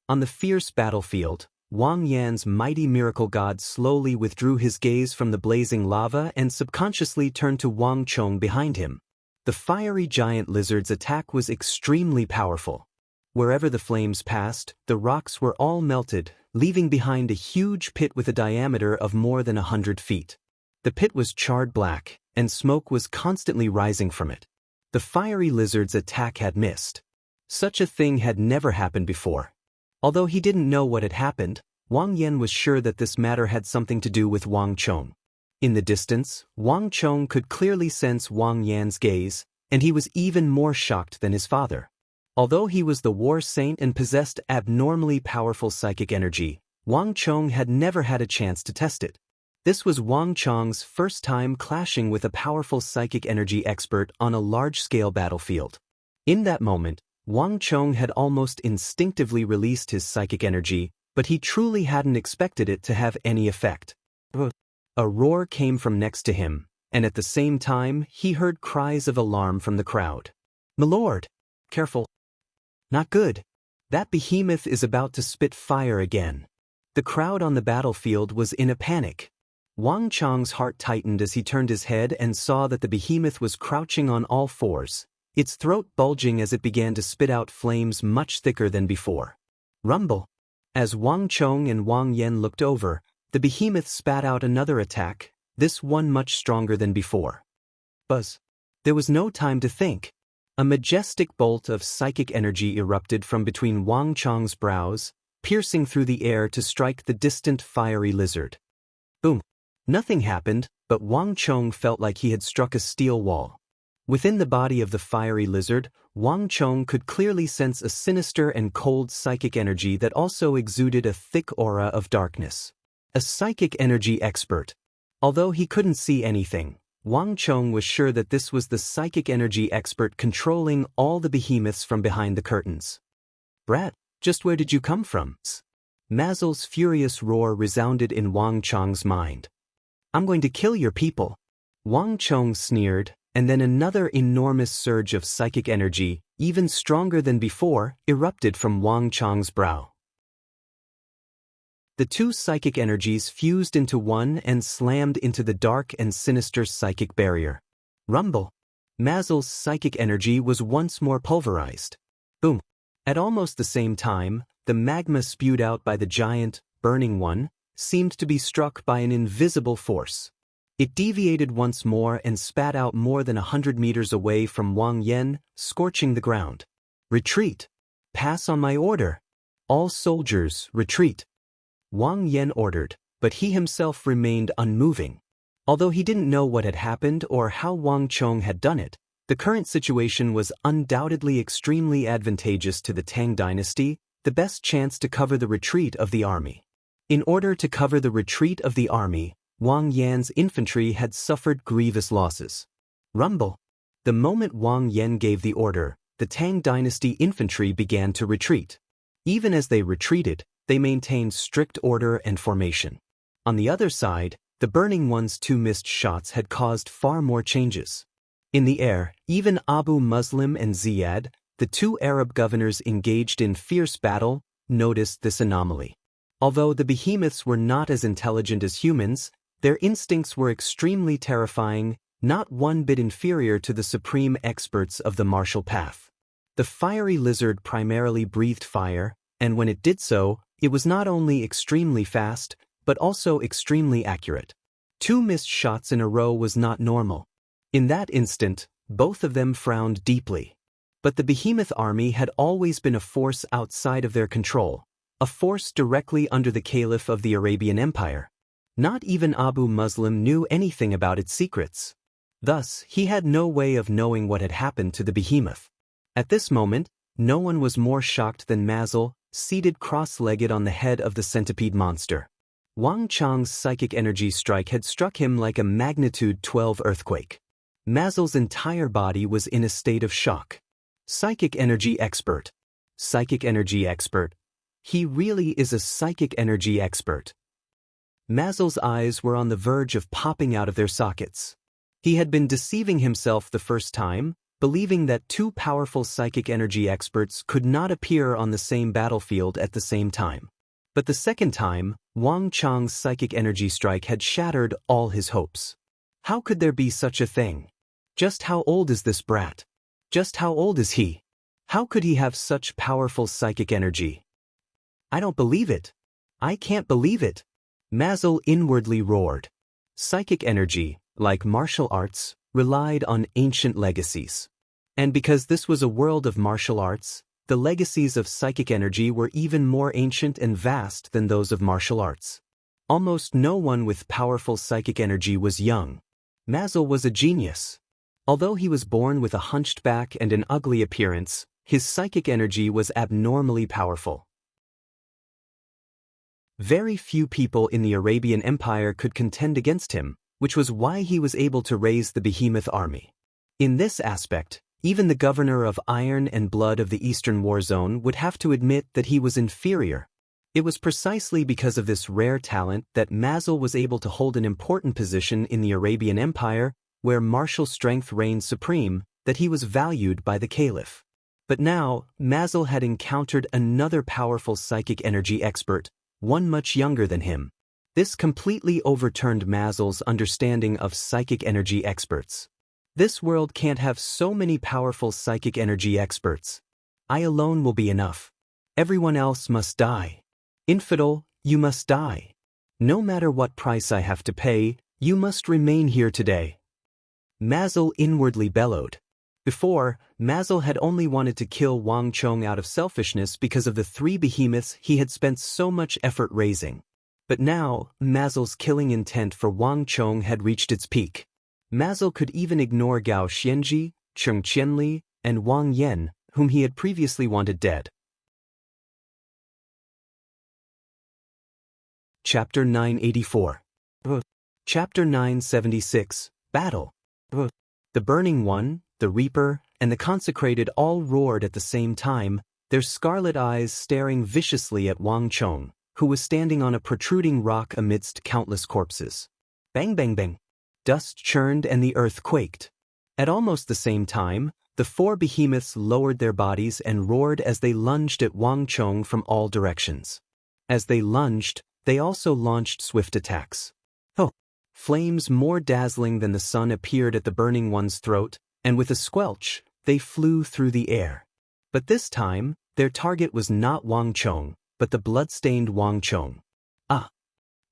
On the fierce battlefield, Wang Yan's mighty miracle god slowly withdrew his gaze from the blazing lava and subconsciously turned to Wang Chong behind him. The fiery giant lizard's attack was extremely powerful. Wherever the flames passed, the rocks were all melted, leaving behind a huge pit with a diameter of more than 100 feet. The pit was charred black, and smoke was constantly rising from it. The fiery lizard's attack had missed. Such a thing had never happened before. Although he didn't know what had happened, Wang Yan was sure that this matter had something to do with Wang Chong. In the distance, Wang Chong could clearly sense Wang Yan's gaze, and he was even more shocked than his father. Although he was the war saint and possessed abnormally powerful psychic energy, Wang Chong had never had a chance to test it. This was Wang Chong's first time clashing with a powerful psychic energy expert on a large-scale battlefield. In that moment, Wang Chong had almost instinctively released his psychic energy, but he truly hadn't expected it to have any effect. A roar came from next to him, and at the same time he heard cries of alarm from the crowd. "My lord! Careful! Not good! That behemoth is about to spit fire again." The crowd on the battlefield was in a panic. Wang Chong's heart tightened as he turned his head and saw that the behemoth was crouching on all fours, its throat bulging as it began to spit out flames much thicker than before. Rumble! As Wang Chong and Wang Yan looked over, the behemoth spat out another attack, this one much stronger than before. Buzz! There was no time to think. A majestic bolt of psychic energy erupted from between Wang Chong's brows, piercing through the air to strike the distant fiery lizard. Boom! Nothing happened, but Wang Chong felt like he had struck a steel wall. Within the body of the fiery lizard, Wang Chong could clearly sense a sinister and cold psychic energy that also exuded a thick aura of darkness. A psychic energy expert. Although he couldn't see anything, Wang Chong was sure that this was the psychic energy expert controlling all the behemoths from behind the curtains. "Brat, just where did you come from?" Mazel's furious roar resounded in Wang Chong's mind. "I'm going to kill your people." Wang Chong sneered, and then another enormous surge of psychic energy, even stronger than before, erupted from Wang Chong's brow. The two psychic energies fused into one and slammed into the dark and sinister psychic barrier. Rumble! Mazel's psychic energy was once more pulverized. Boom! At almost the same time, the magma spewed out by the giant, burning one, seemed to be struck by an invisible force. It deviated once more and spat out more than 100 meters away from Wang Yan, scorching the ground. "Retreat! Pass on my order! All soldiers, retreat!" Wang Yan ordered, but he himself remained unmoving. Although he didn't know what had happened or how Wang Chong had done it, the current situation was undoubtedly extremely advantageous to the Tang dynasty, the best chance to cover the retreat of the army. In order to cover the retreat of the army, Wang Yan's infantry had suffered grievous losses. Rumble! The moment Wang Yan gave the order, the Tang dynasty infantry began to retreat. Even as they retreated, they maintained strict order and formation. On the other side, the Burning One's two missed shots had caused far more changes. In the air, even Abu Muslim and Ziyad, the two Arab governors engaged in fierce battle, noticed this anomaly. Although the behemoths were not as intelligent as humans, their instincts were extremely terrifying, not one bit inferior to the supreme experts of the martial path. The fiery lizard primarily breathed fire, and when it did so, it was not only extremely fast, but also extremely accurate. Two missed shots in a row was not normal. In that instant, both of them frowned deeply. But the behemoth army had always been a force outside of their control, a force directly under the caliph of the Arabian Empire. Not even Abu Muslim knew anything about its secrets. Thus, he had no way of knowing what had happened to the behemoth. At this moment, no one was more shocked than Mazel, seated cross-legged on the head of the centipede monster. Wang Chong's psychic energy strike had struck him like a magnitude 12 earthquake. Mazel's entire body was in a state of shock. Psychic energy expert. Psychic energy expert. He really is a psychic energy expert. Mazel's eyes were on the verge of popping out of their sockets. He had been deceiving himself the first time, believing that two powerful psychic energy experts could not appear on the same battlefield at the same time. But the second time, Wang Chang's psychic energy strike had shattered all his hopes. How could there be such a thing? Just how old is this brat? Just how old is he? How could he have such powerful psychic energy? I don't believe it. I can't believe it. Mazel inwardly roared. Psychic energy, like martial arts, relied on ancient legacies. And because this was a world of martial arts, the legacies of psychic energy were even more ancient and vast than those of martial arts. Almost no one with powerful psychic energy was young. Mazel was a genius. Although he was born with a hunched back and an ugly appearance, his psychic energy was abnormally powerful. Very few people in the Arabian Empire could contend against him, which was why he was able to raise the behemoth army. In this aspect, even the governor of Iron and Blood of the Eastern War Zone would have to admit that he was inferior. It was precisely because of this rare talent that Mazel was able to hold an important position in the Arabian Empire, where martial strength reigned supreme, that he was valued by the caliph. But now, Mazel had encountered another powerful psychic energy expert, one much younger than him. This completely overturned Mazel's understanding of psychic energy experts. This world can't have so many powerful psychic energy experts. I alone will be enough. Everyone else must die. Infidel, you must die. No matter what price I have to pay, you must remain here today. Mazel inwardly bellowed. Before, Mazel had only wanted to kill Wang Chong out of selfishness because of the 3 behemoths he had spent so much effort raising. But now, Mazel's killing intent for Wang Chong had reached its peak. Mazel could even ignore Gao Xianji, Cheng Qianli, and Wang Yan, whom he had previously wanted dead. Chapter 984. Chapter 976, Battle. The Burning One, the Reaper, and the Consecrated all roared at the same time, their scarlet eyes staring viciously at Wang Chong, who was standing on a protruding rock amidst countless corpses. Bang bang bang. Dust churned and the earth quaked. At almost the same time, the 4 behemoths lowered their bodies and roared as they lunged at Wang Chong from all directions. As they lunged, they also launched swift attacks. Flames more dazzling than the sun appeared at the Burning One's throat, and with a squelch, they flew through the air. But this time, their target was not Wang Chong, but the blood-stained Wang Chong.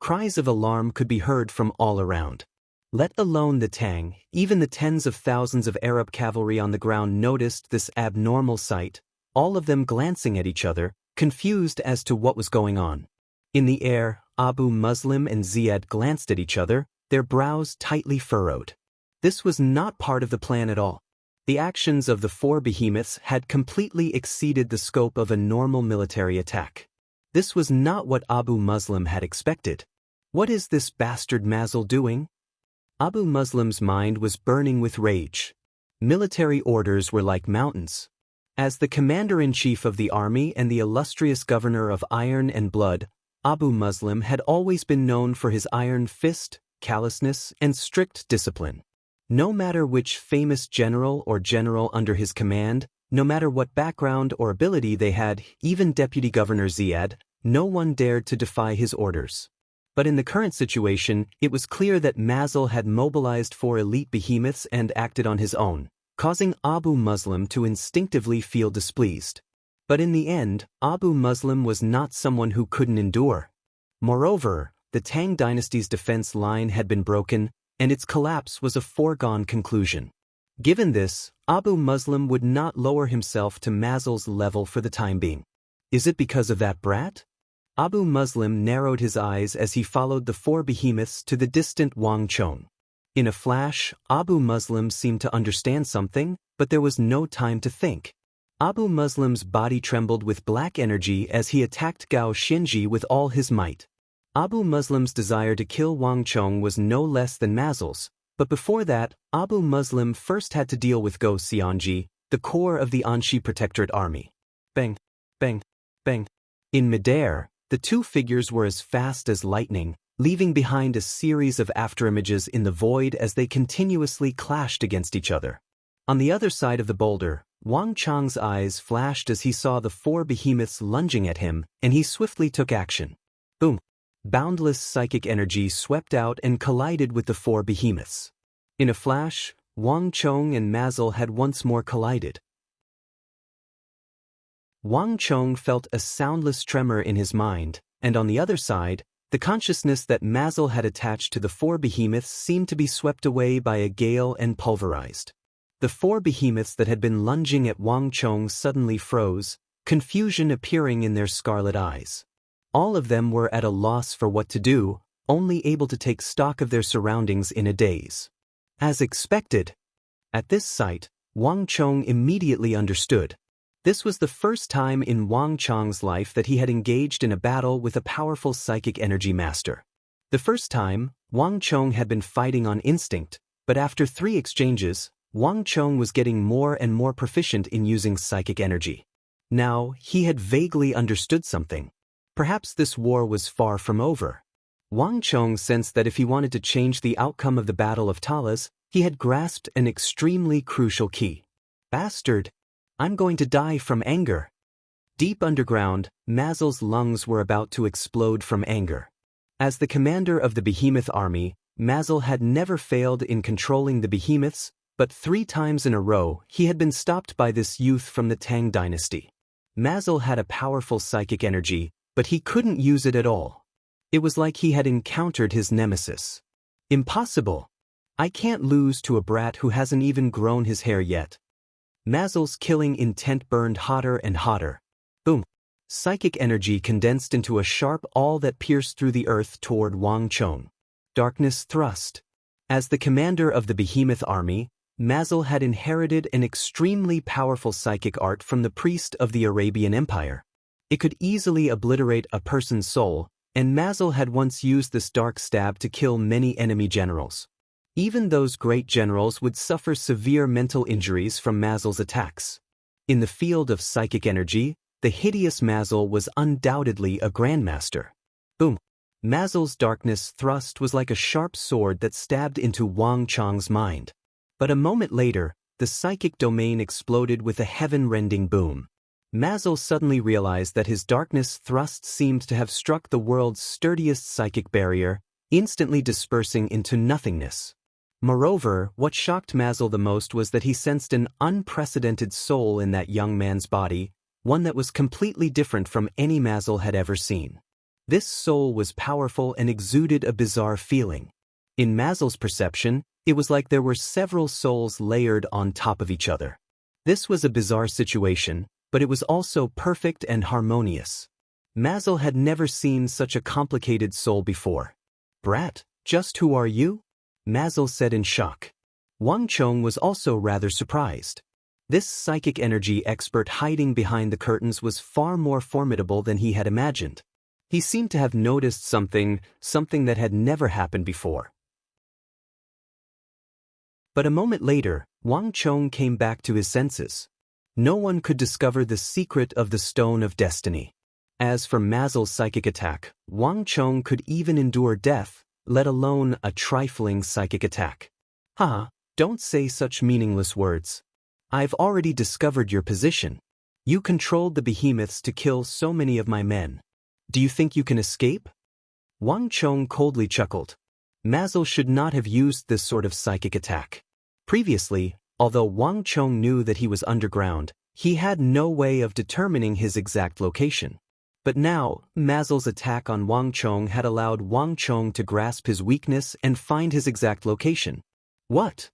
Cries of alarm could be heard from all around. Let alone the Tang, even the tens of thousands of Arab cavalry on the ground noticed this abnormal sight, all of them glancing at each other, confused as to what was going on. In the air, Abu Muslim and Ziyad glanced at each other, their brows tightly furrowed. This was not part of the plan at all. The actions of the 4 behemoths had completely exceeded the scope of a normal military attack. This was not what Abu Muslim had expected. What is this bastard Mazel doing? Abu Muslim's mind was burning with rage. Military orders were like mountains. As the commander-in-chief of the army and the illustrious governor of Iron and Blood, Abu Muslim had always been known for his iron fist, callousness, and strict discipline. No matter which famous general or general under his command, no matter what background or ability they had, even Deputy Governor Ziyad, no one dared to defy his orders. But in the current situation, it was clear that Mazel had mobilized 4 elite behemoths and acted on his own, causing Abu Muslim to instinctively feel displeased. But in the end, Abu Muslim was not someone who couldn't endure. Moreover, the Tang dynasty's defense line had been broken, and its collapse was a foregone conclusion. Given this, Abu Muslim would not lower himself to Mazel's level for the time being. Is it because of that brat? Abu Muslim narrowed his eyes as he followed the 4 behemoths to the distant Wang Chong. In a flash, Abu Muslim seemed to understand something, but there was no time to think. Abu Muslim's body trembled with black energy as he attacked Gao Xinji with all his might. Abu Muslim's desire to kill Wang Chong was no less than Mazel's, but before that, Abu Muslim first had to deal with Go Xianji, the core of the Anxi Protectorate Army. Bang, bang, bang. In midair, the 2 figures were as fast as lightning, leaving behind a series of afterimages in the void as they continuously clashed against each other. On the other side of the boulder, Wang Chang's eyes flashed as he saw the four behemoths lunging at him, and he swiftly took action. Boom! Boundless psychic energy swept out and collided with the four behemoths. In a flash, Wang Chong and Mazel had once more collided. Wang Chong felt a soundless tremor in his mind, and on the other side, the consciousness that Mazel had attached to the four behemoths seemed to be swept away by a gale and pulverized. The four behemoths that had been lunging at Wang Chong suddenly froze, confusion appearing in their scarlet eyes. All of them were at a loss for what to do, only able to take stock of their surroundings in a daze. As expected. At this sight, Wang Chong immediately understood. This was the first time in Wang Chong's life that he had engaged in a battle with a powerful psychic energy master. The first time, Wang Chong had been fighting on instinct, but after 3 exchanges, Wang Chong was getting more and more proficient in using psychic energy. Now, he had vaguely understood something. Perhaps this war was far from over. Wang Chong sensed that if he wanted to change the outcome of the Battle of Talas, he had grasped an extremely crucial key. Bastard! I'm going to die from anger. Deep underground, Mazel's lungs were about to explode from anger. As the commander of the behemoth army, Mazel had never failed in controlling the behemoths, but 3 times in a row he had been stopped by this youth from the Tang dynasty. Mazel had a powerful psychic energy, but he couldn't use it at all. It was like he had encountered his nemesis. Impossible! I can't lose to a brat who hasn't even grown his hair yet. Mazel's killing intent burned hotter and hotter. Boom! Psychic energy condensed into a sharp awl that pierced through the earth toward Wang Chong. Darkness thrust. As the commander of the behemoth army, Mazel had inherited an extremely powerful psychic art from the priest of the Arabian Empire. It could easily obliterate a person's soul, and Mazel had once used this dark stab to kill many enemy generals. Even those great generals would suffer severe mental injuries from Mazel's attacks. In the field of psychic energy, the hideous Mazel was undoubtedly a grandmaster. Boom! Mazel's darkness thrust was like a sharp sword that stabbed into Wang Chong's mind. But a moment later, the psychic domain exploded with a heaven-rending boom. Mazel suddenly realized that his darkness thrust seemed to have struck the world's sturdiest psychic barrier, instantly dispersing into nothingness. Moreover, what shocked Mazel the most was that he sensed an unprecedented soul in that young man's body, one that was completely different from any Mazel had ever seen. This soul was powerful and exuded a bizarre feeling. In Mazel's perception, it was like there were several souls layered on top of each other. This was a bizarre situation, but it was also perfect and harmonious. Mazel had never seen such a complicated soul before. Brat, just who are you? Mazel said in shock. Wang Chong was also rather surprised. This psychic energy expert hiding behind the curtains was far more formidable than he had imagined. He seemed to have noticed something that had never happened before. But a moment later, Wang Chong came back to his senses. No one could discover the secret of the Stone of Destiny. As for Mazel's psychic attack, Wang Chong could even endure death, let alone a trifling psychic attack. Haha, don't say such meaningless words. I've already discovered your position. You controlled the behemoths to kill so many of my men. Do you think you can escape? Wang Chong coldly chuckled. Mazel should not have used this sort of psychic attack. Previously, although Wang Chong knew that he was underground, he had no way of determining his exact location. But now, Mazel's attack on Wang Chong had allowed Wang Chong to grasp his weakness and find his exact location. What?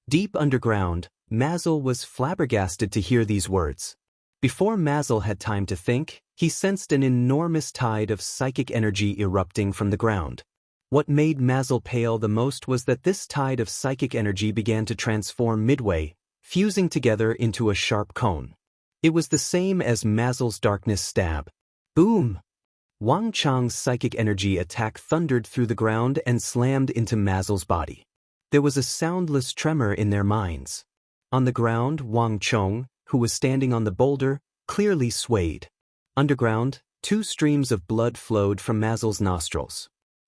Deep underground, Mazel was flabbergasted to hear these words. Before Mazel had time to think, he sensed an enormous tide of psychic energy erupting from the ground. What made Mazel pale the most was that this tide of psychic energy began to transform midway, fusing together into a sharp cone. It was the same as Mazel's darkness stab. Boom! Wang Chong's psychic energy attack thundered through the ground and slammed into Mazel's body. There was a soundless tremor in their minds. On the ground, Wang Chong, who was standing on the boulder, clearly swayed. Underground, 2 streams of blood flowed from Mazel's nostrils.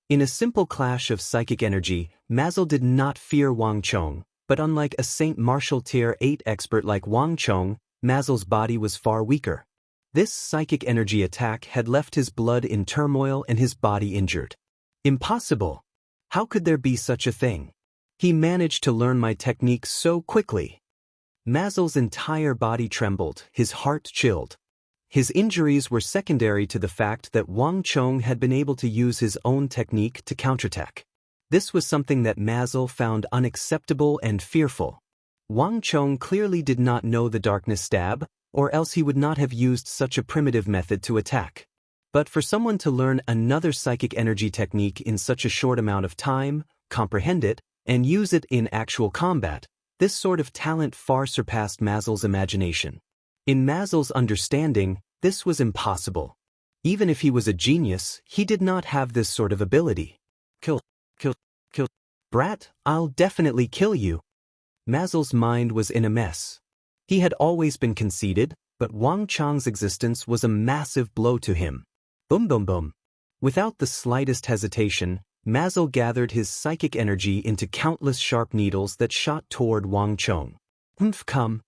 In a simple clash of psychic energy, Mazel did not fear Wang Chong, But unlike a Saint Martial Tier 8 expert like Wang Chong, Mazel's body was far weaker. This psychic energy attack had left his blood in turmoil and his body injured. Impossible! How could there be such a thing? He managed to learn my technique so quickly. Mazel's entire body trembled, his heart chilled. His injuries were secondary to the fact that Wang Chong had been able to use his own technique to counterattack. This was something that Mazel found unacceptable and fearful. Wang Chong clearly did not know the darkness stab, or else he would not have used such a primitive method to attack. But for someone to learn another psychic energy technique in such a short amount of time, comprehend it, and use it in actual combat, this sort of talent far surpassed Mazel's imagination. In Mazel's understanding, this was impossible. Even if he was a genius, he did not have this sort of ability. Kill. Brat, I'll definitely kill you. Mazel's mind was in a mess. He had always been conceited, but Wang Chong's existence was a massive blow to him. Boom boom boom. Without the slightest hesitation, Mazel gathered his psychic energy into countless sharp needles that shot toward Wang Chong. Come.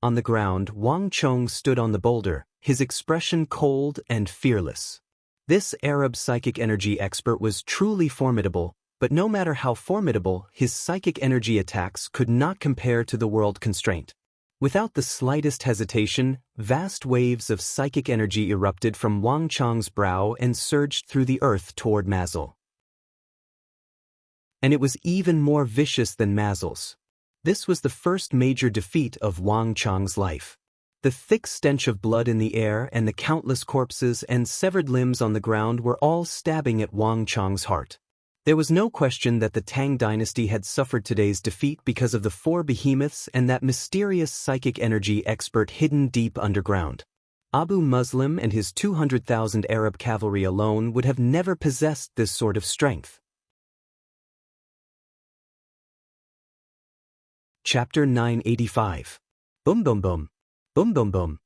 On the ground, Wang Chong stood on the boulder, his expression cold and fearless. This Arab psychic energy expert was truly formidable, but no matter how formidable, his psychic energy attacks could not compare to the world constraint. Without the slightest hesitation, vast waves of psychic energy erupted from Wang Chong's brow and surged through the earth toward Mazel. And it was even more vicious than Mazel's. This was the first major defeat of Wang Chong's life. The thick stench of blood in the air and the countless corpses and severed limbs on the ground were all stabbing at Wang Chong's heart. There was no question that the Tang dynasty had suffered today's defeat because of the 4 behemoths and that mysterious psychic energy expert hidden deep underground. Abu Muslim and his 200,000 Arab cavalry alone would have never possessed this sort of strength. Chapter 985. Boom boom boom. Boom boom boom.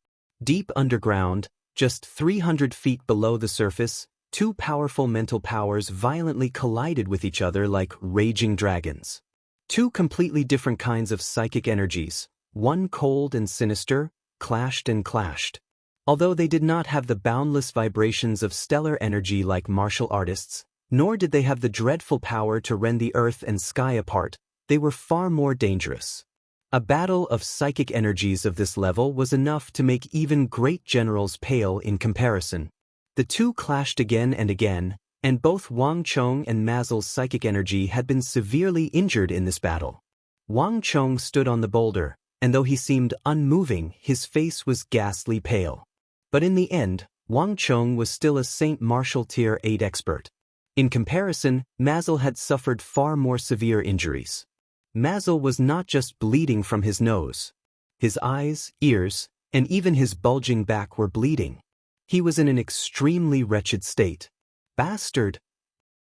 Deep underground, just 300 feet below the surface, 2 powerful mental powers violently collided with each other like raging dragons. 2 completely different kinds of psychic energies, one cold and sinister, clashed and clashed. Although they did not have the boundless vibrations of stellar energy like martial artists, nor did they have the dreadful power to rend the earth and sky apart, they were far more dangerous. A battle of psychic energies of this level was enough to make even great generals pale in comparison. The 2 clashed again and again, and both Wang Chong and Mazel's psychic energy had been severely injured in this battle. Wang Chong stood on the boulder, and though he seemed unmoving, his face was ghastly pale. But in the end, Wang Chong was still a Saint Martial Tier 8 expert. In comparison, Mazel had suffered far more severe injuries. Mazel was not just bleeding from his nose. His eyes, ears, and even his bulging back were bleeding. He was in an extremely wretched state. Bastard!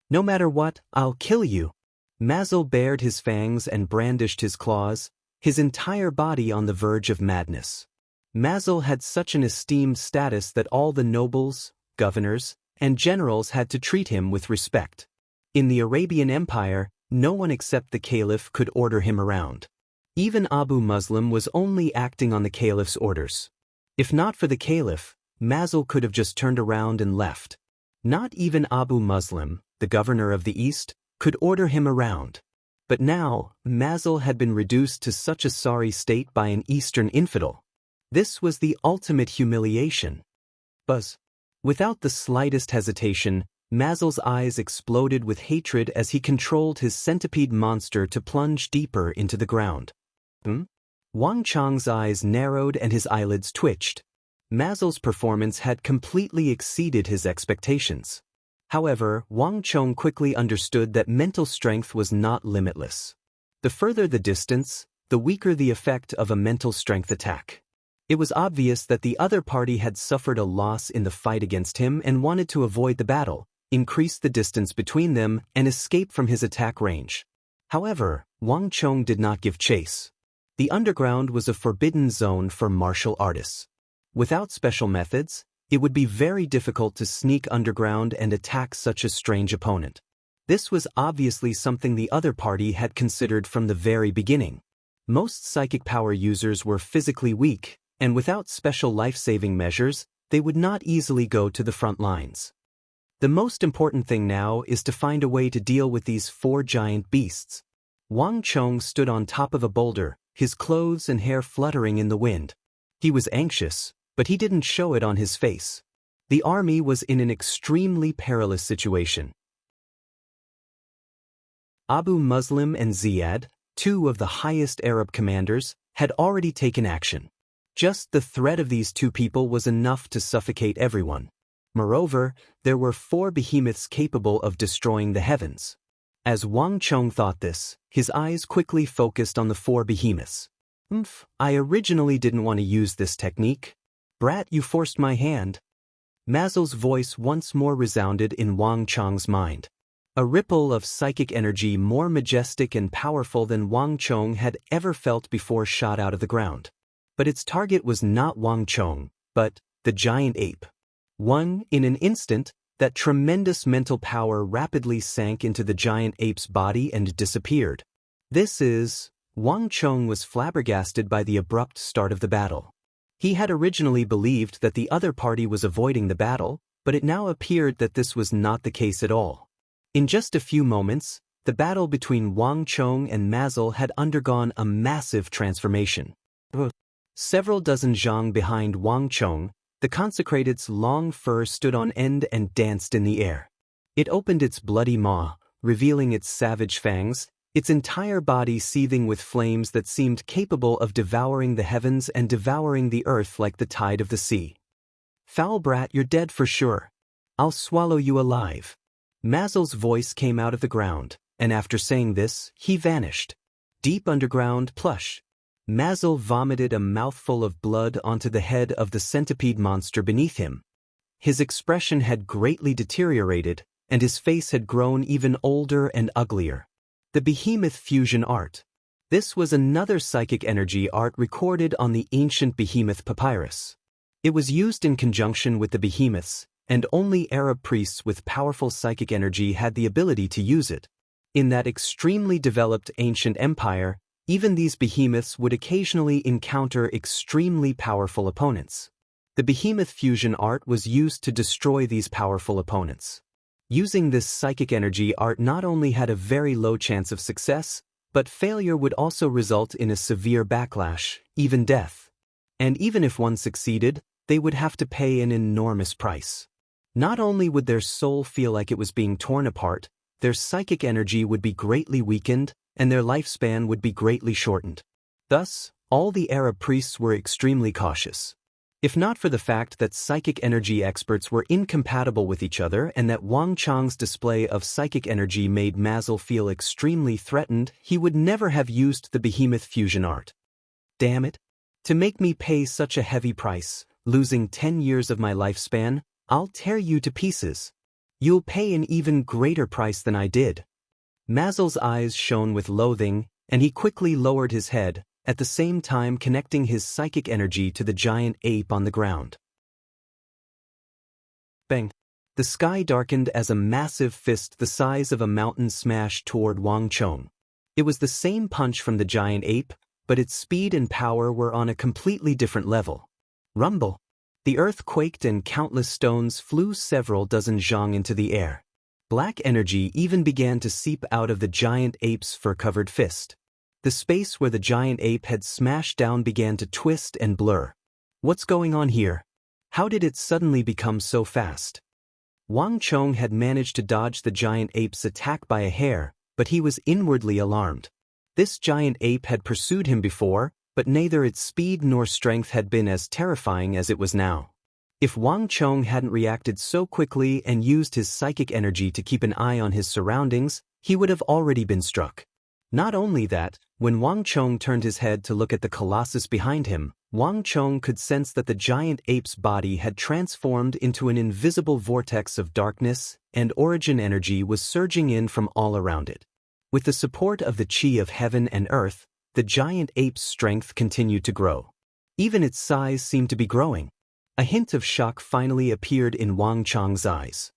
No matter what, I'll kill you. Mazel bared his fangs and brandished his claws, his entire body on the verge of madness. Mazel had such an esteemed status that all the nobles, governors, and generals had to treat him with respect. In the Arabian Empire, no one except the caliph could order him around. Even Abu Muslim was only acting on the caliph's orders. If not for the caliph, Mazel could have just turned around and left. Not even Abu Muslim, the governor of the East, could order him around. But now, Mazel had been reduced to such a sorry state by an Eastern infidel. This was the ultimate humiliation. Buzz. Without the slightest hesitation, Mazel's eyes exploded with hatred as he controlled his centipede monster to plunge deeper into the ground. Wang Chong's eyes narrowed and his eyelids twitched. Mazel's performance had completely exceeded his expectations. However, Wang Chong quickly understood that mental strength was not limitless. The further the distance, the weaker the effect of a mental strength attack. It was obvious that the other party had suffered a loss in the fight against him and wanted to avoid the battle, increase the distance between them, and escape from his attack range. However, Wang Chong did not give chase. The underground was a forbidden zone for martial artists. Without special methods, it would be very difficult to sneak underground and attack such a strange opponent. This was obviously something the other party had considered from the very beginning. Most psychic power users were physically weak, and without special life-saving measures, they would not easily go to the front lines. The most important thing now is to find a way to deal with these 4 giant beasts. Wang Chong stood on top of a boulder, his clothes and hair fluttering in the wind. He was anxious, but he didn't show it on his face. The army was in an extremely perilous situation. Abu Muslim and Ziyad, 2 of the highest Arab commanders, had already taken action. Just the threat of these 2 people was enough to suffocate everyone. Moreover, there were 4 behemoths capable of destroying the heavens. As Wang Chong thought this, his eyes quickly focused on the 4 behemoths. I originally didn't want to use this technique. Brat, you forced my hand. Mazel's voice once more resounded in Wang Chong's mind. A ripple of psychic energy more majestic and powerful than Wang Chong had ever felt before shot out of the ground. But its target was not Wang Chong, but the giant ape. In an instant, that tremendous mental power rapidly sank into the giant ape's body and disappeared. Wang Chong was flabbergasted by the abrupt start of the battle. He had originally believed that the other party was avoiding the battle, but it now appeared that this was not the case at all. In just a few moments, the battle between Wang Chong and Mazel had undergone a massive transformation. Several dozen zhang behind Wang Chong, the consecrated's long fur stood on end and danced in the air. It opened its bloody maw, revealing its savage fangs, its entire body seething with flames that seemed capable of devouring the heavens and devouring the earth like the tide of the sea. Foul brat, you're dead for sure. I'll swallow you alive. Mazel's voice came out of the ground, and after saying this, he vanished. Deep underground, plush. Mazel vomited a mouthful of blood onto the head of the centipede monster beneath him. His expression had greatly deteriorated, and his face had grown even older and uglier. The Behemoth Fusion Art. This was another psychic energy art recorded on the ancient Behemoth papyrus. It was used in conjunction with the behemoths, and only Arab priests with powerful psychic energy had the ability to use it. In that extremely developed ancient empire, even these behemoths would occasionally encounter extremely powerful opponents. The Behemoth Fusion Art was used to destroy these powerful opponents. Using this psychic energy art not only had a very low chance of success, but failure would also result in a severe backlash, even death. And even if one succeeded, they would have to pay an enormous price. Not only would their soul feel like it was being torn apart, their psychic energy would be greatly weakened, and their lifespan would be greatly shortened. Thus, all the Arab priests were extremely cautious. If not for the fact that psychic energy experts were incompatible with each other and that Wang Chong's display of psychic energy made Mazel feel extremely threatened, he would never have used the Behemoth Fusion Art. Damn it! To make me pay such a heavy price, losing 10 years of my lifespan, I'll tear you to pieces. You'll pay an even greater price than I did. Mazel's eyes shone with loathing, and he quickly lowered his head, at the same time connecting his psychic energy to the giant ape on the ground. Bang! The sky darkened as a massive fist the size of a mountain smashed toward Wang Chong. It was the same punch from the giant ape, but its speed and power were on a completely different level. Rumble! The earth quaked and countless stones flew several dozen zhang into the air. Black energy even began to seep out of the giant ape's fur-covered fist. The space where the giant ape had smashed down began to twist and blur. What's going on here? How did it suddenly become so fast? Wang Chong had managed to dodge the giant ape's attack by a hair, but he was inwardly alarmed. This giant ape had pursued him before, but neither its speed nor strength had been as terrifying as it was now. If Wang Chong hadn't reacted so quickly and used his psychic energy to keep an eye on his surroundings, he would have already been struck. Not only that, when Wang Chong turned his head to look at the colossus behind him, Wang Chong could sense that the giant ape's body had transformed into an invisible vortex of darkness, and origin energy was surging in from all around it. With the support of the chi of heaven and earth, the giant ape's strength continued to grow. Even its size seemed to be growing. A hint of shock finally appeared in Wang Chong's eyes.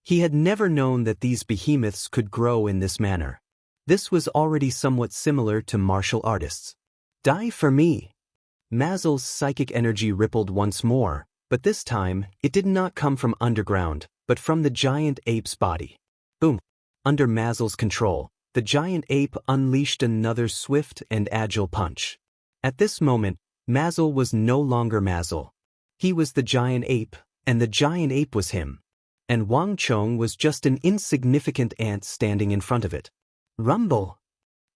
He had never known that these behemoths could grow in this manner. This was already somewhat similar to martial artists. Die for me. Mazel's psychic energy rippled once more, but this time, it did not come from underground, but from the giant ape's body. Boom! Under Mazel's control, the giant ape unleashed another swift and agile punch. At this moment, Mazel was no longer Mazel. He was the giant ape, and the giant ape was him. And Wang Chong was just an insignificant ant standing in front of it. Rumble!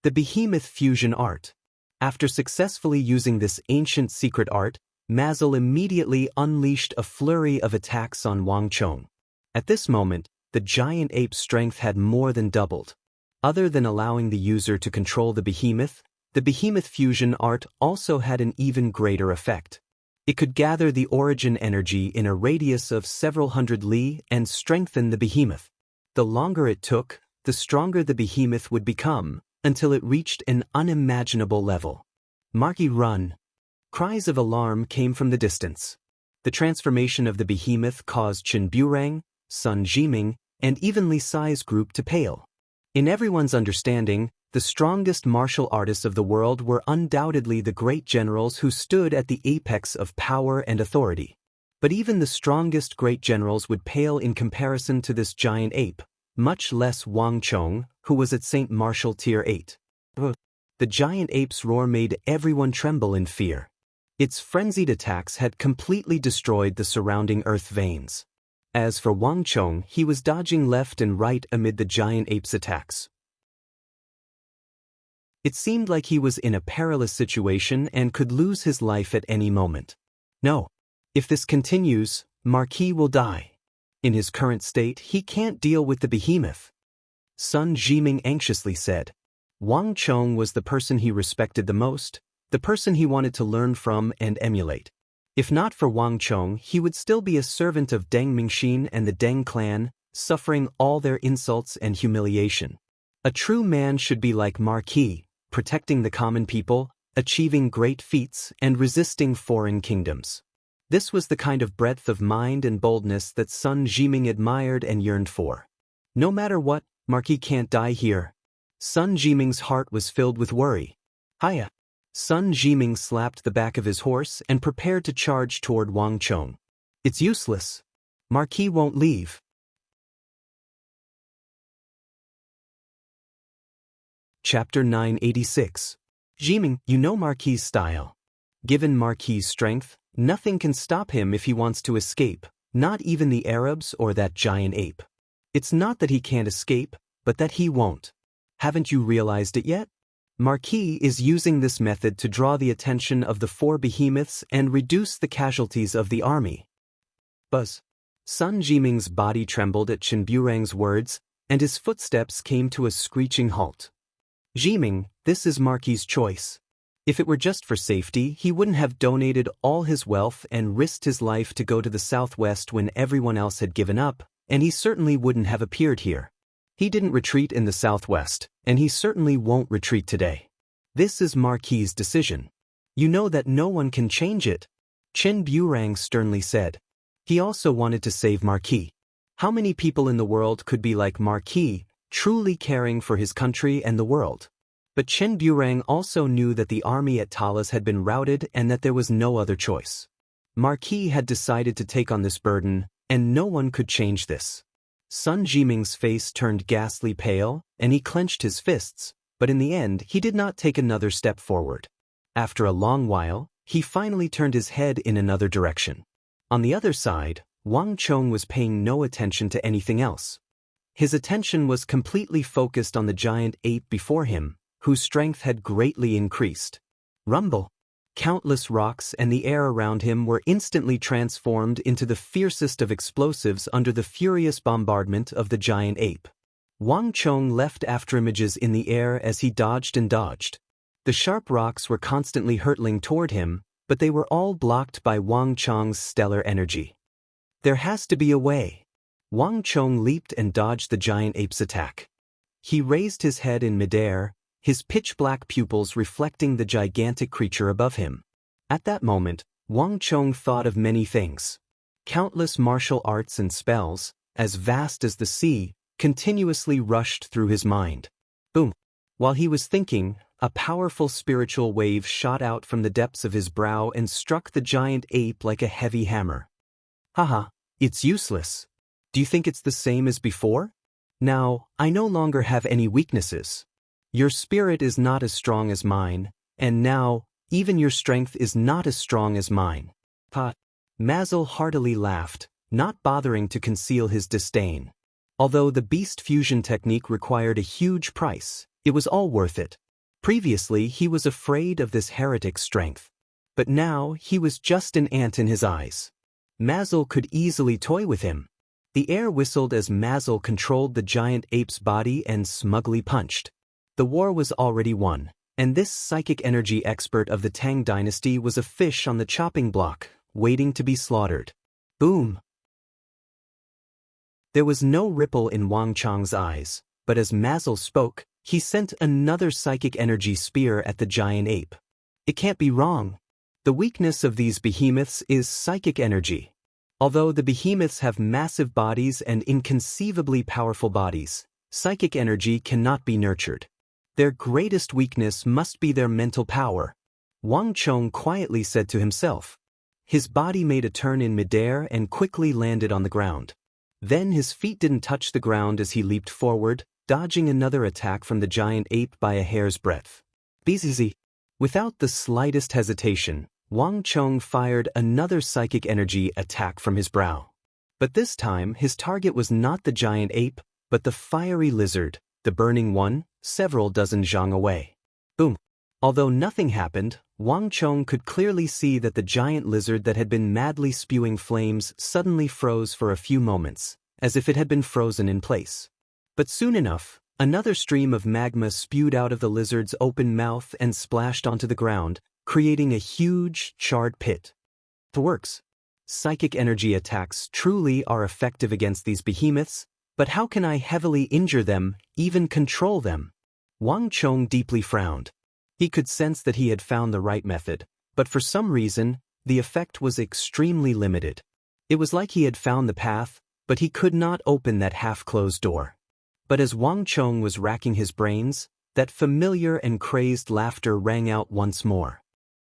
The behemoth fusion art. After successfully using this ancient secret art, Mazel immediately unleashed a flurry of attacks on Wang Chong. At this moment, the giant ape's strength had more than doubled. Other than allowing the user to control the behemoth fusion art also had an even greater effect. It could gather the origin energy in a radius of several hundred li and strengthen the behemoth. The longer it took, the stronger the behemoth would become, until it reached an unimaginable level. Marky run! Cries of alarm came from the distance. The transformation of the behemoth caused Chen Burang, Sun Jiming, and even Li Sai's group to pale. In everyone's understanding, the strongest martial artists of the world were undoubtedly the great generals who stood at the apex of power and authority. But even the strongest great generals would pale in comparison to this giant ape, much less Wang Chong, who was at Saint Martial Tier 8. The giant ape's roar made everyone tremble in fear. Its frenzied attacks had completely destroyed the surrounding earth veins. As for Wang Chong, he was dodging left and right amid the giant ape's attacks. It seemed like he was in a perilous situation and could lose his life at any moment. No. If this continues, Marquis will die. In his current state, he can't deal with the behemoth. Sun Jiming anxiously said. Wang Chong was the person he respected the most, the person he wanted to learn from and emulate. If not for Wang Chong, he would still be a servant of Deng Mingxin and the Deng clan, suffering all their insults and humiliation. A true man should be like Marquis, protecting the common people, achieving great feats, and resisting foreign kingdoms. This was the kind of breadth of mind and boldness that Sun Jiming admired and yearned for. No matter what, Marquis can't die here. Sun Jiming's heart was filled with worry. Hiya! Sun Jiming slapped the back of his horse and prepared to charge toward Wang Chong. It's useless. Marquis won't leave. Chapter 986. Jiming, you know Marquis' style. Given Marquis' strength, nothing can stop him if he wants to escape, not even the Arabs or that giant ape. It's not that he can't escape, but that he won't. Haven't you realized it yet? Marquis is using this method to draw the attention of the 4 behemoths and reduce the casualties of the army. Buzz. Sun Jiming's body trembled at Chen Burang's words, and his footsteps came to a screeching halt. Jiming, this is Marquis' choice. If it were just for safety, he wouldn't have donated all his wealth and risked his life to go to the southwest when everyone else had given up, and he certainly wouldn't have appeared here. He didn't retreat in the southwest, and he certainly won't retreat today. This is Marquis' decision. You know that no one can change it. Chen Burang sternly said. He also wanted to save Marquis. How many people in the world could be like Marquis, truly caring for his country and the world? But Chen Burang also knew that the army at Talas had been routed and that there was no other choice. Marquis had decided to take on this burden, and no one could change this. Sun Jiming's face turned ghastly pale, and he clenched his fists, but in the end he did not take another step forward. After a long while, he finally turned his head in another direction. On the other side, Wang Chong was paying no attention to anything else. His attention was completely focused on the giant ape before him, whose strength had greatly increased. Rumble! Countless rocks and the air around him were instantly transformed into the fiercest of explosives under the furious bombardment of the giant ape. Wang Chong left afterimages in the air as he dodged and dodged. The sharp rocks were constantly hurtling toward him, but they were all blocked by Wang Chong's stellar energy. There has to be a way. Wang Chong leaped and dodged the giant ape's attack. He raised his head in midair, his pitch-black pupils reflecting the gigantic creature above him. At that moment, Wang Chong thought of many things. Countless martial arts and spells, as vast as the sea, continuously rushed through his mind. Boom! While he was thinking, A powerful spiritual wave shot out from the depths of his brow and struck the giant ape like a heavy hammer. Haha, it's useless. Do you think it's the same as before? Now, I no longer have any weaknesses. Your spirit is not as strong as mine, and now, even your strength is not as strong as mine. Pa. Mazel heartily laughed, not bothering to conceal his disdain. Although the beast fusion technique required a huge price, it was all worth it. Previously, he was afraid of this heretic's strength. But now, he was just an ant in his eyes. Mazel could easily toy with him. The air whistled as Mazel controlled the giant ape's body and smugly punched. The war was already won, and this psychic energy expert of the Tang dynasty was a fish on the chopping block, waiting to be slaughtered. Boom! There was no ripple in Wang Chang's eyes, but as Mazel spoke, he sent another psychic energy spear at the giant ape. It can't be wrong. The weakness of these behemoths is psychic energy. Although the behemoths have massive bodies and inconceivably powerful bodies, psychic energy cannot be nurtured. Their greatest weakness must be their mental power. Wang Chong quietly said to himself. His body made a turn in midair and quickly landed on the ground. Then his feet didn't touch the ground as he leaped forward, dodging another attack from the giant ape by a hair's breadth. Bzz. Without the slightest hesitation, Wang Chong fired another psychic energy attack from his brow. But this time, his target was not the giant ape, but the fiery lizard, the burning one, several dozen zhang away. Boom! Although nothing happened, Wang Chong could clearly see that the giant lizard that had been madly spewing flames suddenly froze for a few moments, as if it had been frozen in place. But soon enough, another stream of magma spewed out of the lizard's open mouth and splashed onto the ground, creating a huge, charred pit. It works. Psychic energy attacks truly are effective against these behemoths, but how can I heavily injure them, even control them? Wang Chong deeply frowned. He could sense that he had found the right method, but for some reason, the effect was extremely limited. It was like he had found the path, but he could not open that half-closed door. But as Wang Chong was racking his brains, that familiar and crazed laughter rang out once more.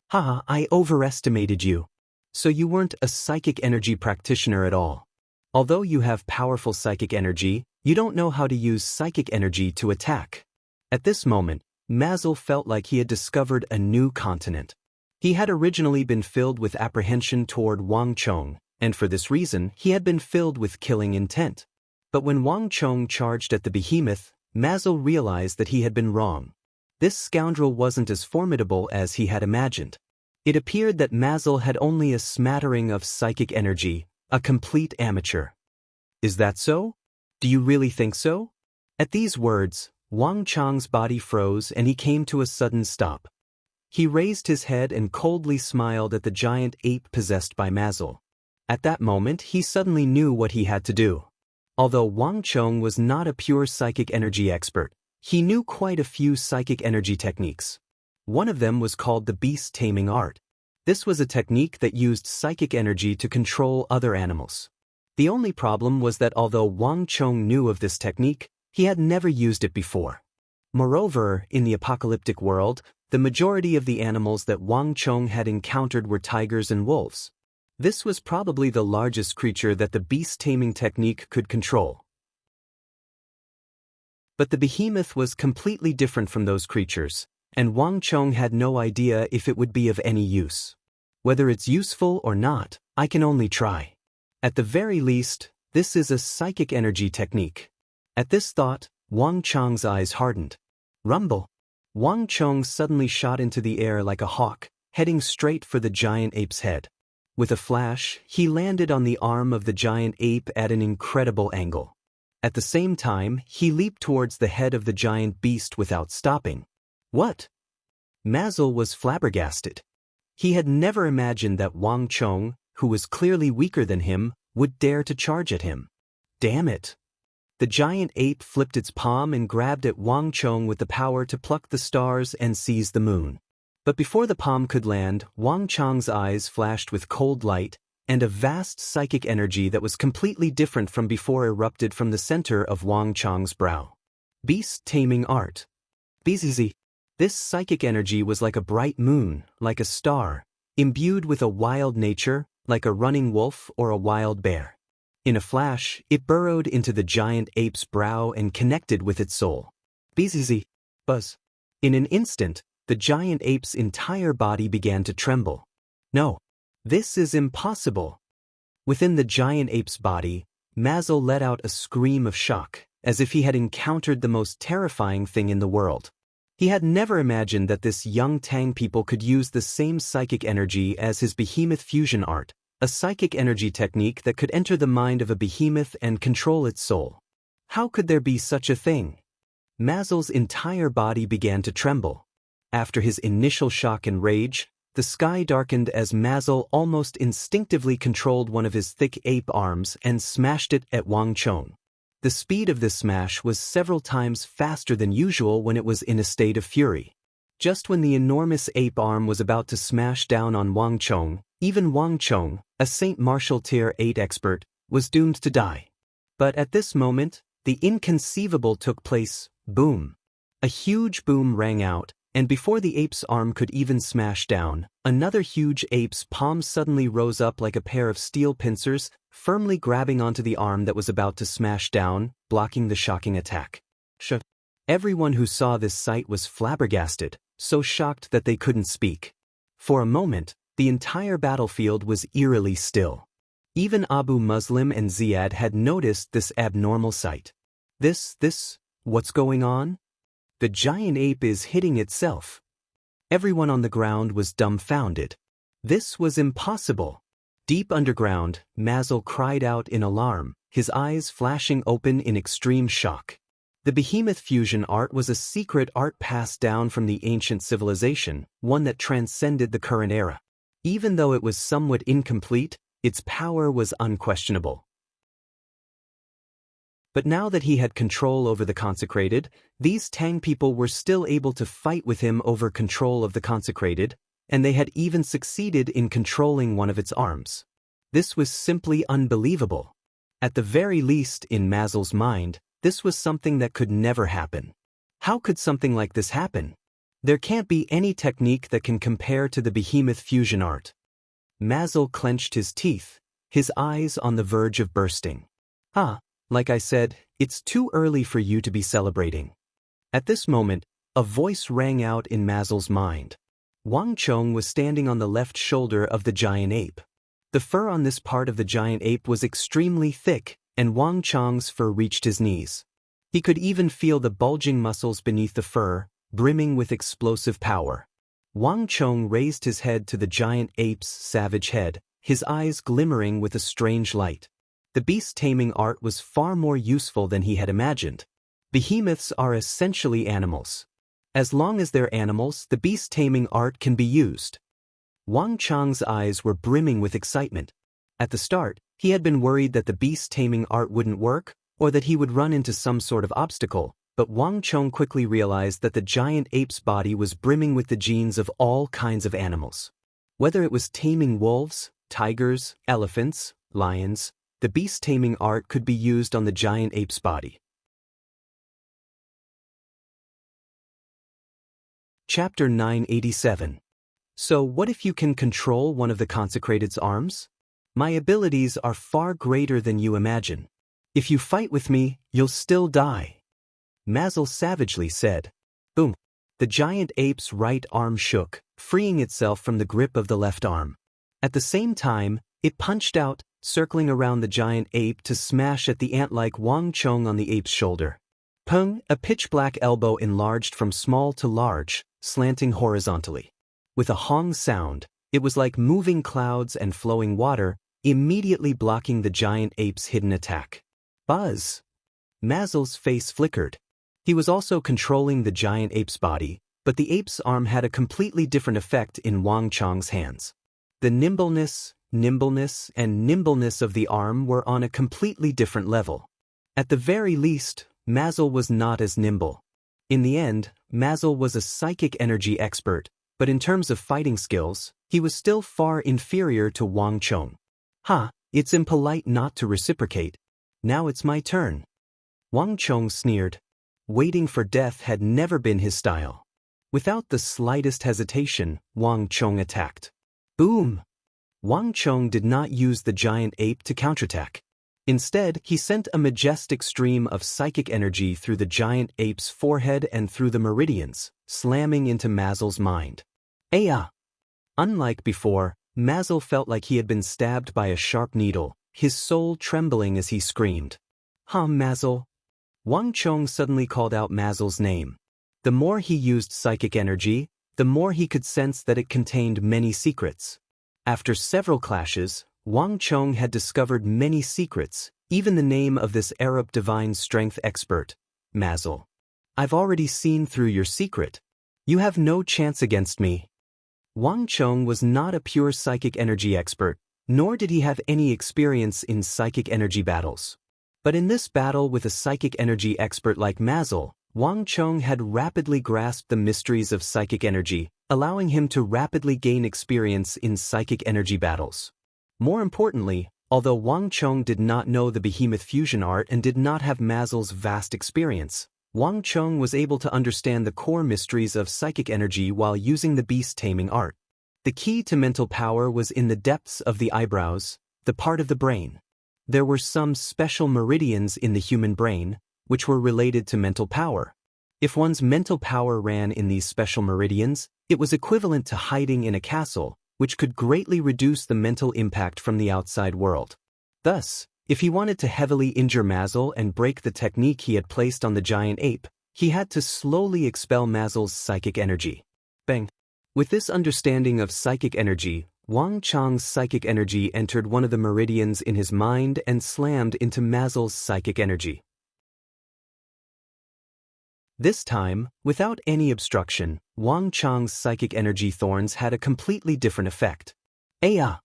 Haha, I overestimated you. So you weren't a psychic energy practitioner at all. Although you have powerful psychic energy, you don't know how to use psychic energy to attack. At this moment, Mazel felt like he had discovered a new continent. He had originally been filled with apprehension toward Wang Chong, and for this reason, he had been filled with killing intent. But when Wang Chong charged at the behemoth, Mazel realized that he had been wrong. This scoundrel wasn't as formidable as he had imagined. It appeared that Mazel had only a smattering of psychic energy, a complete amateur. Is that so? Do you really think so? At these words, Wang Chang's body froze and he came to a sudden stop. He raised his head and coldly smiled at the giant ape possessed by Mazel. At that moment, he suddenly knew what he had to do. Although Wang Chong was not a pure psychic energy expert, he knew quite a few psychic energy techniques. One of them was called the beast taming art. This was a technique that used psychic energy to control other animals. The only problem was that although Wang Chong knew of this technique, he had never used it before. Moreover, in the apocalyptic world, the majority of the animals that Wang Chong had encountered were tigers and wolves. This was probably the largest creature that the beast-taming technique could control. But the behemoth was completely different from those creatures, and Wang Chong had no idea if it would be of any use. Whether it's useful or not, I can only try. At the very least, this is a psychic energy technique. At this thought, Wang Chong's eyes hardened. Rumble! Wang Chong suddenly shot into the air like a hawk, heading straight for the giant ape's head. With a flash, he landed on the arm of the giant ape at an incredible angle. At the same time, he leaped towards the head of the giant beast without stopping. What? Mazel was flabbergasted. He had never imagined that Wang Chong, who was clearly weaker than him, would dare to charge at him. Damn it! The giant ape flipped its palm and grabbed at Wang Chong with the power to pluck the stars and seize the moon. But before the palm could land, Wang Chong's eyes flashed with cold light, and a vast psychic energy that was completely different from before erupted from the center of Wang Chong's brow. Beast taming art. Bzz. This psychic energy was like a bright moon, like a star, imbued with a wild nature, like a running wolf or a wild bear. In a flash, it burrowed into the giant ape's brow and connected with its soul. Bzz. Buzz. In an instant, the giant ape's entire body began to tremble. No. This is impossible. Within the giant ape's body, Mazel let out a scream of shock, as if he had encountered the most terrifying thing in the world. He had never imagined that this young Tang people could use the same psychic energy as his behemoth fusion art, a psychic energy technique that could enter the mind of a behemoth and control its soul. How could there be such a thing? Mazel's entire body began to tremble. After his initial shock and rage, the sky darkened as Mazel almost instinctively controlled one of his thick ape arms and smashed it at Wang Chong. The speed of this smash was several times faster than usual when it was in a state of fury. Just when the enormous ape arm was about to smash down on Wang Chong, even Wang Chong, a Saint Martial Tier 8 expert, was doomed to die. But at this moment, the inconceivable took place. Boom. A huge boom rang out, and before the ape's arm could even smash down, another huge ape's palm suddenly rose up like a pair of steel pincers, firmly grabbing onto the arm that was about to smash down, blocking the shocking attack. Everyone who saw this sight was flabbergasted, so shocked that they couldn't speak. For a moment, the entire battlefield was eerily still. Even Abu Muslim and Ziad had noticed this abnormal sight. What's going on? The giant ape is hitting itself. Everyone on the ground was dumbfounded. This was impossible. Deep underground, Mazel cried out in alarm, his eyes flashing open in extreme shock. The behemoth fusion art was a secret art passed down from the ancient civilization, one that transcended the current era. Even though it was somewhat incomplete, its power was unquestionable. But now that he had control over the consecrated, these Tang people were still able to fight with him over control of the consecrated, and they had even succeeded in controlling one of its arms. This was simply unbelievable. At the very least, in Mazel's mind, this was something that could never happen. How could something like this happen? There can't be any technique that can compare to the behemoth fusion art. Mazel clenched his teeth, his eyes on the verge of bursting. Like I said, it's too early for you to be celebrating. At this moment, a voice rang out in Mazel's mind. Wang Chong was standing on the left shoulder of the giant ape. The fur on this part of the giant ape was extremely thick, and Wang Chong's fur reached his knees. He could even feel the bulging muscles beneath the fur, brimming with explosive power. Wang Chong raised his head to the giant ape's savage head, his eyes glimmering with a strange light. The beast-taming art was far more useful than he had imagined. Behemoths are essentially animals. As long as they're animals, the beast-taming art can be used. Wang Chong's eyes were brimming with excitement. At the start, he had been worried that the beast-taming art wouldn't work, or that he would run into some sort of obstacle, but Wang Chong quickly realized that the giant ape's body was brimming with the genes of all kinds of animals. Whether it was taming wolves, tigers, elephants, lions, the beast-taming art could be used on the giant ape's body. Chapter 987. So what if you can control one of the consecrated's arms? My abilities are far greater than you imagine. If you fight with me, you'll still die. Mazel savagely said. Boom. The giant ape's right arm shook, freeing itself from the grip of the left arm. At the same time, it punched out, circling around the giant ape to smash at the ant-like Wang Chong on the ape's shoulder. Pung, a pitch-black elbow enlarged from small to large, slanting horizontally. With a hong sound, it was like moving clouds and flowing water, immediately blocking the giant ape's hidden attack. Buzz! Mazel's face flickered. He was also controlling the giant ape's body, but the ape's arm had a completely different effect in Wang Chong's hands. The nimbleness of the arm were on a completely different level. At the very least, Mazel was not as nimble. In the end, Mazel was a psychic energy expert, but in terms of fighting skills, he was still far inferior to Wang Chong. It's impolite not to reciprocate. Now it's my turn. Wang Chong sneered. Waiting for death had never been his style. Without the slightest hesitation, Wang Chong attacked. Boom! Wang Chong did not use the giant ape to counterattack. Instead, he sent a majestic stream of psychic energy through the giant ape's forehead and through the meridians, slamming into Mazel's mind. Aya! Unlike before, Mazel felt like he had been stabbed by a sharp needle, his soul trembling as he screamed. Mazel! Wang Chong suddenly called out Mazel's name. The more he used psychic energy, the more he could sense that it contained many secrets. After several clashes, Wang Chong had discovered many secrets, even the name of this Arab divine strength expert, Mazel. I've already seen through your secret. You have no chance against me. Wang Chong was not a pure psychic energy expert, nor did he have any experience in psychic energy battles. But in this battle with a psychic energy expert like Mazel, Wang Chong had rapidly grasped the mysteries of psychic energy, allowing him to rapidly gain experience in psychic energy battles. More importantly, although Wang Chong did not know the behemoth fusion art and did not have Mazel's vast experience, Wang Chong was able to understand the core mysteries of psychic energy while using the beast taming art. The key to mental power was in the depths of the eyebrows, the part of the brain. There were some special meridians in the human brain, which were related to mental power. If one's mental power ran in these special meridians, it was equivalent to hiding in a castle, which could greatly reduce the mental impact from the outside world. Thus, if he wanted to heavily injure Mazel and break the technique he had placed on the giant ape, he had to slowly expel Mazel's psychic energy. Bang! With this understanding of psychic energy, Wang Chong's psychic energy entered one of the meridians in his mind and slammed into Mazel's psychic energy. This time, without any obstruction, Wang Chong's psychic energy thorns had a completely different effect. Aya!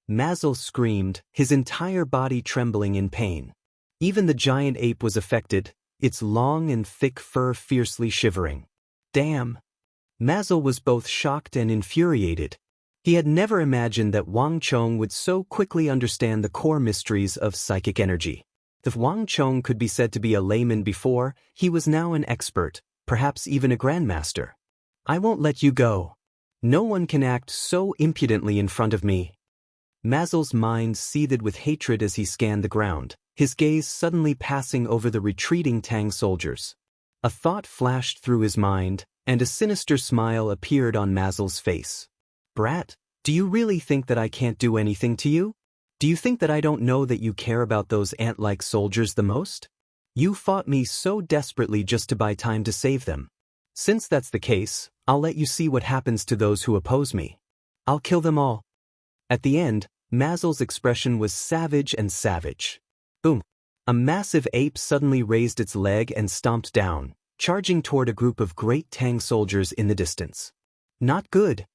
Mazel screamed, his entire body trembling in pain. Even the giant ape was affected, its long and thick fur fiercely shivering. Damn! Mazel was both shocked and infuriated. He had never imagined that Wang Chong would so quickly understand the core mysteries of psychic energy. If Wang Chong could be said to be a layman before, he was now an expert, perhaps even a grandmaster. I won't let you go. No one can act so impudently in front of me. Mazel's mind seethed with hatred as he scanned the ground, his gaze suddenly passing over the retreating Tang soldiers. A thought flashed through his mind, and a sinister smile appeared on Mazel's face. Brat, do you really think that I can't do anything to you? Do you think that I don't know that you care about those ant-like soldiers the most? You fought me so desperately just to buy time to save them. Since that's the case, I'll let you see what happens to those who oppose me. I'll kill them all. At the end, Mazel's expression was savage and savage. Boom! A massive ape suddenly raised its leg and stomped down, charging toward a group of great Tang soldiers in the distance. Not good.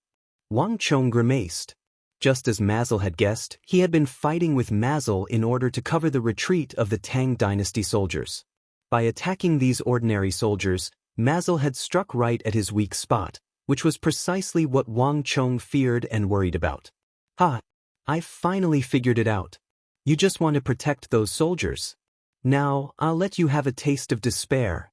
Wang Chong grimaced. Just as Mazel had guessed, he had been fighting with Mazel in order to cover the retreat of the Tang dynasty soldiers. By attacking these ordinary soldiers, Mazel had struck right at his weak spot, which was precisely what Wang Chong feared and worried about. Ha! I finally figured it out. You just want to protect those soldiers. Now, I'll let you have a taste of despair.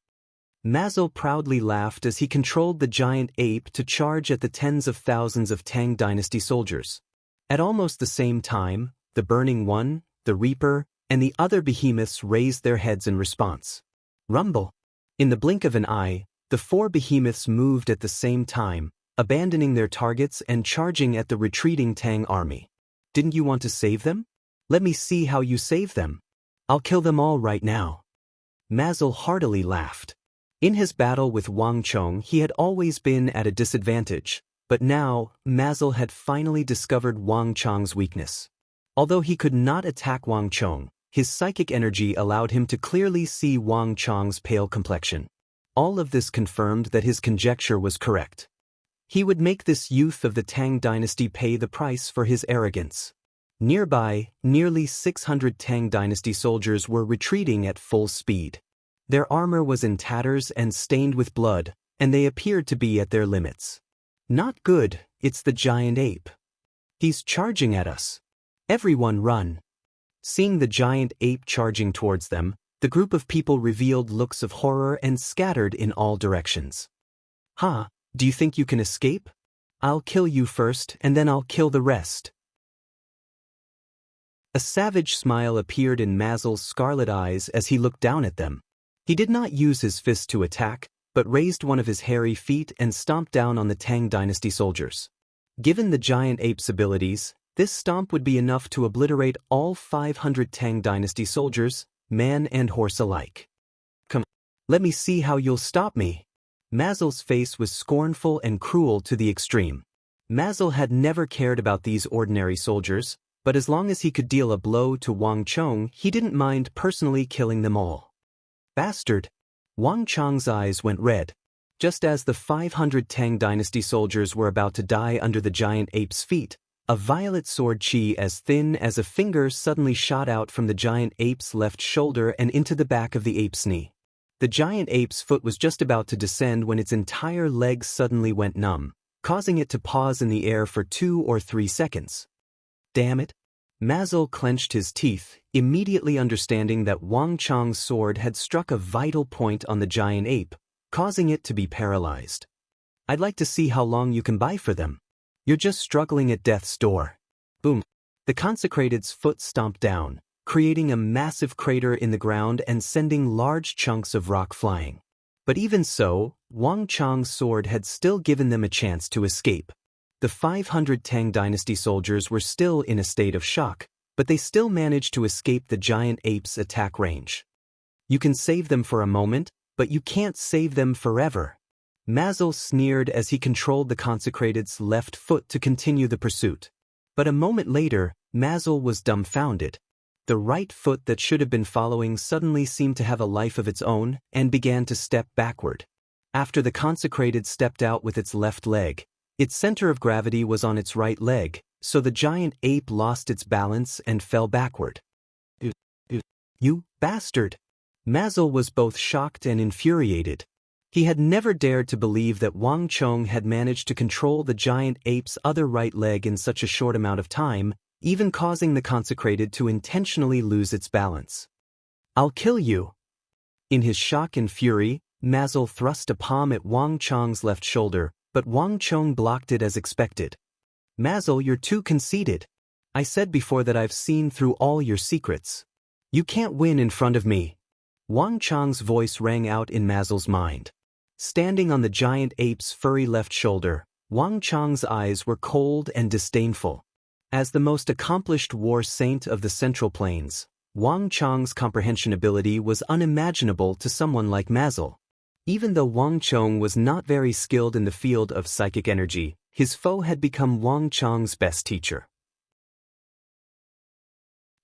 Mazel proudly laughed as he controlled the giant ape to charge at the tens of thousands of Tang dynasty soldiers. At almost the same time, the Burning One, the Reaper, and the other behemoths raised their heads in response. Rumble! In the blink of an eye, the four behemoths moved at the same time, abandoning their targets and charging at the retreating Tang army. Didn't you want to save them? Let me see how you save them. I'll kill them all right now. Mazel heartily laughed. In his battle with Wang Chong, he had always been at a disadvantage. But now, Mazel had finally discovered Wang Chong's weakness. Although he could not attack Wang Chong, his psychic energy allowed him to clearly see Wang Chong's pale complexion. All of this confirmed that his conjecture was correct. He would make this youth of the Tang dynasty pay the price for his arrogance. Nearby, nearly 600 Tang dynasty soldiers were retreating at full speed. Their armor was in tatters and stained with blood, and they appeared to be at their limits. Not good, it's the giant ape. He's charging at us. Everyone run. Seeing the giant ape charging towards them, the group of people revealed looks of horror and scattered in all directions. Ha! Do you think you can escape? I'll kill you first and then I'll kill the rest. A savage smile appeared in Mazel's scarlet eyes as he looked down at them. He did not use his fist to attack, but raised one of his hairy feet and stomped down on the Tang Dynasty soldiers. Given the giant ape's abilities, this stomp would be enough to obliterate all 500 Tang Dynasty soldiers, man and horse alike. Come, let me see how you'll stop me. Mazel's face was scornful and cruel to the extreme. Mazel had never cared about these ordinary soldiers, but as long as he could deal a blow to Wang Chong, he didn't mind personally killing them all. Bastard! Wang Chong's eyes went red. Just as the 500 Tang Dynasty soldiers were about to die under the giant ape's feet, a violet sword chi as thin as a finger suddenly shot out from the giant ape's left shoulder and into the back of the ape's knee. The giant ape's foot was just about to descend when its entire leg suddenly went numb, causing it to pause in the air for 2 or 3 seconds. Damn it! Mazel clenched his teeth, immediately understanding that Wang Chong's sword had struck a vital point on the giant ape, causing it to be paralyzed. I'd like to see how long you can buy for them. You're just struggling at death's door. Boom! The consecrated's foot stomped down, creating a massive crater in the ground and sending large chunks of rock flying. But even so, Wang Chong's sword had still given them a chance to escape. The 500 Tang Dynasty soldiers were still in a state of shock, but they still managed to escape the giant ape's attack range. You can save them for a moment, but you can't save them forever. Mazel sneered as he controlled the consecrated's left foot to continue the pursuit. But a moment later, Mazel was dumbfounded. The right foot that should have been following suddenly seemed to have a life of its own and began to step backward. After the consecrated stepped out with its left leg, its center of gravity was on its right leg, so the giant ape lost its balance and fell backward. You bastard! Mazel was both shocked and infuriated. He had never dared to believe that Wang Chong had managed to control the giant ape's other right leg in such a short amount of time, even causing the consecrated to intentionally lose its balance. I'll kill you! In his shock and fury, Mazel thrust a palm at Wang Chong's left shoulder, but Wang Chong blocked it as expected. Mazel, you're too conceited. I said before that I've seen through all your secrets. You can't win in front of me. Wang Chong's voice rang out in Mazel's mind. Standing on the giant ape's furry left shoulder, Wang Chong's eyes were cold and disdainful. As the most accomplished war saint of the Central Plains, Wang Chong's comprehension ability was unimaginable to someone like Mazel. Even though Wang Chong was not very skilled in the field of psychic energy, his foe had become Wang Chong's best teacher.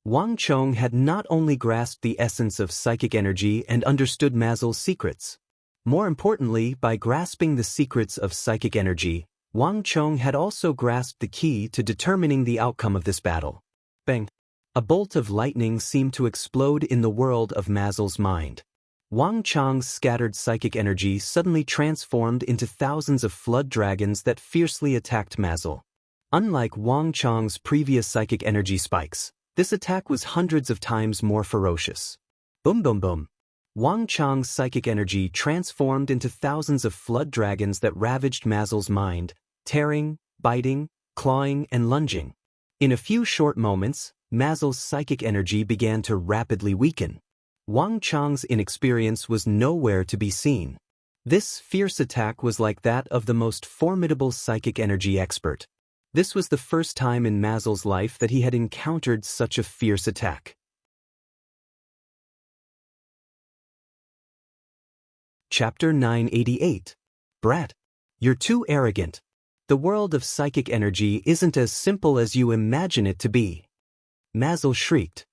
Wang Chong had not only grasped the essence of psychic energy and understood Mazel's secrets. More importantly, by grasping the secrets of psychic energy, Wang Chong had also grasped the key to determining the outcome of this battle. Bang! A bolt of lightning seemed to explode in the world of Mazel's mind. Wang Chong's scattered psychic energy suddenly transformed into thousands of flood dragons that fiercely attacked Mazel. Unlike Wang Chong's previous psychic energy spikes, this attack was hundreds of times more ferocious. Boom boom boom. Wang Chong's psychic energy transformed into thousands of flood dragons that ravaged Mazel's mind, tearing, biting, clawing, and lunging. In a few short moments, Mazel's psychic energy began to rapidly weaken. Wang Chong's inexperience was nowhere to be seen. This fierce attack was like that of the most formidable psychic energy expert. This was the first time in Mazel's life that he had encountered such a fierce attack. Chapter 988. Brat. You're too arrogant. The world of psychic energy isn't as simple as you imagine it to be. Mazel shrieked.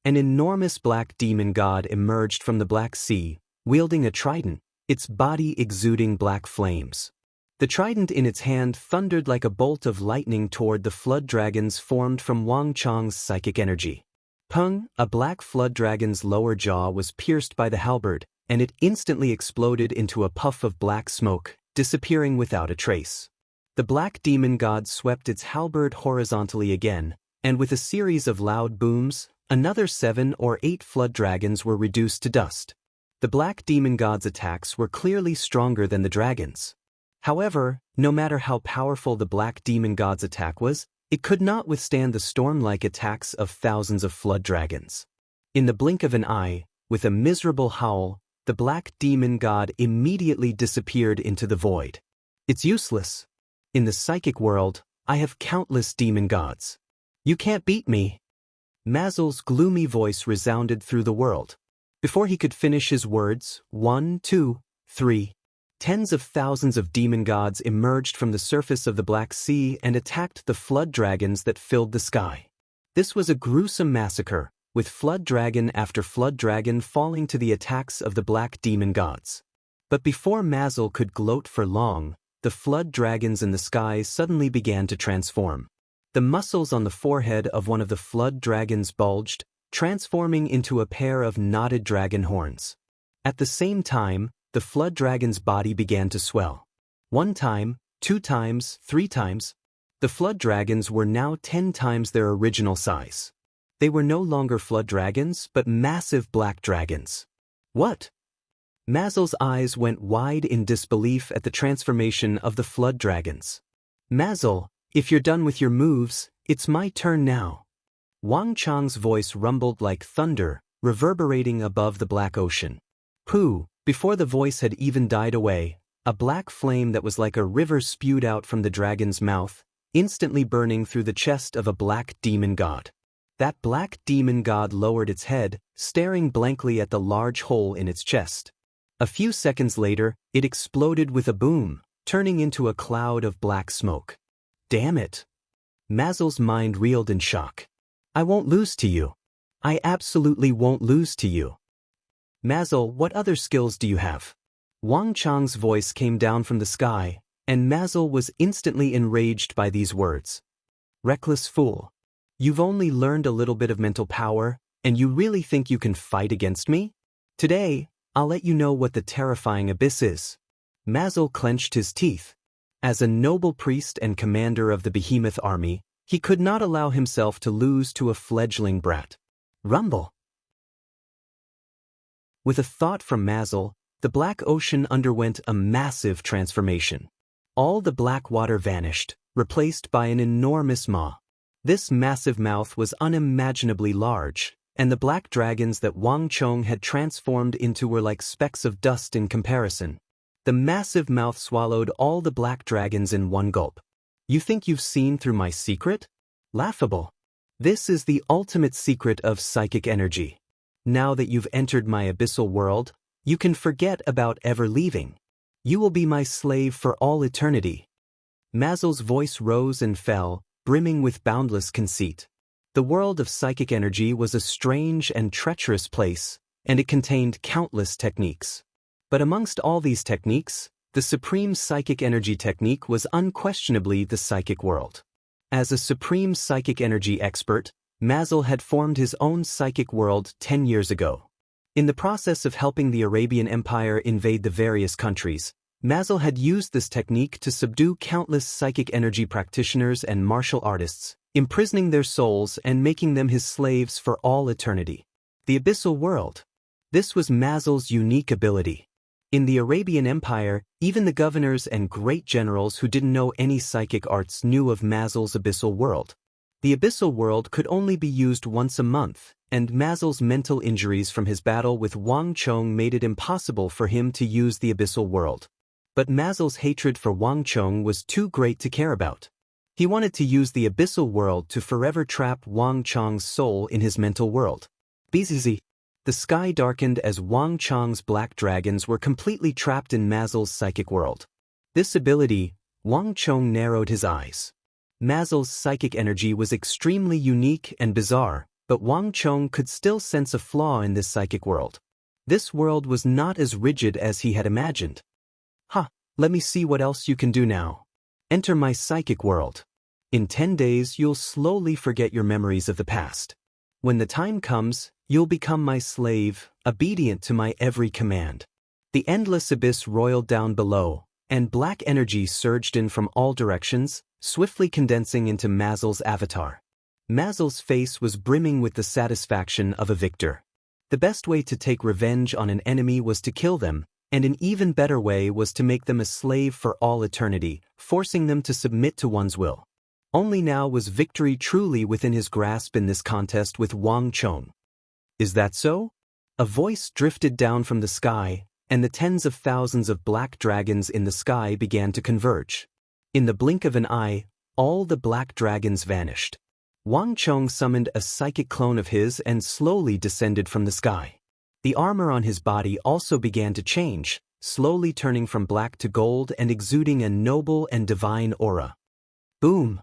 An enormous black demon god emerged from the Black Sea, wielding a trident, its body exuding black flames. The trident in its hand thundered like a bolt of lightning toward the flood dragons formed from Wang Chong's psychic energy. Pung, a black flood dragon's lower jaw was pierced by the halberd, and it instantly exploded into a puff of black smoke, disappearing without a trace. The black demon god swept its halberd horizontally again, and with a series of loud booms, another 7 or 8 flood dragons were reduced to dust. The black demon god's attacks were clearly stronger than the dragons. However, no matter how powerful the black demon god's attack was, it could not withstand the storm-like attacks of thousands of flood dragons. In the blink of an eye, with a miserable howl, the black demon god immediately disappeared into the void. It's useless. In the psychic world, I have countless demon gods. You can't beat me. Mazel's gloomy voice resounded through the world. Before he could finish his words, 1, 2, 3. Tens of thousands of demon gods emerged from the surface of the Black Sea and attacked the flood dragons that filled the sky. This was a gruesome massacre, with flood dragon after flood dragon falling to the attacks of the black demon gods. But before Mazel could gloat for long, the flood dragons in the sky suddenly began to transform. The muscles on the forehead of one of the flood dragons bulged, transforming into a pair of knotted dragon horns. At the same time, the flood dragon's body began to swell. 1 time, 2 times, 3 times. The flood dragons were now 10 times their original size. They were no longer flood dragons, but massive black dragons. What? Mazel's eyes went wide in disbelief at the transformation of the flood dragons. Mazel, if you're done with your moves, it's my turn now. Wang Chang's voice rumbled like thunder, reverberating above the black ocean. Pooh, before the voice had even died away, a black flame that was like a river spewed out from the dragon's mouth, instantly burning through the chest of a black demon god. That black demon god lowered its head, staring blankly at the large hole in its chest. A few seconds later, it exploded with a boom, turning into a cloud of black smoke. Damn it! Mazel's mind reeled in shock. I won't lose to you. I absolutely won't lose to you. Mazel, what other skills do you have? Wang Chang's voice came down from the sky, and Mazel was instantly enraged by these words. Reckless fool. You've only learned a little bit of mental power, and you really think you can fight against me? Today, I'll let you know what the terrifying abyss is. Mazel clenched his teeth. As a noble priest and commander of the behemoth army, he could not allow himself to lose to a fledgling brat. Rumble. With a thought from Mazel, the black ocean underwent a massive transformation. All the black water vanished, replaced by an enormous maw. This massive mouth was unimaginably large, and the black dragons that Wang Chong had transformed into were like specks of dust in comparison. The massive mouth swallowed all the black dragons in one gulp. You think you've seen through my secret? Laughable. This is the ultimate secret of psychic energy. Now that you've entered my abyssal world, you can forget about ever leaving. You will be my slave for all eternity. Mazel's voice rose and fell, brimming with boundless conceit. The world of psychic energy was a strange and treacherous place, and it contained countless techniques. But amongst all these techniques, the supreme psychic energy technique was unquestionably the psychic world. As a supreme psychic energy expert, Mazel had formed his own psychic world 10 years ago. In the process of helping the Arabian Empire invade the various countries, Mazel had used this technique to subdue countless psychic energy practitioners and martial artists, imprisoning their souls and making them his slaves for all eternity. The abyssal world. This was Mazel's unique ability. In the Arabian Empire, even the governors and great generals who didn't know any psychic arts knew of Mazel's abyssal world. The abyssal world could only be used once a month, and Mazel's mental injuries from his battle with Wang Chong made it impossible for him to use the abyssal world. But Mazel's hatred for Wang Chong was too great to care about. He wanted to use the abyssal world to forever trap Wang Chong's soul in his mental world. Bzz. The sky darkened as Wang Chong's black dragons were completely trapped in Mazel's psychic world. This ability, Wang Chong narrowed his eyes. Mazel's psychic energy was extremely unique and bizarre, but Wang Chong could still sense a flaw in this psychic world. This world was not as rigid as he had imagined. Let me see what else you can do now. Enter my psychic world. In 10 days you'll slowly forget your memories of the past. When the time comes, you'll become my slave, obedient to my every command. The endless abyss roiled down below, and black energy surged in from all directions, swiftly condensing into Mazel's avatar. Mazel's face was brimming with the satisfaction of a victor. The best way to take revenge on an enemy was to kill them, And an even better way was to make them a slave for all eternity, forcing them to submit to one's will. Only now was victory truly within his grasp in this contest with Wang Chong. Is that so? A voice drifted down from the sky, and the tens of thousands of black dragons in the sky began to converge. In the blink of an eye, all the black dragons vanished. Wang Chong summoned a psychic clone of his and slowly descended from the sky. The armor on his body also began to change, slowly turning from black to gold and exuding a noble and divine aura. Boom!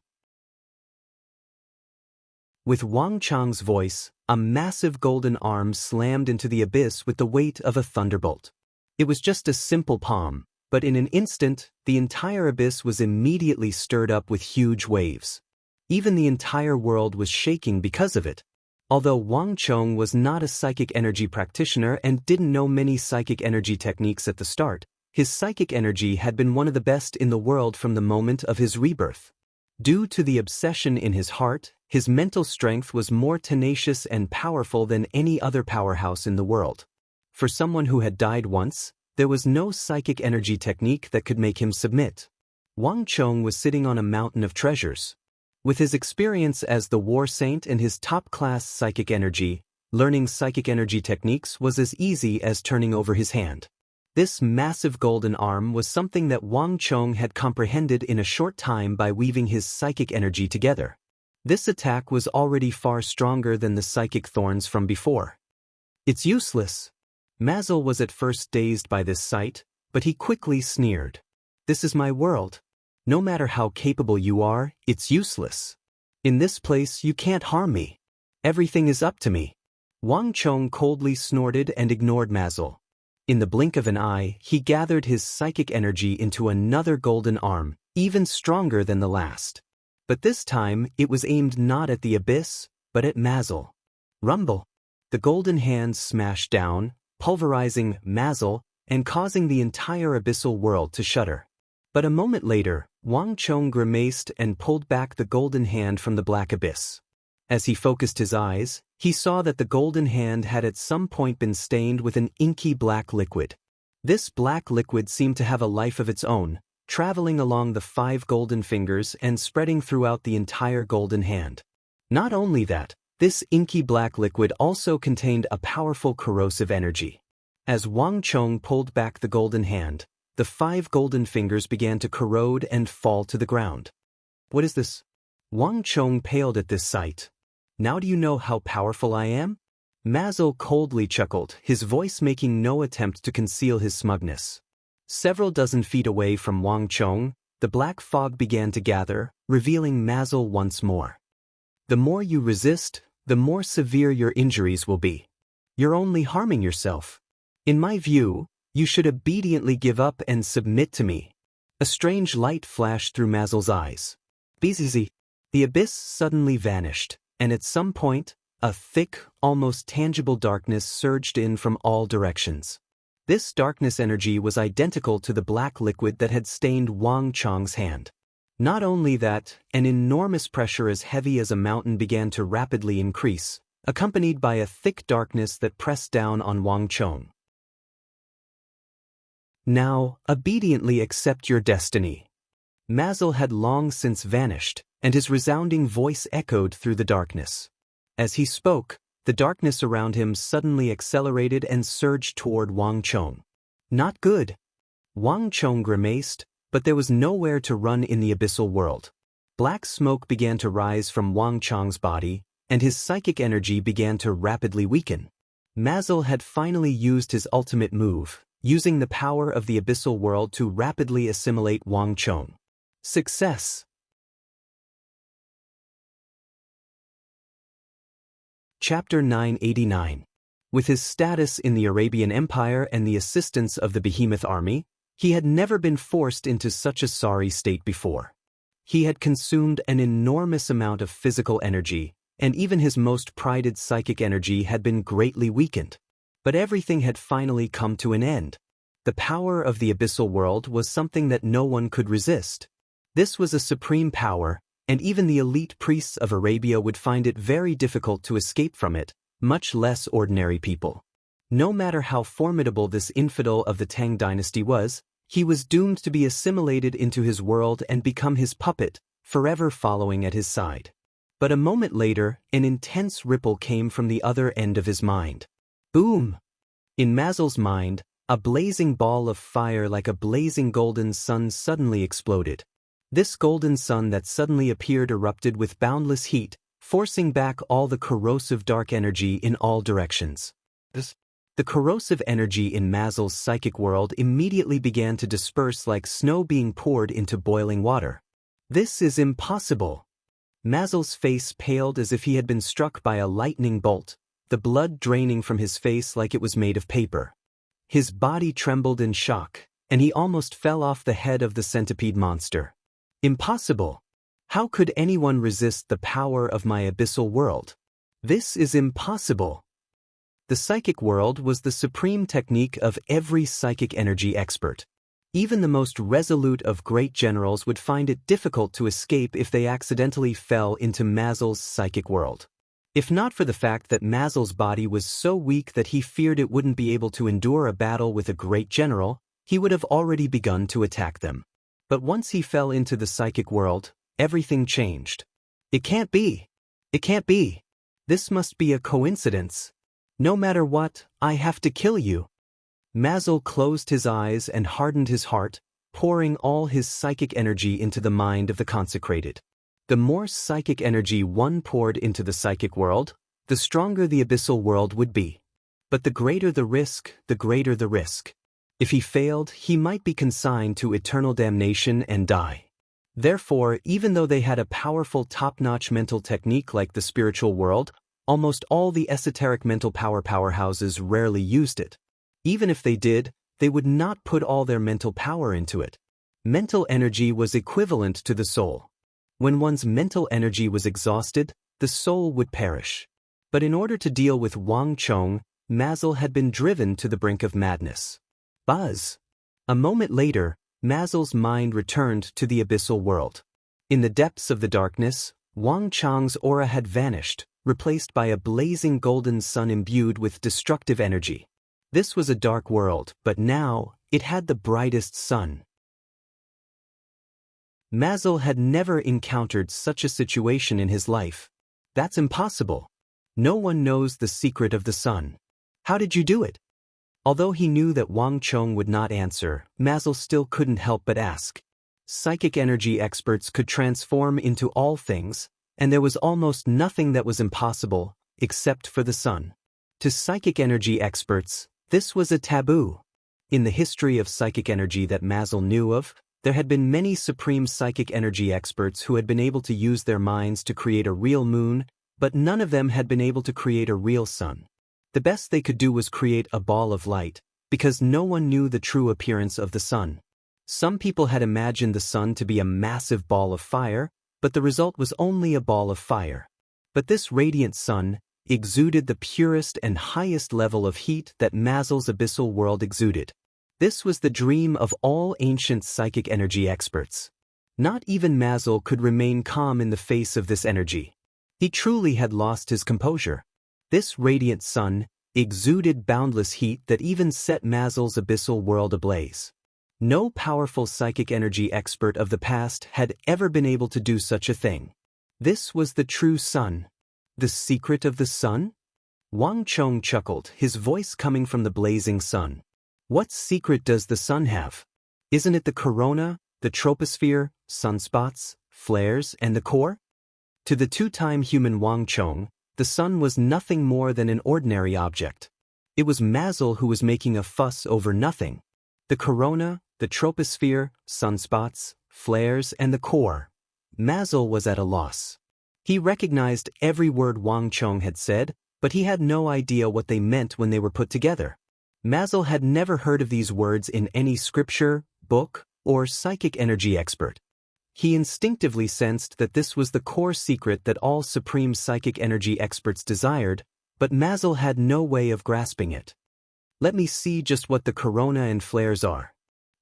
With Wang Chong's voice, a massive golden arm slammed into the abyss with the weight of a thunderbolt. It was just a simple palm, but in an instant, the entire abyss was immediately stirred up with huge waves. Even the entire world was shaking because of it. Although Wang Chong was not a psychic energy practitioner and didn't know many psychic energy techniques at the start, his psychic energy had been one of the best in the world from the moment of his rebirth. Due to the obsession in his heart, his mental strength was more tenacious and powerful than any other powerhouse in the world. For someone who had died once, there was no psychic energy technique that could make him submit. Wang Chong was sitting on a mountain of treasures. With his experience as the war saint and his top-class psychic energy, learning psychic energy techniques was as easy as turning over his hand. This massive golden arm was something that Wang Chong had comprehended in a short time by weaving his psychic energy together. This attack was already far stronger than the psychic thorns from before. It's useless. Mazel was at first dazed by this sight, but he quickly sneered. This is my world. No matter how capable you are, it's useless. In this place you can't harm me. Everything is up to me. Wang Chong coldly snorted and ignored Mazel. In the blink of an eye, he gathered his psychic energy into another golden arm, even stronger than the last. But this time, it was aimed not at the abyss, but at Mazel. Rumble! The golden hand smashed down, pulverizing Mazel and causing the entire abyssal world to shudder. But a moment later, Wang Chong grimaced and pulled back the golden hand from the black abyss. As he focused his eyes, he saw that the golden hand had at some point been stained with an inky black liquid. This black liquid seemed to have a life of its own, traveling along the 5 golden fingers and spreading throughout the entire golden hand. Not only that, this inky black liquid also contained a powerful corrosive energy. As Wang Chong pulled back the golden hand, the 5 golden fingers began to corrode and fall to the ground. What is this? Wang Chong paled at this sight. Now do you know how powerful I am? Mazel coldly chuckled, his voice making no attempt to conceal his smugness. Several dozen feet away from Wang Chong, the black fog began to gather, revealing Mazel once more. The more you resist, the more severe your injuries will be. You're only harming yourself. In my view, you should obediently give up and submit to me. A strange light flashed through Mazel's eyes. Bzzz. The abyss suddenly vanished, and at some point, a thick, almost tangible darkness surged in from all directions. This darkness energy was identical to the black liquid that had stained Wang Chong's hand. Not only that, an enormous pressure as heavy as a mountain began to rapidly increase, accompanied by a thick darkness that pressed down on Wang Chong. Now, obediently accept your destiny. Mazel had long since vanished, and his resounding voice echoed through the darkness. As he spoke, the darkness around him suddenly accelerated and surged toward Wang Chong. Not good. Wang Chong grimaced, but there was nowhere to run in the abyssal world. Black smoke began to rise from Wang Chong's body, and his psychic energy began to rapidly weaken. Mazel had finally used his ultimate move, using the power of the abyssal world to rapidly assimilate Wang Chong. Success! Chapter 989. With his status in the Arabian Empire and the assistance of the behemoth army, he had never been forced into such a sorry state before. He had consumed an enormous amount of physical energy, and even his most prided psychic energy had been greatly weakened. But everything had finally come to an end. The power of the abyssal world was something that no one could resist. This was a supreme power, and even the elite priests of Arabia would find it very difficult to escape from it, much less ordinary people. No matter how formidable this infidel of the Tang dynasty was, he was doomed to be assimilated into his world and become his puppet, forever following at his side. But a moment later, an intense ripple came from the other end of his mind. Boom! In Mazel's mind, a blazing ball of fire like a blazing golden sun suddenly exploded. This golden sun that suddenly appeared erupted with boundless heat, forcing back all the corrosive dark energy in all directions. The corrosive energy in Mazel's psychic world immediately began to disperse like snow being poured into boiling water. This is impossible. Mazel's face paled as if he had been struck by a lightning bolt, the blood draining from his face like it was made of paper. His body trembled in shock, and he almost fell off the head of the centipede monster. Impossible! How could anyone resist the power of my abyssal world? This is impossible! The psychic world was the supreme technique of every psychic energy expert. Even the most resolute of great generals would find it difficult to escape if they accidentally fell into Mazel's psychic world. If not for the fact that Mazel's body was so weak that he feared it wouldn't be able to endure a battle with a great general, he would have already begun to attack them. But once he fell into the psychic world, everything changed. It can't be. It can't be. This must be a coincidence. No matter what, I have to kill you. Mazel closed his eyes and hardened his heart, pouring all his psychic energy into the mind of the consecrated. The more psychic energy one poured into the psychic world, the stronger the abyssal world would be. But the greater the risk, the greater the risk. If he failed, he might be consigned to eternal damnation and die. Therefore, even though they had a powerful top-notch mental technique like the spiritual world, almost all the esoteric mental powerhouses rarely used it. Even if they did, they would not put all their mental power into it. Mental energy was equivalent to the soul. When one's mental energy was exhausted, the soul would perish. But in order to deal with Wang Chong, Mazel had been driven to the brink of madness. Buzz! A moment later, Mazel's mind returned to the abyssal world. In the depths of the darkness, Wang Chong's aura had vanished, replaced by a blazing golden sun imbued with destructive energy. This was a dark world, but now, it had the brightest sun. Mazel had never encountered such a situation in his life. That's impossible. No one knows the secret of the sun. How did you do it? Although he knew that Wang Chong would not answer, Mazel still couldn't help but ask. Psychic energy experts could transform into all things, and there was almost nothing that was impossible, except for the sun. To psychic energy experts, this was a taboo. In the history of psychic energy that Mazel knew of, there had been many supreme psychic energy experts who had been able to use their minds to create a real moon, but none of them had been able to create a real sun. The best they could do was create a ball of light, because no one knew the true appearance of the sun. Some people had imagined the sun to be a massive ball of fire, but the result was only a ball of fire. But this radiant sun exuded the purest and highest level of heat that Mazel's abyssal world exuded. This was the dream of all ancient psychic energy experts. Not even Mazel could remain calm in the face of this energy. He truly had lost his composure. This radiant sun exuded boundless heat that even set Mazel's abyssal world ablaze. No powerful psychic energy expert of the past had ever been able to do such a thing. This was the true sun. The secret of the sun? Wang Chong chuckled, his voice coming from the blazing sun. What secret does the sun have? Isn't it the corona, the troposphere, sunspots, flares, and the core? To the two-time human Wang Chong, the sun was nothing more than an ordinary object. It was Mazel who was making a fuss over nothing. The corona, the troposphere, sunspots, flares, and the core. Mazel was at a loss. He recognized every word Wang Chong had said, but he had no idea what they meant when they were put together. Mazel had never heard of these words in any scripture, book, or psychic energy expert. He instinctively sensed that this was the core secret that all supreme psychic energy experts desired, but Mazel had no way of grasping it. Let me see just what the corona and flares are.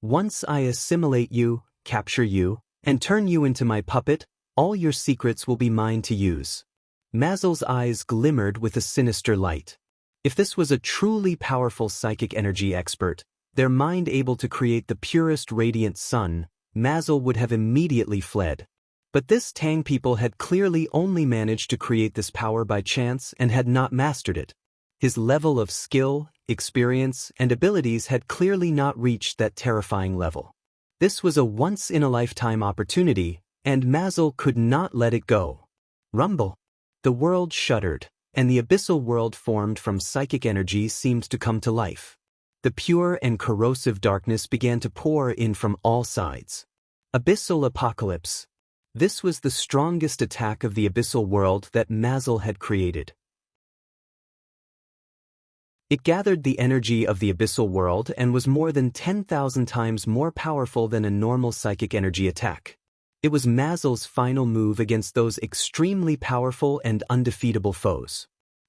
Once I assimilate you, capture you, and turn you into my puppet, all your secrets will be mine to use. Mazel's eyes glimmered with a sinister light. If this was a truly powerful psychic energy expert, their mind able to create the purest radiant sun, Mazel would have immediately fled. But this Tang people had clearly only managed to create this power by chance and had not mastered it. His level of skill, experience, and abilities had clearly not reached that terrifying level. This was a once-in-a-lifetime opportunity, and Mazel could not let it go. Rumble. The world shuddered, and the abyssal world formed from psychic energy seemed to come to life. The pure and corrosive darkness began to pour in from all sides. Abyssal apocalypse. This was the strongest attack of the abyssal world that Mazel had created. It gathered the energy of the abyssal world and was more than 10,000 times more powerful than a normal psychic energy attack. It was Mazel's final move against those extremely powerful and undefeatable foes.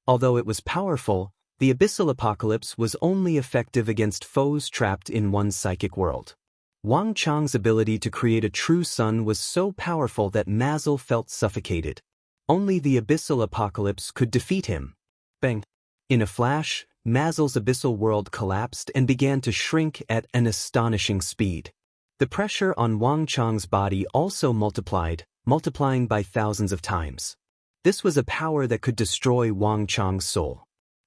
Although it was powerful, the abyssal apocalypse was only effective against foes trapped in one psychic world. Wang Chang's ability to create a true sun was so powerful that Mazel felt suffocated. Only the abyssal apocalypse could defeat him. Bang! In a flash, Mazel's abyssal world collapsed and began to shrink at an astonishing speed. The pressure on Wang Chang's body also multiplying by thousands of times. This was a power that could destroy Wang Chang's soul.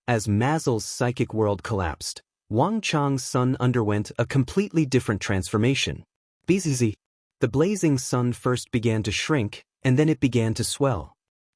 As Mazel's psychic world collapsed, Wang Chang's sun underwent a completely different transformation. BZZ. The blazing sun first began to shrink, and then it began to swell.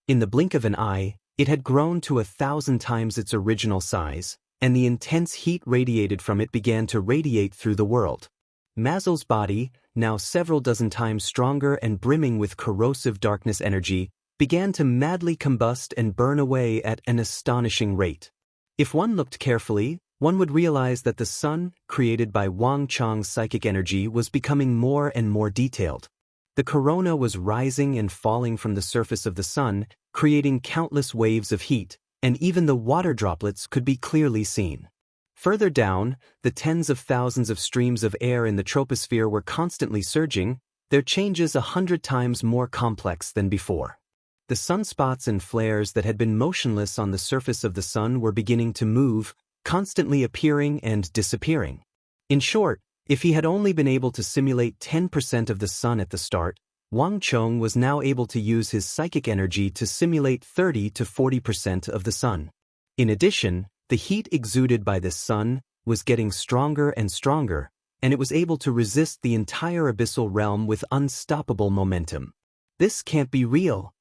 In the blink of an eye, it had grown to 1,000 times its original size, and the intense heat radiated from it began to radiate through the world. Mazel's body, now several dozen times stronger and brimming with corrosive darkness energy, began to madly combust and burn away at an astonishing rate. If one looked carefully, one would realize that the sun, created by Wang Chang's psychic energy, was becoming more and more detailed. The corona was rising and falling from the surface of the sun, creating countless waves of heat, and even the water droplets could be clearly seen. Further down, the tens of thousands of streams of air in the troposphere were constantly surging, their changes 100 times more complex than before. The sunspots and flares that had been motionless on the surface of the sun were beginning to move, constantly appearing and disappearing. In short, if he had only been able to simulate 10% of the sun at the start, Wang Chong was now able to use his psychic energy to simulate 30 to 40% of the sun. In addition, the heat exuded by this sun was getting stronger and stronger, and it was able to resist the entire abyssal realm with unstoppable momentum. This can't be real.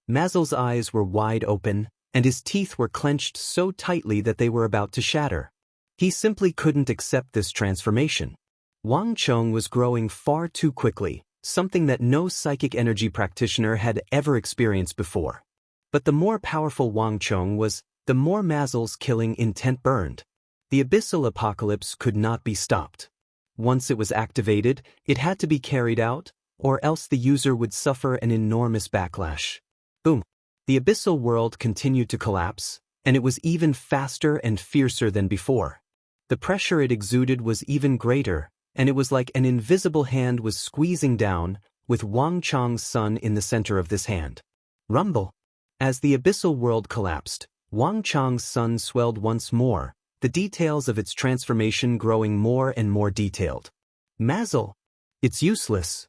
Mazel's eyes were wide open, and his teeth were clenched so tightly that they were about to shatter. He simply couldn't accept this transformation. Wang Chong was growing far too quickly, something that no psychic energy practitioner had ever experienced before. But the more powerful Wang Chong was, the more Mazel's killing intent burned. The abyssal apocalypse could not be stopped. Once it was activated, it had to be carried out, or else the user would suffer an enormous backlash. Boom! The abyssal world continued to collapse, and it was even faster and fiercer than before. The pressure it exuded was even greater, and it was like an invisible hand was squeezing down, with Wang Chang's sun in the center of this hand. Rumble! As the abyssal world collapsed, Wang Chang's sun swelled once more, the details of its transformation growing more and more detailed. Mazel! It's useless.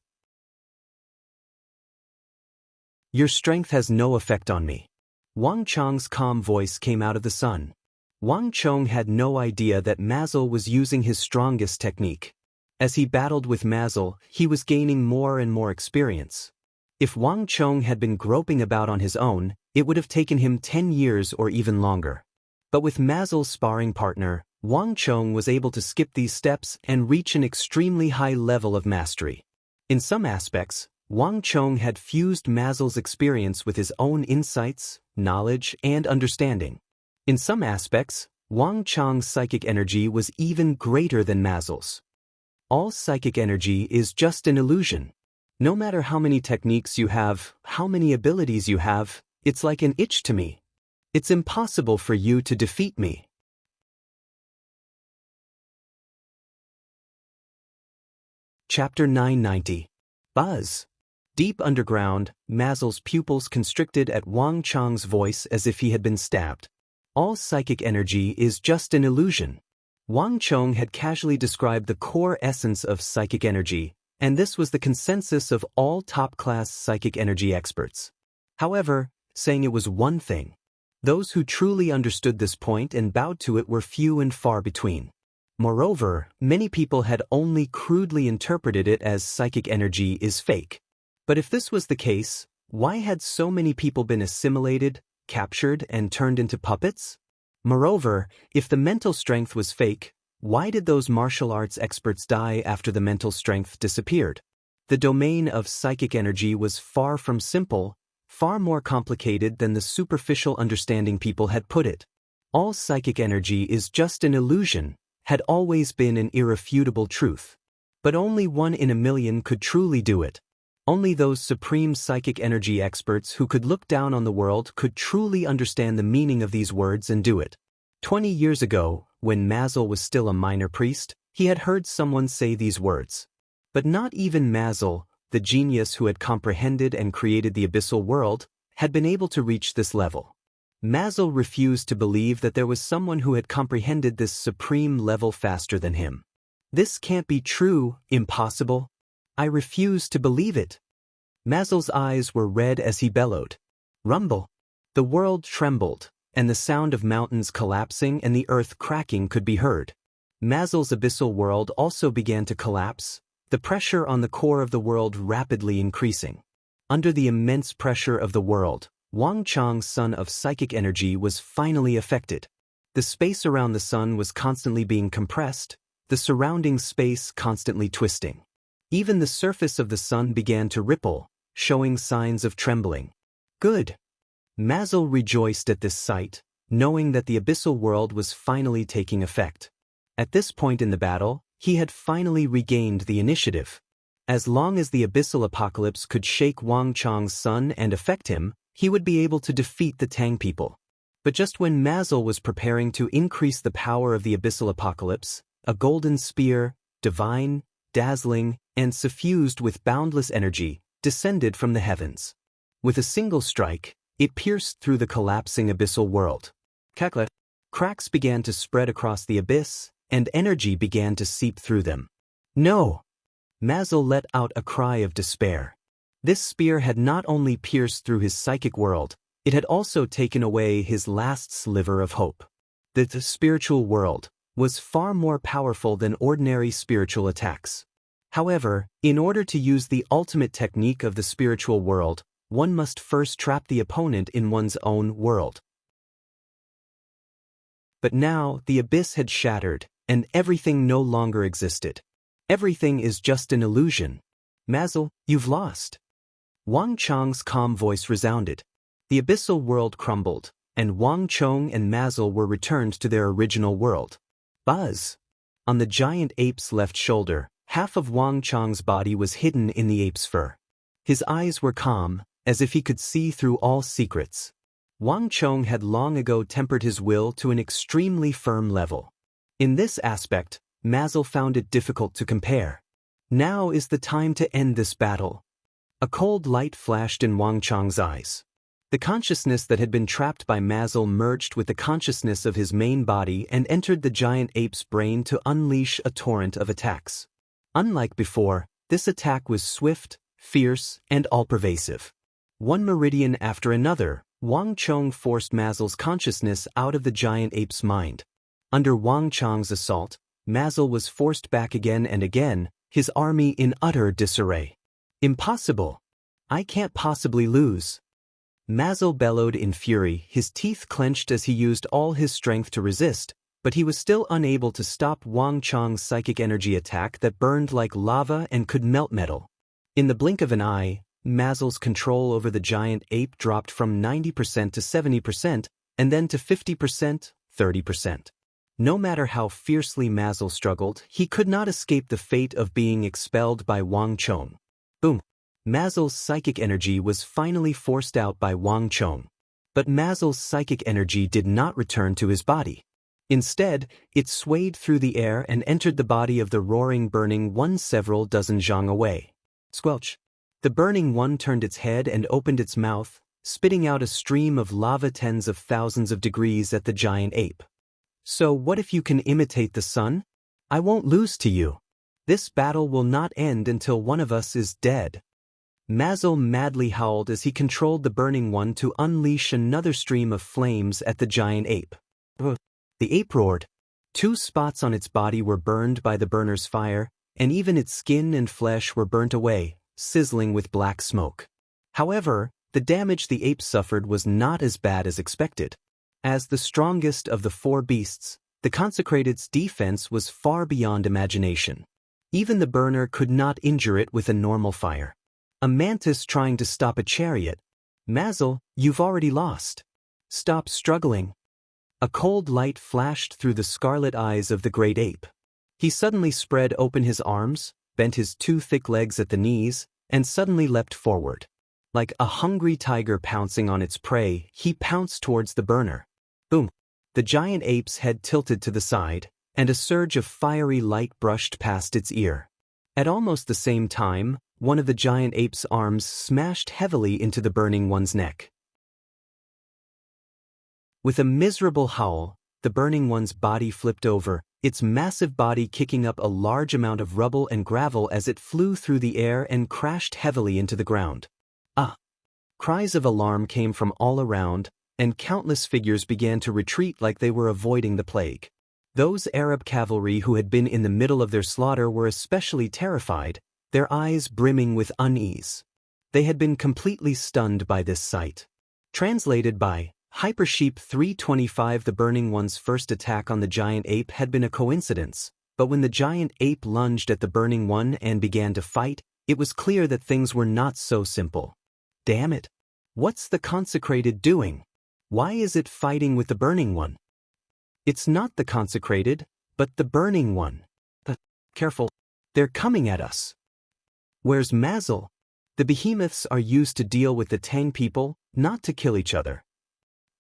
Your strength has no effect on me. Wang Chang's calm voice came out of the sun. Wang Chong had no idea that Mazel was using his strongest technique. As he battled with Mazel, he was gaining more and more experience. If Wang Chong had been groping about on his own, it would have taken him 10 years or even longer. But with Mazel's sparring partner, Wang Chong was able to skip these steps and reach an extremely high level of mastery. In some aspects, Wang Chong had fused Mazel's experience with his own insights, knowledge, and understanding. In some aspects, Wang Chong's psychic energy was even greater than Mazel's. All psychic energy is just an illusion. No matter how many techniques you have, how many abilities you have, it's like an itch to me. It's impossible for you to defeat me. Chapter 990. Buzz. Deep underground, Mazel's pupils constricted at Wang Chang's voice as if he had been stabbed. All psychic energy is just an illusion. Wang Chong had casually described the core essence of psychic energy, and this was the consensus of all top-class psychic energy experts. However, saying it was one thing. Those who truly understood this point and bowed to it were few and far between. Moreover, many people had only crudely interpreted it as psychic energy is fake. But if this was the case, why had so many people been assimilated, captured, and turned into puppets? Moreover, if the mental strength was fake, why did those martial arts experts die after the mental strength disappeared? The domain of psychic energy was far from simple, far more complicated than the superficial understanding people had put it. All psychic energy is just an illusion, had always been an irrefutable truth. But only 1 in a million could truly do it. Only those supreme psychic energy experts who could look down on the world could truly understand the meaning of these words and do it. 20 years ago, when Mazel was still a minor priest, he had heard someone say these words. But not even Mazel, the genius who had comprehended and created the abyssal world, had been able to reach this level. Mazel refused to believe that there was someone who had comprehended this supreme level faster than him. This can't be true, impossible. I refuse to believe it. Mazel's eyes were red as he bellowed. Rumble. The world trembled, and the sound of mountains collapsing and the earth cracking could be heard. Mazel's abyssal world also began to collapse, the pressure on the core of the world rapidly increasing. Under the immense pressure of the world, Wang Chang's sun of psychic energy was finally affected. The space around the sun was constantly being compressed, the surrounding space constantly twisting. Even the surface of the sun began to ripple, showing signs of trembling. Good. Mazel rejoiced at this sight, knowing that the abyssal world was finally taking effect. At this point in the battle, he had finally regained the initiative. As long as the abyssal apocalypse could shake Wang Chang's sun and affect him, he would be able to defeat the Tang people. But just when Mazel was preparing to increase the power of the abyssal apocalypse, a golden spear, divine, dazzling, and suffused with boundless energy, descended from the heavens. With a single strike, it pierced through the collapsing abyssal world. Cracks began to spread across the abyss, and energy began to seep through them. No! Mazel let out a cry of despair. This spear had not only pierced through his psychic world, it had also taken away his last sliver of hope. The spiritual world was far more powerful than ordinary spiritual attacks. However, in order to use the ultimate technique of the spiritual world, one must first trap the opponent in one's own world. But now the abyss had shattered, and everything no longer existed. Everything is just an illusion. Mazel, you've lost. Wang Chang's calm voice resounded. The abyssal world crumbled, and Wang Chong and Mazel were returned to their original world. Buzz! On the giant ape's left shoulder, half of Wang Chang's body was hidden in the ape's fur. His eyes were calm, as if he could see through all secrets. Wang Chong had long ago tempered his will to an extremely firm level. In this aspect, Mazel found it difficult to compare. Now is the time to end this battle. A cold light flashed in Wang Chang's eyes. The consciousness that had been trapped by Mazel merged with the consciousness of his main body and entered the giant ape's brain to unleash a torrent of attacks. Unlike before, this attack was swift, fierce, and all-pervasive. One meridian after another, Wang Chong forced Mazel's consciousness out of the giant ape's mind. Under Wang Chang's assault, Mazel was forced back again and again, his army in utter disarray. Impossible! I can't possibly lose. Mazel bellowed in fury, his teeth clenched as he used all his strength to resist, but he was still unable to stop Wang Chang's psychic energy attack that burned like lava and could melt metal. In the blink of an eye, Mazel's control over the giant ape dropped from 90% to 70%, and then to 50%, 30%. No matter how fiercely Mazel struggled, he could not escape the fate of being expelled by Wang Chong. Boom! Mazel's psychic energy was finally forced out by Wang Chong. But Mazel's psychic energy did not return to his body. Instead, it swayed through the air and entered the body of the roaring burning one several dozen zhang away. Squelch! The burning one turned its head and opened its mouth, spitting out a stream of lava tens of thousands of degrees at the giant ape. So what if you can imitate the sun? I won't lose to you. This battle will not end until one of us is dead. Mazel madly howled as he controlled the burning one to unleash another stream of flames at the giant ape. The ape roared. 2 spots on its body were burned by the burner's fire, and even its skin and flesh were burnt away, sizzling with black smoke. However, the damage the ape suffered was not as bad as expected. As the strongest of the 4 beasts, the consecrated's defense was far beyond imagination. Even the burner could not injure it with a normal fire. A mantis trying to stop a chariot. Mazel, you've already lost. Stop struggling. A cold light flashed through the scarlet eyes of the great ape. He suddenly spread open his arms, bent his 2 thick legs at the knees, and suddenly leapt forward. Like a hungry tiger pouncing on its prey, he pounced towards the burner. Boom! The giant ape's head tilted to the side, and a surge of fiery light brushed past its ear. At almost the same time, one of the giant ape's arms smashed heavily into the burning one's neck. With a miserable howl, the burning one's body flipped over, its massive body kicking up a large amount of rubble and gravel as it flew through the air and crashed heavily into the ground. Ah! Cries of alarm came from all around, and countless figures began to retreat like they were avoiding the plague. Those Arab cavalry who had been in the middle of their slaughter were especially terrified, their eyes brimming with unease. They had been completely stunned by this sight. Translated by Hypersheep 325. The burning one's first attack on the giant ape had been a coincidence, but when the giant ape lunged at the burning one and began to fight, it was clear that things were not so simple. Damn it! What's the consecrated doing? Why is it fighting with the burning one? It's not the consecrated, but the burning one. Careful, they're coming at us. Where's Mazel? The behemoths are used to deal with the Tang people, not to kill each other.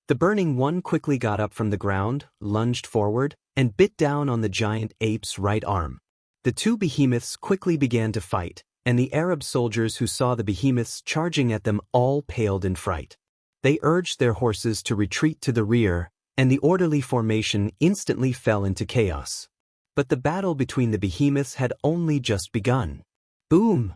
The burning one quickly got up from the ground, lunged forward, and bit down on the giant ape's right arm. The 2 behemoths quickly began to fight, and the Arab soldiers who saw the behemoths charging at them all paled in fright. They urged their horses to retreat to the rear, and the orderly formation instantly fell into chaos. But the battle between the behemoths had only just begun. Boom!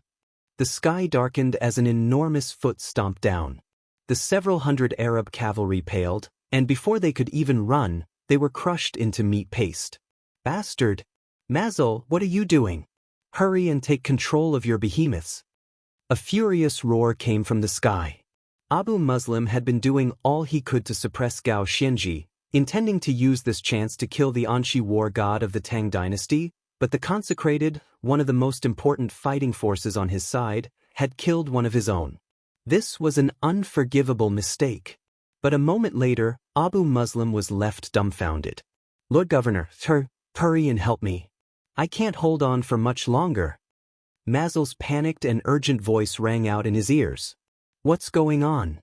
The sky darkened as an enormous foot stomped down. The several hundred Arab cavalry paled, and before they could even run, they were crushed into meat paste. Bastard! Mazel, what are you doing? Hurry and take control of your behemoths. A furious roar came from the sky. Abu Muslim had been doing all he could to suppress Gao Xianji, intending to use this chance to kill the Anxi war god of the Tang dynasty, but the consecrated, one of the most important fighting forces on his side, had killed one of his own. This was an unforgivable mistake. But a moment later, Abu Muslim was left dumbfounded. Lord Governor, hurry and help me. I can't hold on for much longer. Mazel's panicked and urgent voice rang out in his ears. What's going on?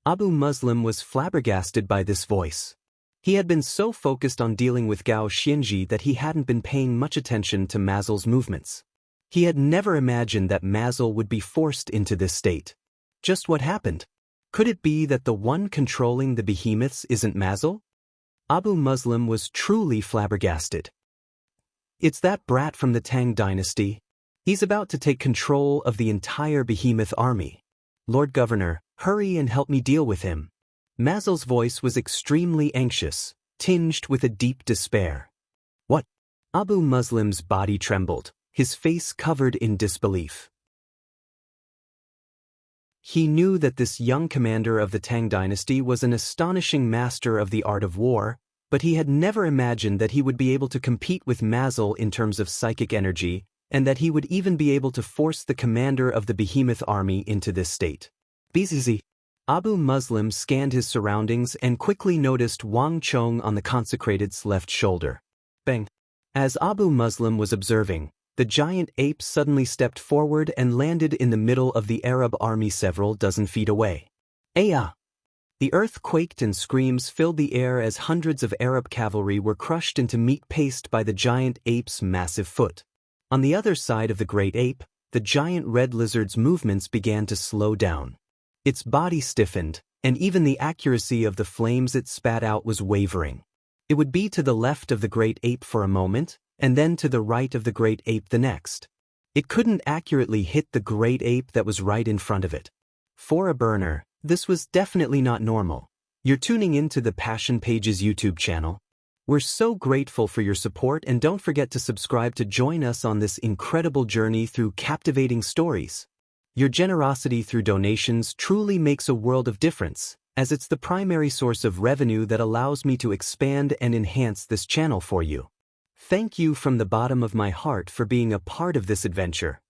Abu Muslim was flabbergasted by this voice. He had been so focused on dealing with Gao Xianji that he hadn't been paying much attention to Mazel's movements. He had never imagined that Mazel would be forced into this state. Just what happened? Could it be that the one controlling the behemoths isn't Mazel? Abu Muslim was truly flabbergasted. It's that brat from the Tang dynasty. He's about to take control of the entire behemoth army. Lord Governor, hurry and help me deal with him. Mazel's voice was extremely anxious, tinged with a deep despair. What? Abu Muslim's body trembled, his face covered in disbelief. He knew that this young commander of the Tang dynasty was an astonishing master of the art of war, but he had never imagined that he would be able to compete with Mazel in terms of psychic energy, and that he would even be able to force the commander of the behemoth army into this state. Bzz. Abu Muslim scanned his surroundings and quickly noticed Wang Chong on the consecrated's left shoulder. Bang! As Abu Muslim was observing, the giant ape suddenly stepped forward and landed in the middle of the Arab army several dozen feet away. Ayah! The earth quaked and screams filled the air as hundreds of Arab cavalry were crushed into meat paste by the giant ape's massive foot. On the other side of the great ape, the giant red lizard's movements began to slow down. Its body stiffened, and even the accuracy of the flames it spat out was wavering. It would be to the left of the great ape for a moment, and then to the right of the great ape the next. It couldn't accurately hit the great ape that was right in front of it. For a burner, this was definitely not normal. You're tuning into the Passion Pages YouTube channel. We're so grateful for your support, and don't forget to subscribe to join us on this incredible journey through captivating stories. Your generosity through donations truly makes a world of difference, as it's the primary source of revenue that allows me to expand and enhance this channel for you. Thank you from the bottom of my heart for being a part of this adventure.